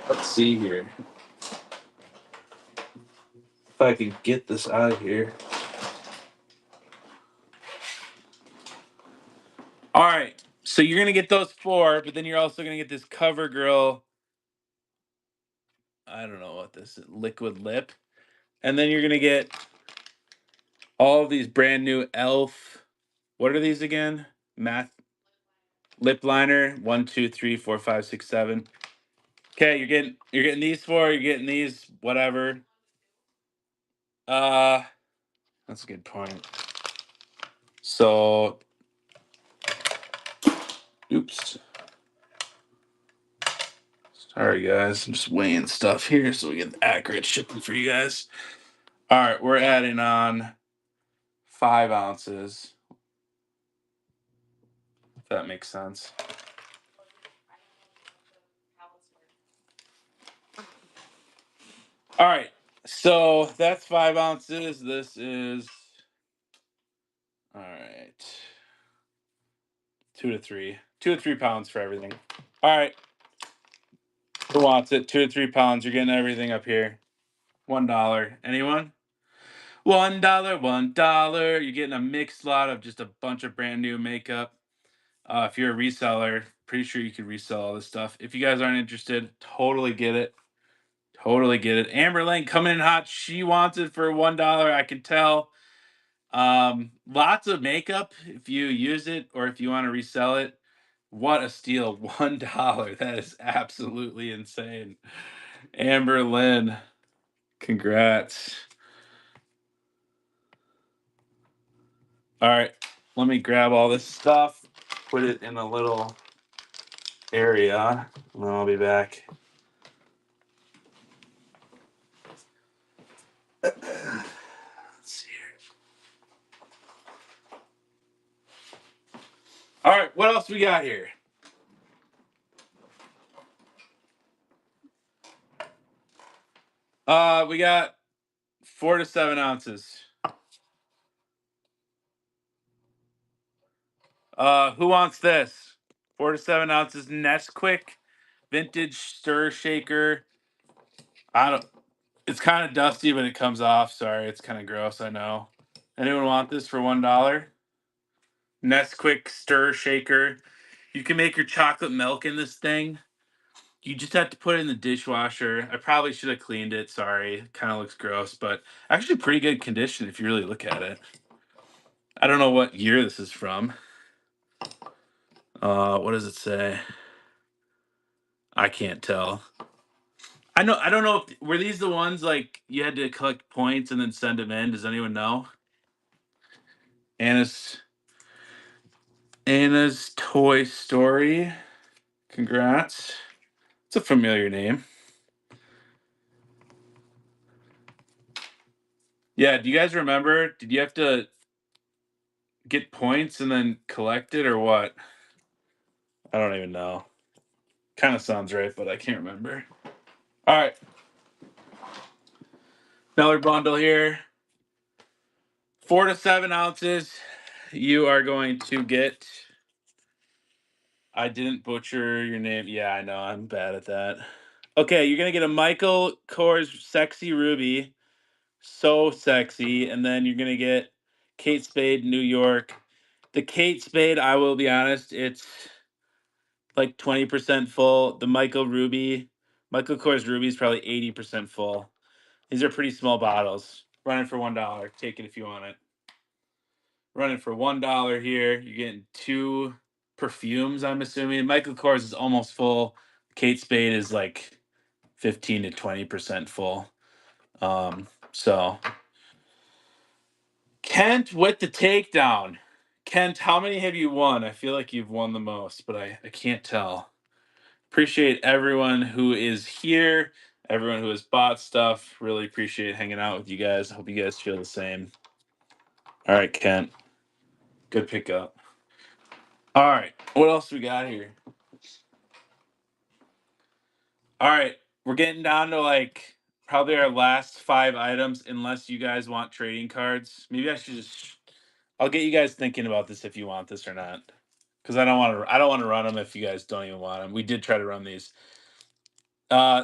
Let's see here. If I can get this out of here. All right. So you're gonna get those 4, but then you're also gonna get this CoverGirl. I don't know what this is, liquid lip. And then you're gonna get all of these brand new e.l.f. What are these again? Math lip liner. 1, 2, 3, 4, 5, 6, 7. Okay, you're getting these 4, you're getting these, whatever. That's a good point. So oops. Sorry guys, I'm just weighing stuff here so we get the accurate shipping for you guys. All right, we're adding on 5 ounces. If that makes sense. All right, so that's 5 ounces. This is all right. 2 to 3 pounds for everything. All right. Who wants it? 2 to 3 pounds. You're getting everything up here. $1. Anyone? $1, $1. You're getting a mixed lot of just a bunch of brand new makeup. If you're a reseller, pretty sure you could resell all this stuff. If you guys aren't interested, totally get it. Totally get it. Amber Lane coming in hot. She wants it for $1. I can tell. Lots of makeup if you use it or if you want to resell it. What a steal. $1. That is absolutely insane. Amber Lynn, congrats. All right, let me grab all this stuff, put it in a little area, and then I'll be back. Let's see here. All right, what else we got here? We got 4 to 7 ounces. Who wants this? 4 to 7 ounces Nesquik vintage stir shaker. I don't. It's kind of dusty, but it comes off. Sorry, it's kind of gross. I know. Anyone want this for $1? Nesquik stir shaker. You can make your chocolate milk in this thing. You just have to put it in the dishwasher. I probably should have cleaned it. Sorry, kind of looks gross, but actually pretty good condition if you really look at it. I don't know what year this is from. What does it say? I can't tell. I don't know if were these the ones like you had to collect points and then send them in. Does anyone know? Anna's Anna's Toy Story. Congrats. It's a familiar name. Yeah, do you guys remember? Did you have to get points and then collect it or what? I don't even know. Kind of sounds right, but I can't remember. All right. Another bundle here. 4 to 7 ounces. You are going to get. I didn't butcher your name. Yeah, I know. I'm bad at that. Okay, you're going to get a Michael Kors Sexy Ruby. So sexy. And then you're going to get Kate Spade, New York. The Kate Spade, I will be honest, it's like 20% full. The Michael Kors Ruby is probably 80% full. These are pretty small bottles. Running for $1. Take it if you want it. Running for $1 here. You're getting 2 perfumes, I'm assuming. Michael Kors is almost full. Kate Spade is like 15 to 20% full. So Kent with the takedown. Kent, how many have you won? I feel like you've won the most, but I can't tell. Appreciate everyone who is here, everyone who has bought stuff. Really appreciate hanging out with you guys. I hope you guys feel the same. All right, Kent. Good pickup. All right. What else we got here? All right. We're getting down to like probably our last 5 items, unless you guys want trading cards. Maybe I should just. I'll get you guys thinking about this if you want this or not. Because I don't want to. I don't want to run them if you guys don't even want them. We did try to run these.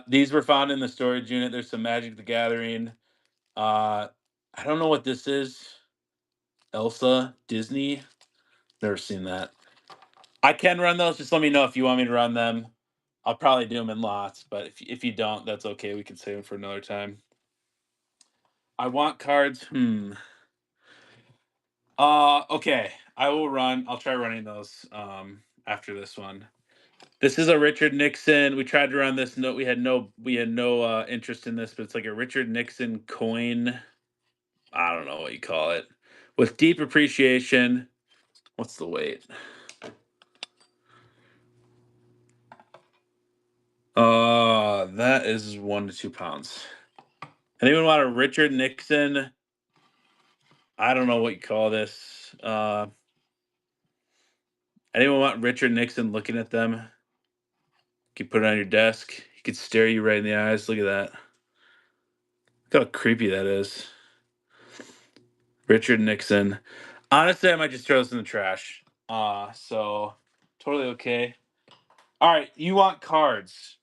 These were found in the storage unit. There's some Magic the Gathering. I don't know what this is. Elsa Disney. Never seen that. I can run those. Just let me know if you want me to run them. I'll probably do them in lots, but if you don't, that's okay. We can save them for another time. I want cards. Okay. I will run. I'll try running those after this one. This is a Richard Nixon. We tried to run this. No, we had no interest in this, but it's like a Richard Nixon coin. I don't know what you call it. With deep appreciation. What's the weight? That is 1 to 2 pounds. Anyone want a Richard Nixon? I don't know what you call this. Anyone want Richard Nixon looking at them? You can put it on your desk. He could stare you right in the eyes. Look at that. Look how creepy that is. Richard Nixon. Honestly, I might just throw this in the trash. So totally okay. All right, you want cards.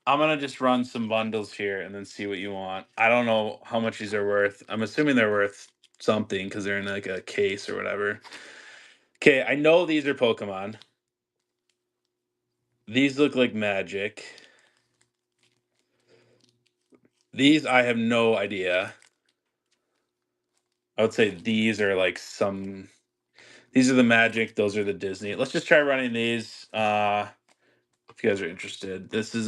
I'm gonna just run some bundles here and then see what you want. I don't know how much these are worth. I'm assuming they're worth something because they're in like a case or whatever. Okay, I know these are Pokemon. These look like Magic. These I have no idea. I would say these are like some. These are the Magic. Those are the Disney. Let's just try running these. If you guys are interested, this is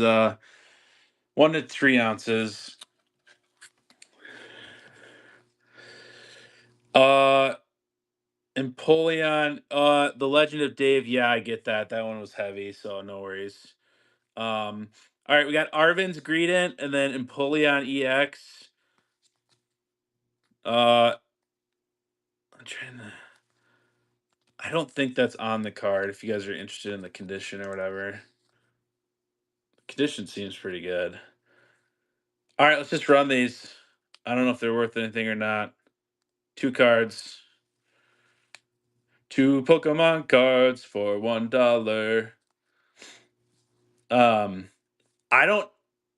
1 to 3 ounces. Uh, Empoleon, The Legend of Dave. Yeah, I get that. That one was heavy, so no worries. All right, we got Arvin's Greedent and then Empoleon EX. I'm trying to. I don't think that's on the card. If you guys are interested in the condition or whatever, condition seems pretty good. All right, let's just run these. I don't know if they're worth anything or not. 2 cards. 2 Pokemon cards for $1. Um, I don't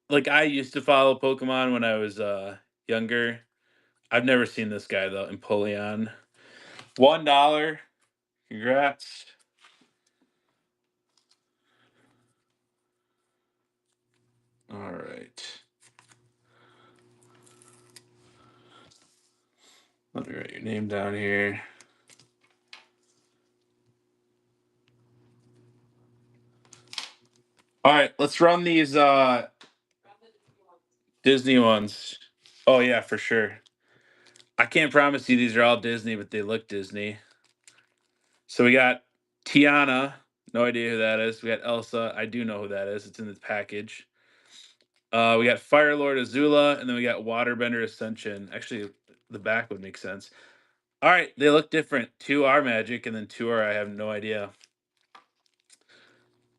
like. I used to follow Pokemon when I was younger. I've never seen this guy though. Empoleon, $1. Congrats. All right. Let me write your name down here. All right, let's run these Disney ones. Oh yeah, for sure. I can't promise you these are all Disney, but they look Disney. So we got Tiana. No idea who that is. We got Elsa. I do know who that is. It's in this package. We got Fire Lord Azula, and then we got Waterbender Ascension. Actually, the back would make sense. All right, they look different. Two are magic, and then two are I have no idea.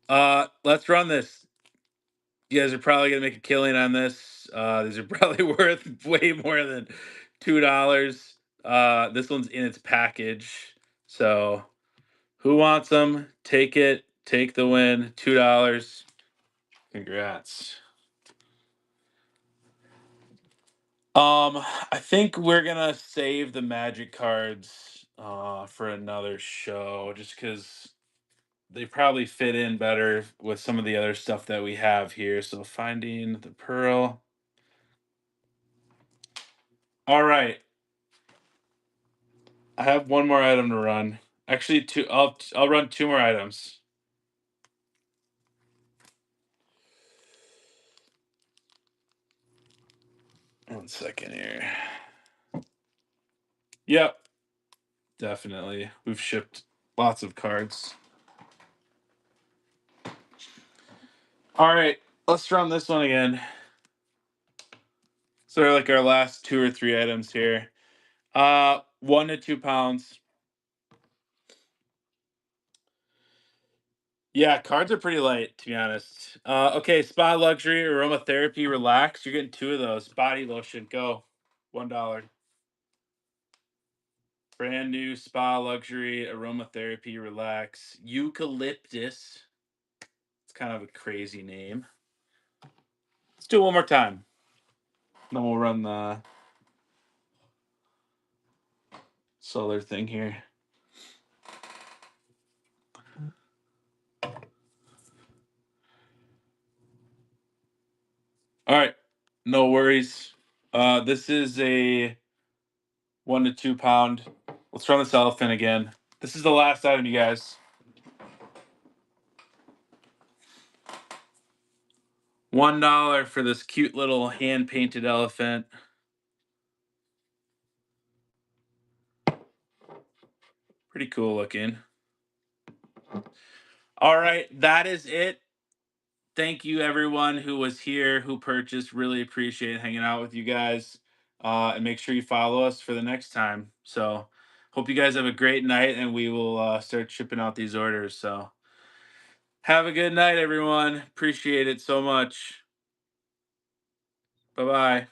Let's run this. You guys are probably gonna make a killing on this. These are probably worth way more than $2. This one's in its package. So who wants them? Take it. Take the win. $2. Congrats. I think we're gonna save the magic cards for another show just because they probably fit in better with some of the other stuff that we have here. So finding the pearl. All right. I have one more item to run. Actually, two. I'll run two more items. One second here. Yep, definitely. We've shipped lots of cards. All right, let's run this one again. So they're like our last two or three items here. 1 to 2 pounds. Yeah, cards are pretty light, to be honest. Okay, Spa Luxury Aromatherapy Relax. You're getting two of those. Body lotion, go. $1. Brand new Spa Luxury Aromatherapy Relax. Eucalyptus. It's kind of a crazy name. Let's do it one more time. Then we'll run the solar thing here. All right, no worries. This is a 1 to 2 pound. Let's run this elephant again. This is the last item, you guys. $1 for this cute little hand painted elephant. Pretty cool looking. All right, that is it. Thank you everyone who was here, who purchased. Really appreciate hanging out with you guys. And make sure you follow us for the next time. So hope you guys have a great night and we will start shipping out these orders. So have a good night, everyone. Appreciate it so much. Bye bye.